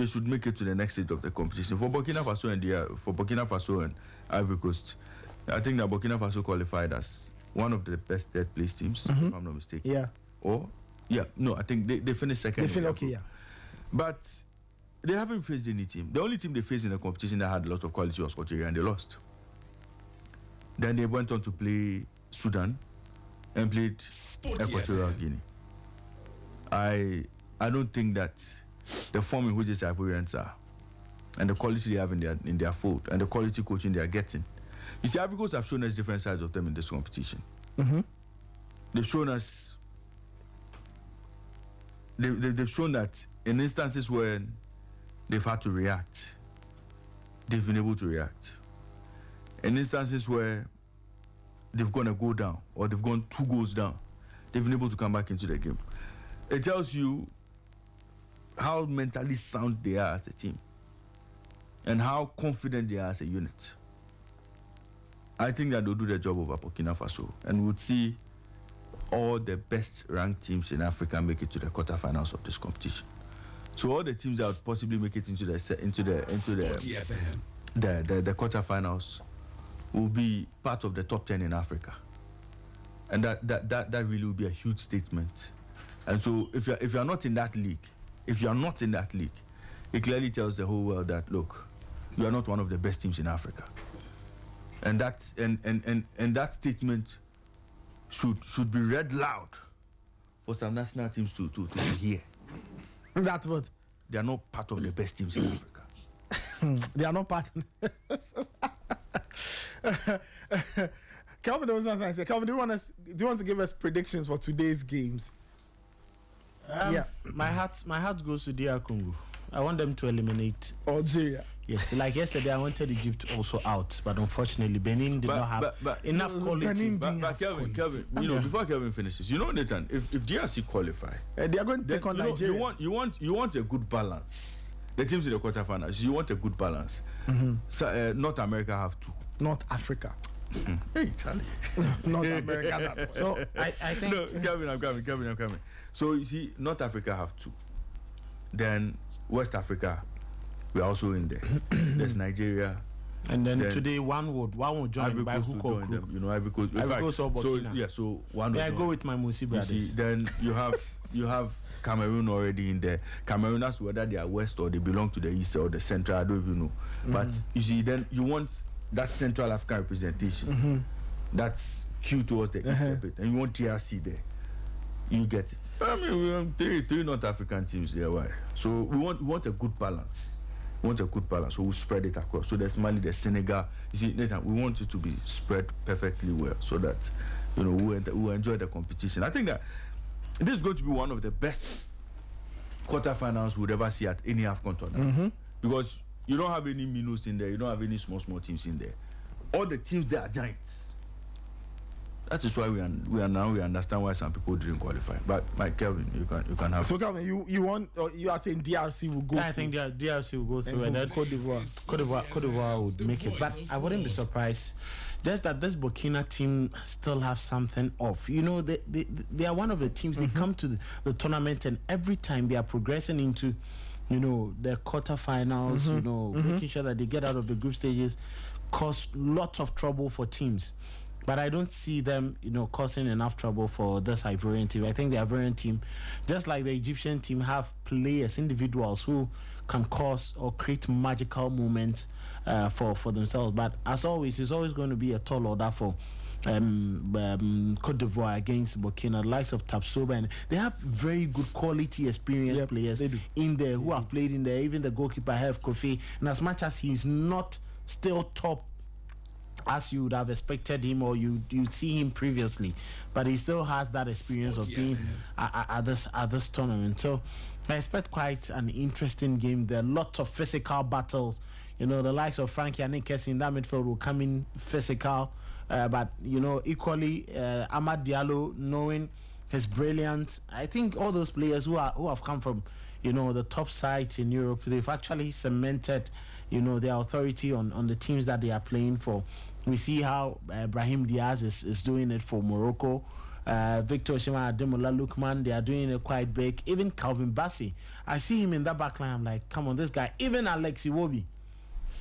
[SPEAKER 3] should make it to the next stage of the competition. For Burkina Faso and Ivory Coast, I think that Burkina Faso qualified as one of the best third place teams, if I'm not mistaken.
[SPEAKER 2] Yeah.
[SPEAKER 3] I think they finished second.
[SPEAKER 2] Yeah.
[SPEAKER 3] But they haven't faced any team. The only team they faced in the competition that had a lot of quality was Algeria, and they lost. Then they went on to play Sudan and played Equatorial Guinea. I don't think that the form in which these Ivorians are and the quality they have in their fold and the quality coaching they are getting. You see, Ivory Coast have shown us different sides of them in this competition. They've shown us. They've shown that in instances where they've had to react, they've been able to react. In instances where they've gone a goal down or they've gone 2 goals down, they've been able to come back into the game. It tells you how mentally sound they are as a team and how confident they are as a unit. I think that they'll do the job over Burkina Faso, and we'll see all the best ranked teams in Africa make it to the quarterfinals of this competition. So all the teams that would possibly make it into the quarterfinals will be part of the top 10 in Africa, and that really will be a huge statement. And so if you're not in that league, it clearly tells the whole world that, look, you are not one of the best teams in Africa. And that statement should be read loud for some national teams to hear.
[SPEAKER 2] That's what
[SPEAKER 3] they are not part of the best teams in Africa.
[SPEAKER 2] They are not part. Kelvin, I was going to say, Kelvin, do you want to give us predictions for today's games?
[SPEAKER 1] My heart goes to DR Congo. I want them to eliminate
[SPEAKER 2] Algeria.
[SPEAKER 1] Yes, like yesterday, I wanted Egypt also out, but unfortunately, Benin did not have enough quality.
[SPEAKER 3] But Kelvin, before Kelvin finishes, Nathan, if DRC qualify,
[SPEAKER 2] they are going to take on Nigeria.
[SPEAKER 3] You want a good balance. The teams in the quarterfinals, you want a good balance. So, North America have 2.
[SPEAKER 2] North Africa.
[SPEAKER 3] Hey, Charlie.
[SPEAKER 2] North America. That
[SPEAKER 1] so I think.
[SPEAKER 3] No, Kelvin, I'm coming. So you see, North Africa have 2. Then West Africa, we're also in there. There's Nigeria.
[SPEAKER 1] And then today one would join by hook or crook.
[SPEAKER 3] Ivory Coast
[SPEAKER 1] or Burkina.
[SPEAKER 3] So one.
[SPEAKER 1] I go with my Musi brothers.
[SPEAKER 3] You see, then you have Cameroon already in there. Cameroon, that's whether they are West or they belong to the East or the Central. I don't even know. But you see, then you want that Central African representation. That's queued towards the East of it, and you want TRC there. You get it. I mean, we have three North African teams there. Why? So we want a good balance. So we spread it across. So there's Mali, there's Senegal. You see, Nathan, we want it to be spread perfectly well, so that we enjoy the competition. I think that this is going to be one of the best quarterfinals we'd ever see at any AFCON tournament, because you don't have any minnows in there. You don't have any small teams in there. All the teams there are giants. That is why we understand why some people didn't qualify. But Mike Kelvin, you can have.
[SPEAKER 2] So Kelvin, you are saying DRC will go?
[SPEAKER 1] I think DRC will go through, and then Cote d'Ivoire would make it. But I wouldn't be surprised. Just that this Burkina team still have something off. They are one of the teams. They come to the tournament, and every time they are progressing into, the quarterfinals. Making sure that they get out of the group stages, cause lots of trouble for teams. But I don't see them, causing enough trouble for this Ivorian team. I think the Ivorian team, just like the Egyptian team, have players, individuals who can cause or create magical moments for themselves. But as always, it's always going to be a tall order for Cote d'Ivoire against Burkina, the likes of Tapsoba, and they have very good quality, experienced players in there who have played in there. Even the goalkeeper, Hef Kofi, and as much as he's not still top as you would have expected him, or you see him previously, but he still has that experience of being at this tournament. So I expect quite an interesting game. There are lots of physical battles. The likes of Frankie and Nikes in that midfield will come in physical, but equally Amad Diallo, knowing his brilliance, I think all those players who have come from the top sides in Europe, they've actually cemented their authority on the teams that they are playing for. We see how Brahim Diaz is doing it for Morocco.
[SPEAKER 2] Victor Osimhen, Ademola Lookman, they are doing it quite big. Even Calvin Bassey, I see him in that back line. I'm like, come on, this guy. Even Alex Iwobi,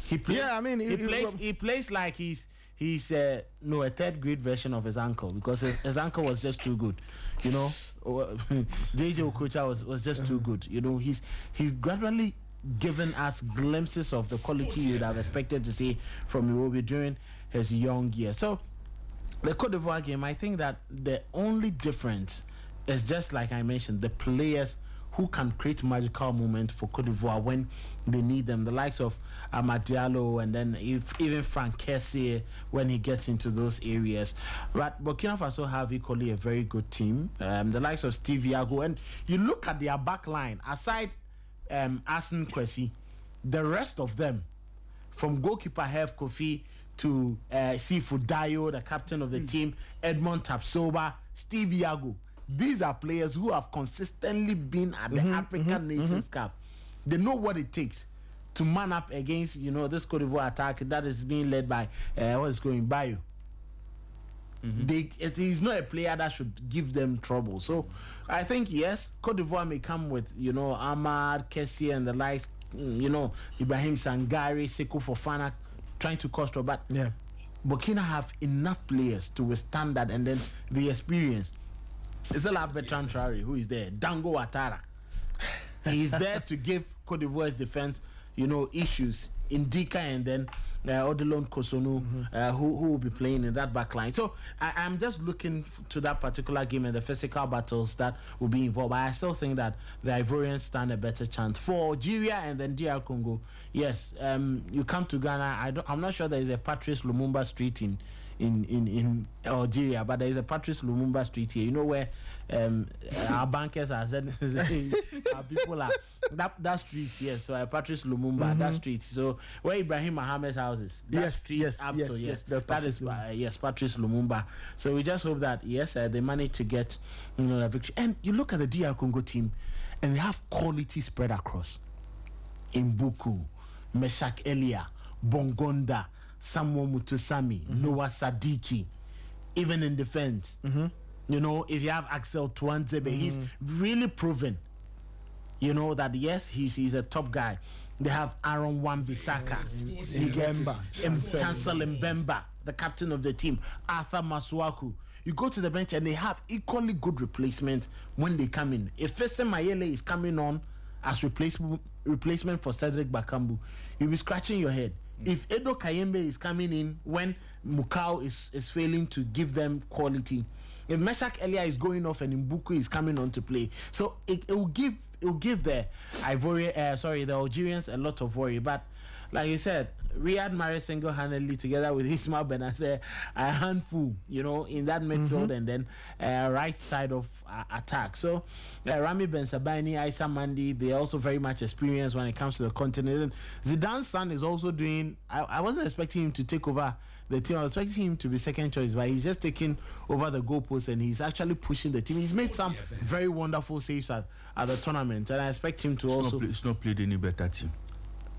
[SPEAKER 2] he plays. Yeah, I mean, he plays like he's a third grade version of his uncle, because his uncle was just too good, you know. JJ Okocha was just too good, you know. He's gradually given us glimpses of the quality you'd have expected to see from Iwobi during his young years. So the Cote d'Ivoire game, I think that the only difference is, just like I mentioned, the players who can create magical moments for Cote d'Ivoire when they need them. The likes of Amad Diallo, and then even Frank Kessie when he gets into those areas. But Burkina Faso have equally a very good team. The likes of Steve Yago. And you look at their back line, aside Arsene Kwesi, the rest of them, from goalkeeper Herve Kofi to Sifu Dayo, the captain of the team, Edmond Tapsoba, Steve Yago. These are players who have consistently been at the African Nations Cup. They know what it takes to man up against, you know, this Cote d'Ivoire attack that is being led by what is going Bayo. He's not a player that should give them trouble. So I think, yes, Cote d'Ivoire may come with, you know, Amad, Kessie and the likes, you know, Ibrahim Sangare, Sekou Fofana trying to cause trouble. But Burkina have enough players to withstand that, and then the experience. It's a veteran Traore who is there. Dango Ouattara. He's there to give Cote d'Ivoire's defense, you know, issues. Indika and then Odilon Kosunu, who will be playing in that back line. So I'm just looking to that particular game and the physical battles that will be involved. But I still think that the Ivorians stand a better chance. For Algeria and then DR Congo, yes, you come to Ghana. I'm not sure there is a Patrice Lumumba Street in Algeria, but there is a Patrice Lumumba Street here. You know where our bankers are said, our people are that street, yes. So Patrice Lumumba, that street. So where Ibrahim Mohammed's house is, that street up to that is yes, Patrice Lumumba. So we just hope that they manage to get, you know, a victory. And you look at the DR Congo team, and they have quality spread across. Mbuku, Meshak Elia, Bongonda, Samuel Mutusami, Noah Sadiki, even in defense. You know, if you have Axel Tuanzebe, he's really proven, you know, that yes, he's a top guy. They have Aaron Wan-Bissaka, Chancel Mbemba, the captain of the team, Arthur Masuaku. You go to the bench and they have equally good replacement when they come in. If Fese Mayele is coming on as replacement for Cedric Bakambu, you'll be scratching your head. If Edo Kayembe is coming in when Mukau is failing to give them quality, if Meshak Elia is going off and Mbuku is coming on to play, so it will give the the Algerians a lot of worry. But like you said, Riyad Mahrez single-handedly together with Ismail Benacer, a handful, you know, in that midfield and then right side of attack. So Rami Ben Sabani, Issa Mandi, they're also very much experienced when it comes to the continent. And Zidane's son is also doing. I wasn't expecting him to take over the team. I was expecting him to be second choice, but he's just taking over the goalposts and he's actually pushing the team. He's made some very wonderful saves at the tournament, and I expect him to
[SPEAKER 3] He's not played any better team.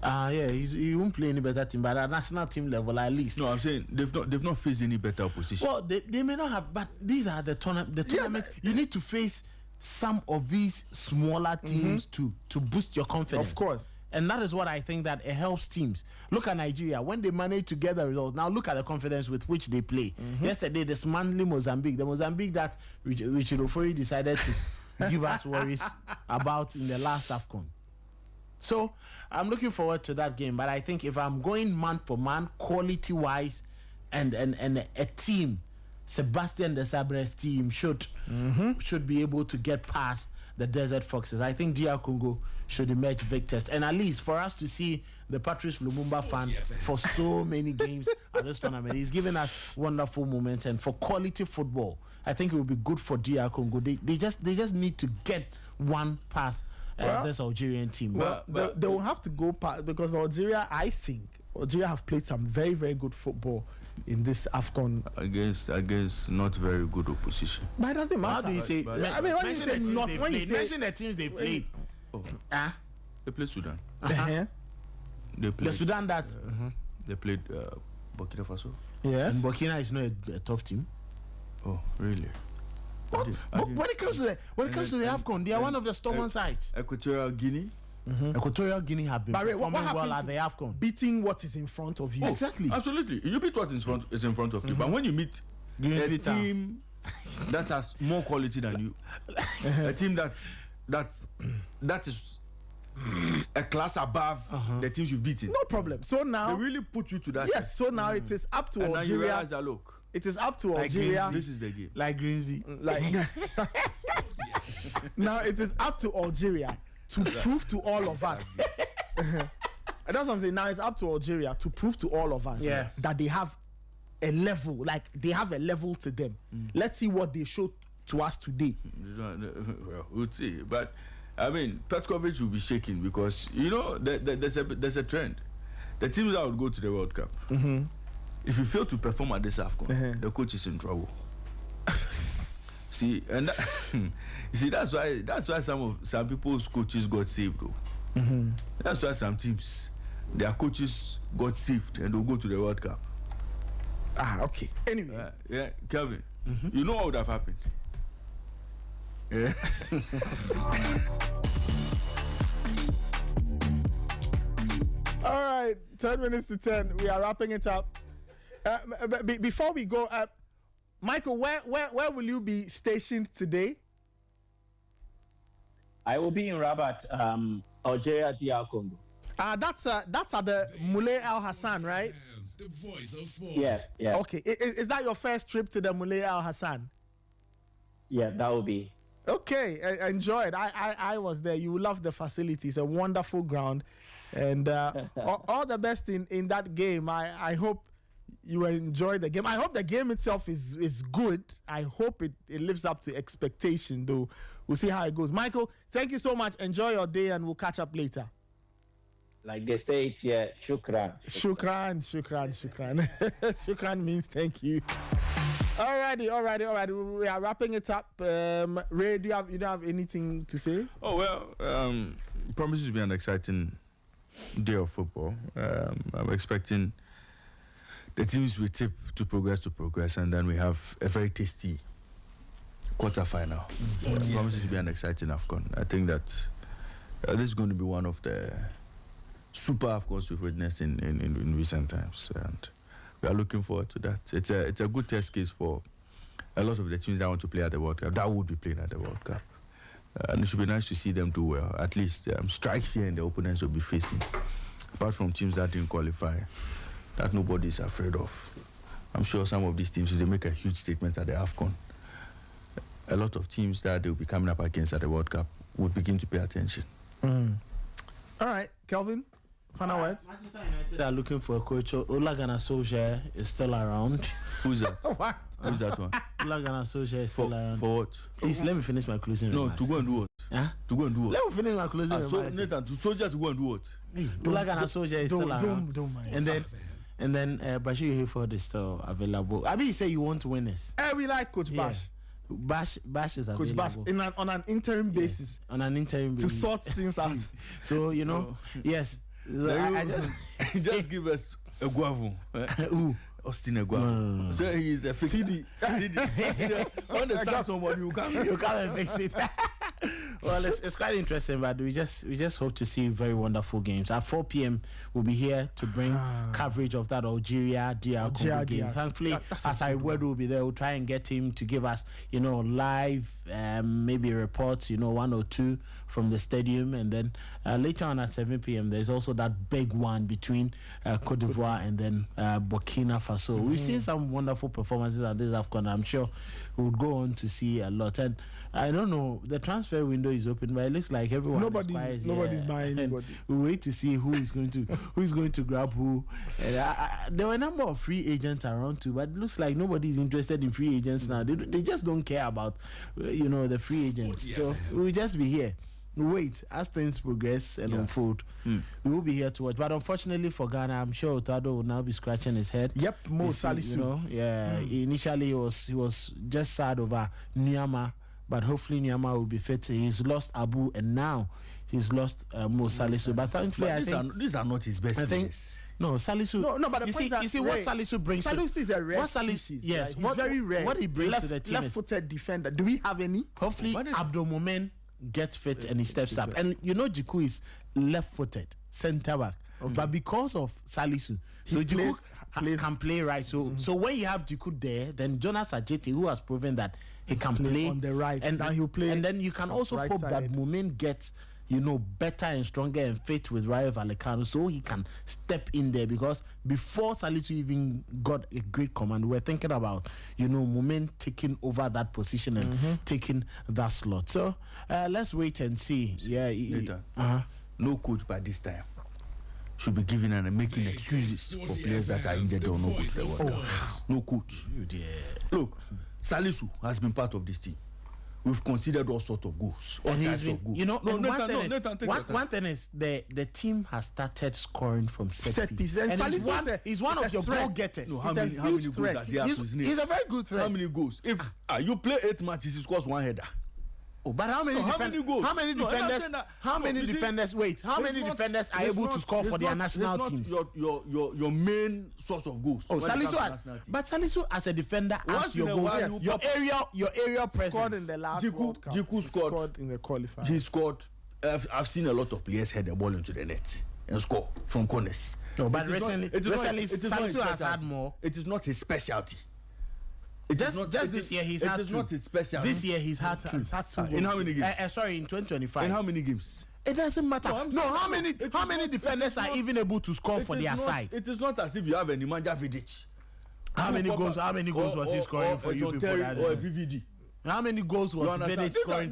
[SPEAKER 2] He won't play any better team, but at national team level at least.
[SPEAKER 3] No, I'm saying they've not faced any better opposition.
[SPEAKER 2] Well, they may not have, but these are the tournaments. You need to face some of these smaller teams to boost your confidence.
[SPEAKER 1] Of course.
[SPEAKER 2] And that is what I think that it helps teams. Look at Nigeria. When they manage to get the results, now look at the confidence with which they play. Yesterday, this manly Mozambique, the Mozambique that Richard Ofori decided to give us worries about in the last AFCON. So I'm looking forward to that game. But I think if I'm going man for man, quality-wise, and a team, Sebastian Desabre's team should be able to get past the Desert Foxes. I think DR Congo should emerge victors. And at least for us to see the Patrice Lumumba fan for so many games at this tournament, he's given us wonderful moments. And for quality football, I think it will be good for DR Congo. They just need to get one past this Algerian team.
[SPEAKER 1] Well, they will have to go past, because Algeria have played some very, very good football in this AFCON
[SPEAKER 3] against not very good opposition.
[SPEAKER 1] But it doesn't matter.
[SPEAKER 2] How do you say?
[SPEAKER 1] I mean, when you say not, when you say
[SPEAKER 2] mention the teams they played.
[SPEAKER 3] They played Sudan.
[SPEAKER 2] They played the Sudan that
[SPEAKER 3] they played Burkina Faso.
[SPEAKER 1] Yes.
[SPEAKER 2] And Burkina is not a tough team.
[SPEAKER 3] Oh, really?
[SPEAKER 1] But when it comes to the AFCON, they are one of the stubborn sides.
[SPEAKER 3] Equatorial Guinea.
[SPEAKER 1] Equatorial Guinea have been performing well at the AFCON.
[SPEAKER 2] Beating what is in front of you.
[SPEAKER 1] Exactly.
[SPEAKER 3] Absolutely. You beat what is in front of you. But when you meet a team that has more quality than you, a team that is a class above the teams you've beaten.
[SPEAKER 2] No problem. So now
[SPEAKER 3] they really put you to that.
[SPEAKER 2] Yes. So now it is up to
[SPEAKER 3] and
[SPEAKER 2] Algeria.
[SPEAKER 3] Now you realize that, look,
[SPEAKER 2] it is up to
[SPEAKER 1] like
[SPEAKER 2] Algeria.
[SPEAKER 3] This is the game.
[SPEAKER 1] Like Greensy.
[SPEAKER 2] Now it is up to Algeria to prove to all of us. And that's what I'm saying. Now it's up to Algeria to prove to all of us that they have a level, like they have a level to them. Let's see what they show to us today.
[SPEAKER 3] Well, we'll see. But I mean, Petkovic will be shaking because there's a trend. The teams that would go to the World Cup, if you fail to perform at this AFCON, the coach is in trouble. See, and that's why some people's coaches got saved though. That's why some teams, their coaches got saved and they'll go to the World Cup.
[SPEAKER 2] Okay. Anyway,
[SPEAKER 3] Kelvin, you know what would have happened? Yeah.
[SPEAKER 2] All right, 10 minutes to 10. We are wrapping it up. Before we go, Michael, where will you be stationed today?
[SPEAKER 13] I will be in Rabat, Algeria, DR Congo.
[SPEAKER 2] That's at the Moulay Al Hassan, right?
[SPEAKER 9] The voice of sports.
[SPEAKER 13] Yes. Yeah.
[SPEAKER 2] Okay, is that your first trip to the Moulay Al Hassan?
[SPEAKER 13] Yeah, that will be.
[SPEAKER 2] Okay, enjoy it. I was there. You will love the facility. It's a wonderful ground, and all the best in that game. I hope you enjoy the game. I hope the game itself is good. I hope it lives up to expectation, though. We'll see how it goes. Michael, thank you so much. Enjoy your day, and we'll catch up later.
[SPEAKER 13] Like they say it here, shukran.
[SPEAKER 2] Shukran. Shukran means thank you. Alrighty. We are wrapping it up. Ray, do you have anything to say?
[SPEAKER 3] Oh well, promises to be an exciting day of football. I'm expecting the teams we tip to progress, and then we have a very tasty quarterfinal. Promises to be an exciting AFCON. I think that this is going to be one of the super AFCONs we've witnessed in recent times, and we are looking forward to that. It's a good test case for a lot of the teams that want to play at the World Cup, that would be playing at the World Cup. And it should be nice to see them do well. At least strike fear in the opponents will be facing. Apart from teams that didn't qualify, that nobody is afraid of. I'm sure some of these teams, if they make a huge statement at the AFCON, a lot of teams that they'll be coming up against at the World Cup would begin to pay attention.
[SPEAKER 2] All right, Kelvin. Final words.
[SPEAKER 1] Manchester United are looking for a coach. Ole Gunnar Solskjaer is still around.
[SPEAKER 3] Who's that?
[SPEAKER 2] What?
[SPEAKER 3] Who's that one?
[SPEAKER 1] Ole Gunnar Solskjaer is still around.
[SPEAKER 3] For what?
[SPEAKER 1] Please let me finish my closing remarks.
[SPEAKER 3] No, to go and do what?
[SPEAKER 1] Huh?
[SPEAKER 3] To go and do what?
[SPEAKER 1] Let me finish my closing remarks.
[SPEAKER 3] Nathan, to soldiers to go and do what?
[SPEAKER 1] Ole Gunnar Solskjaer is still around.
[SPEAKER 2] Don't mind.
[SPEAKER 1] And then Bashir Hayford is still available. I mean, you say you want to win this.
[SPEAKER 2] We like Coach Bash.
[SPEAKER 1] Bash is available.
[SPEAKER 2] Coach Bash on an interim basis.
[SPEAKER 1] On an interim basis.
[SPEAKER 2] To sort things out.
[SPEAKER 1] So, yes. So I
[SPEAKER 3] just give us a guavo.
[SPEAKER 1] Who?
[SPEAKER 3] Austin Aguavo.
[SPEAKER 1] No.
[SPEAKER 3] So he is a fixer. TD. When they start somebody, you come
[SPEAKER 1] and fix it. Well, it's quite interesting, but we just hope to see very wonderful games. At 4 p.m., we'll be here to bring coverage of that Algeria DR Congo game. Thankfully, Asari will be there. We'll try and get him to give us, live, maybe reports, 1 or 2 from the stadium, and then later on at 7 p.m. there's also that big one between Cote d'Ivoire and then Burkina Faso. We've seen some wonderful performances at this AFCON. I'm sure we'll go on to see a lot. And I don't know, the transfer window is open, but it looks like nobody's
[SPEAKER 2] buying anybody.
[SPEAKER 1] We wait to see who is going to grab who. There were a number of free agents around too, but it looks like nobody's interested in free agents now. They just don't care about the free agents. So we'll just be here. Wait as things progress and unfold. We will be here to watch. But unfortunately for Ghana, I'm sure Otado will now be scratching his head.
[SPEAKER 2] Yep, Mo Salisu.
[SPEAKER 1] Initially he was just sad over Nyama, but hopefully Nyama will be fit. He's lost Abu, and now he's lost Mo Salisu. But thankfully,
[SPEAKER 3] these are not his best players.
[SPEAKER 1] No, Salisu.
[SPEAKER 2] No, but the
[SPEAKER 1] you
[SPEAKER 2] point
[SPEAKER 1] see,
[SPEAKER 2] is
[SPEAKER 1] you see what Salisu brings.
[SPEAKER 2] Salisu is a rare
[SPEAKER 1] what
[SPEAKER 2] species.
[SPEAKER 1] Yes,
[SPEAKER 2] Like, he's very rare.
[SPEAKER 1] What he brings to the team is
[SPEAKER 2] left-footed defender. Do we have any?
[SPEAKER 1] hopefully Abdul Momen gets fit and he steps up. And you know Jiku is left-footed centre back, but because of Salisu, so Jiku can play right. So when you have Jiku there, then Jonas Ajeti, who has proven that he can play
[SPEAKER 2] on the right,
[SPEAKER 1] and
[SPEAKER 2] he'll play.
[SPEAKER 1] And then you can also
[SPEAKER 2] right
[SPEAKER 1] hope
[SPEAKER 2] side.
[SPEAKER 1] that Momen gets, you know, better and stronger and fit with Rayo Vallecano, so he can step in there. Because before Salisu even got a great command, we were thinking about, you know, Momen taking over that position and taking that slot. So let's wait and see.
[SPEAKER 3] No coach by this time should be giving and making excuses for players that are injured or no coach. No coach. Look, Salisu has been part of this team. We've considered all sorts of goals, all
[SPEAKER 1] and
[SPEAKER 3] types
[SPEAKER 1] he's been,
[SPEAKER 3] of goals.
[SPEAKER 1] you know,
[SPEAKER 3] One
[SPEAKER 1] thing is the team has started scoring from set piece.
[SPEAKER 2] And
[SPEAKER 1] he's one of your goal getters.
[SPEAKER 3] No, how many goals has he had to his name?
[SPEAKER 1] He's a very good threat.
[SPEAKER 3] How many goals? If you play 8 matches, he scores 1 header.
[SPEAKER 1] Oh, but how many
[SPEAKER 3] goals?
[SPEAKER 1] How many defenders? How many defenders? Wait, how many defenders are able to score for their national teams?
[SPEAKER 3] Your main source of goals.
[SPEAKER 1] Oh, Salisu as a defender, as your goal, your area presence.
[SPEAKER 2] Scored in the last World Cup.
[SPEAKER 3] Jiku scored
[SPEAKER 2] in the qualifier.
[SPEAKER 3] He scored. I've seen a lot of players head the ball into the net and score from corners.
[SPEAKER 1] No, but recently Salisu has had more.
[SPEAKER 3] It is not his specialty.
[SPEAKER 1] This year he's had two.
[SPEAKER 3] It is not his specialty.
[SPEAKER 1] This year he's had two.
[SPEAKER 3] In how many games?
[SPEAKER 1] Sorry, in 2025.
[SPEAKER 3] In how many games?
[SPEAKER 1] It doesn't matter. How many defenders are even able to score for their side?
[SPEAKER 3] It is not as if you have a Nemanja Vidic.
[SPEAKER 1] How many goals was he scoring for you people?
[SPEAKER 3] Or VVD.
[SPEAKER 1] How many goals was Vidic scoring?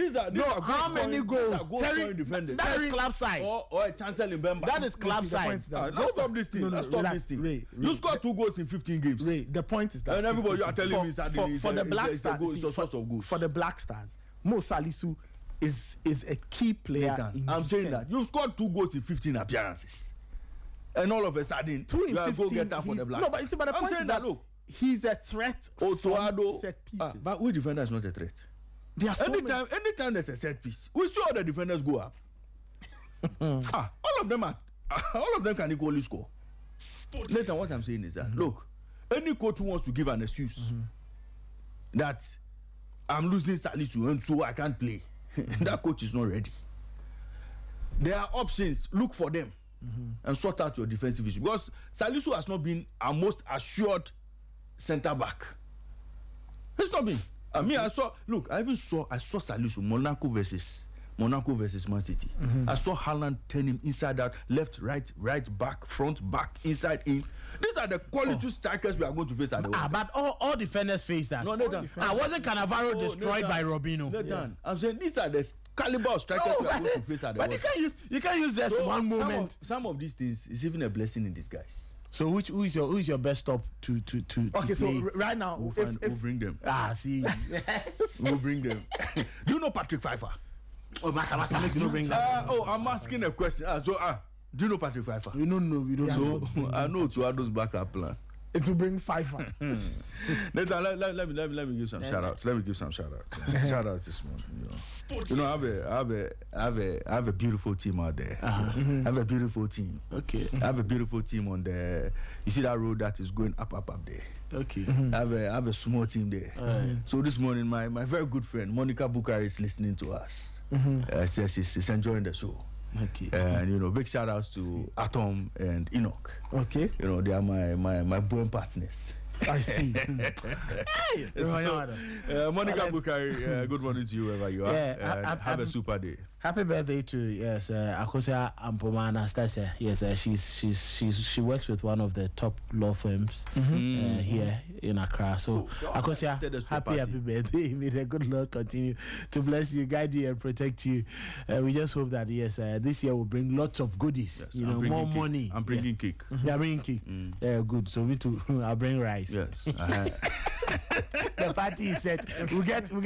[SPEAKER 1] How many goals?
[SPEAKER 3] Terry,
[SPEAKER 1] that is club side.
[SPEAKER 3] Or a Chancellor Mbemba.
[SPEAKER 1] That is club side.
[SPEAKER 3] Let's stop this thing. Stop this thing. You scored 2 goals in 15 games.
[SPEAKER 2] The point is that.
[SPEAKER 3] And everybody you are telling me
[SPEAKER 2] for the Black Stars,
[SPEAKER 3] it's a source of goals.
[SPEAKER 2] For the Black Stars, Mo Salisu is a key player.
[SPEAKER 3] I'm saying that you scored 2 goals in 15 appearances, and all of a sudden you are a goal-getter for the Black Stars.
[SPEAKER 2] But the point is that look, he's a threat from set pieces.
[SPEAKER 3] But which defender is not a threat? Anytime there's a set piece, we see all the defenders go up. All of them can equally score. Later, what I'm saying is that look, any coach who wants to give an excuse that I'm losing Salisu and so I can't play, that coach is not ready. There are options. Look for them and sort out your defensive issue, because Salisu has not been our most assured centre back. He's not been. I saw Salisu Monaco versus Man City. I saw Haaland turn him inside out, left, right, back, front, back, inside, in. These are the quality strikers we are going to face at the World
[SPEAKER 1] Cup. But all defenders face that.
[SPEAKER 3] No,
[SPEAKER 1] wasn't Cannavaro destroyed by Robinho?
[SPEAKER 3] I'm saying these are the caliber of strikers we are going to face at the World Cup.
[SPEAKER 1] But you can't use just one moment.
[SPEAKER 3] Some of these things is even a blessing in disguise.
[SPEAKER 1] So who is your best stop to
[SPEAKER 2] okay,
[SPEAKER 1] play?
[SPEAKER 2] So right now
[SPEAKER 3] we'll bring them.
[SPEAKER 1] See.
[SPEAKER 3] We'll bring them. Do you know Patrick Pfeiffer?
[SPEAKER 1] Oh, Master, make you bring that.
[SPEAKER 3] I'm asking a question. Do you know Patrick Pfeiffer?
[SPEAKER 1] We don't know.
[SPEAKER 3] So I know to add those backup plan.
[SPEAKER 2] It's to bring Pfeiffer.
[SPEAKER 3] Nathan, let me give some shout outs. Shout outs this morning. You know, I have a beautiful team out there. I have a beautiful team.
[SPEAKER 1] Okay.
[SPEAKER 3] I have a beautiful team on the. You see that road that is going up there.
[SPEAKER 1] Okay.
[SPEAKER 3] I have a small team there. So this morning, my very good friend Monica Bukari is listening to us. Says she's enjoying the show.
[SPEAKER 1] Okay.
[SPEAKER 3] And big shout outs to Atom and Enoch.
[SPEAKER 2] Okay.
[SPEAKER 3] They are my born partners.
[SPEAKER 2] I see.
[SPEAKER 3] Monica Bukari, good morning to you wherever you are. Have a super day.
[SPEAKER 1] Happy birthday to Akosia Ampoma Anastasia. Yes, she works with one of the top law firms here in Accra. So Akosia, happy birthday. May the good Lord continue to bless you, guide you, and protect you. We just hope that this year will bring lots of goodies.
[SPEAKER 3] Yes,
[SPEAKER 1] more
[SPEAKER 3] cake.
[SPEAKER 1] money.
[SPEAKER 3] I'm bringing cake.
[SPEAKER 1] Yeah, bringing cake. Yeah, good. So me too. I'll bring rice.
[SPEAKER 3] Yes.
[SPEAKER 1] The party is set. We get people.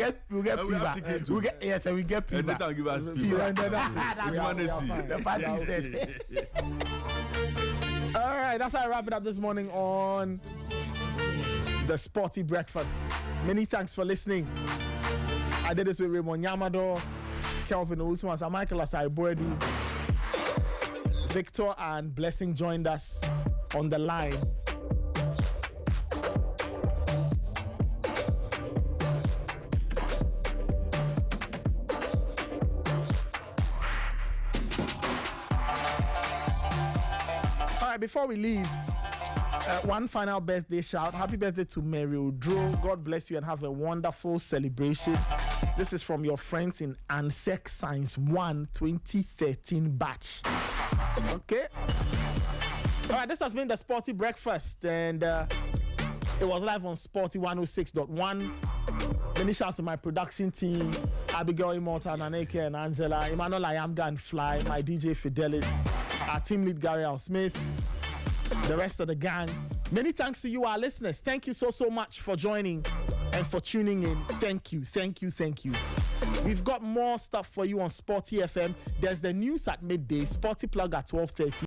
[SPEAKER 1] Yes, and we get people.
[SPEAKER 3] And give us people.
[SPEAKER 1] The party is set.
[SPEAKER 2] All right, that's how I wrap it up this morning on the Sporty Breakfast. Many thanks for listening. I did this with Raymond Nyamador, Kelvin Owusu, Michael Asai Boedu, Victor and Blessing joined us. on the line. All right, before we leave, one final birthday shout. Happy birthday to Mary Odro. God bless you and have a wonderful celebration. This is from your friends in ANSEC Science 1 2013 batch. Okay. All right, this has been the Sporty Breakfast, and it was live on Sporty 106.1. Many shouts to my production team, Abigail Immortal, Naneke and Angela, Emmanuel Ayamga and Fly, my DJ Fidelis, our team lead Gary Al Smith, the rest of the gang. Many thanks to you, our listeners. Thank you so much for joining and for tuning in. Thank you. We've got more stuff for you on Sporty FM. There's the news at midday, Sporty Plug at 12:30.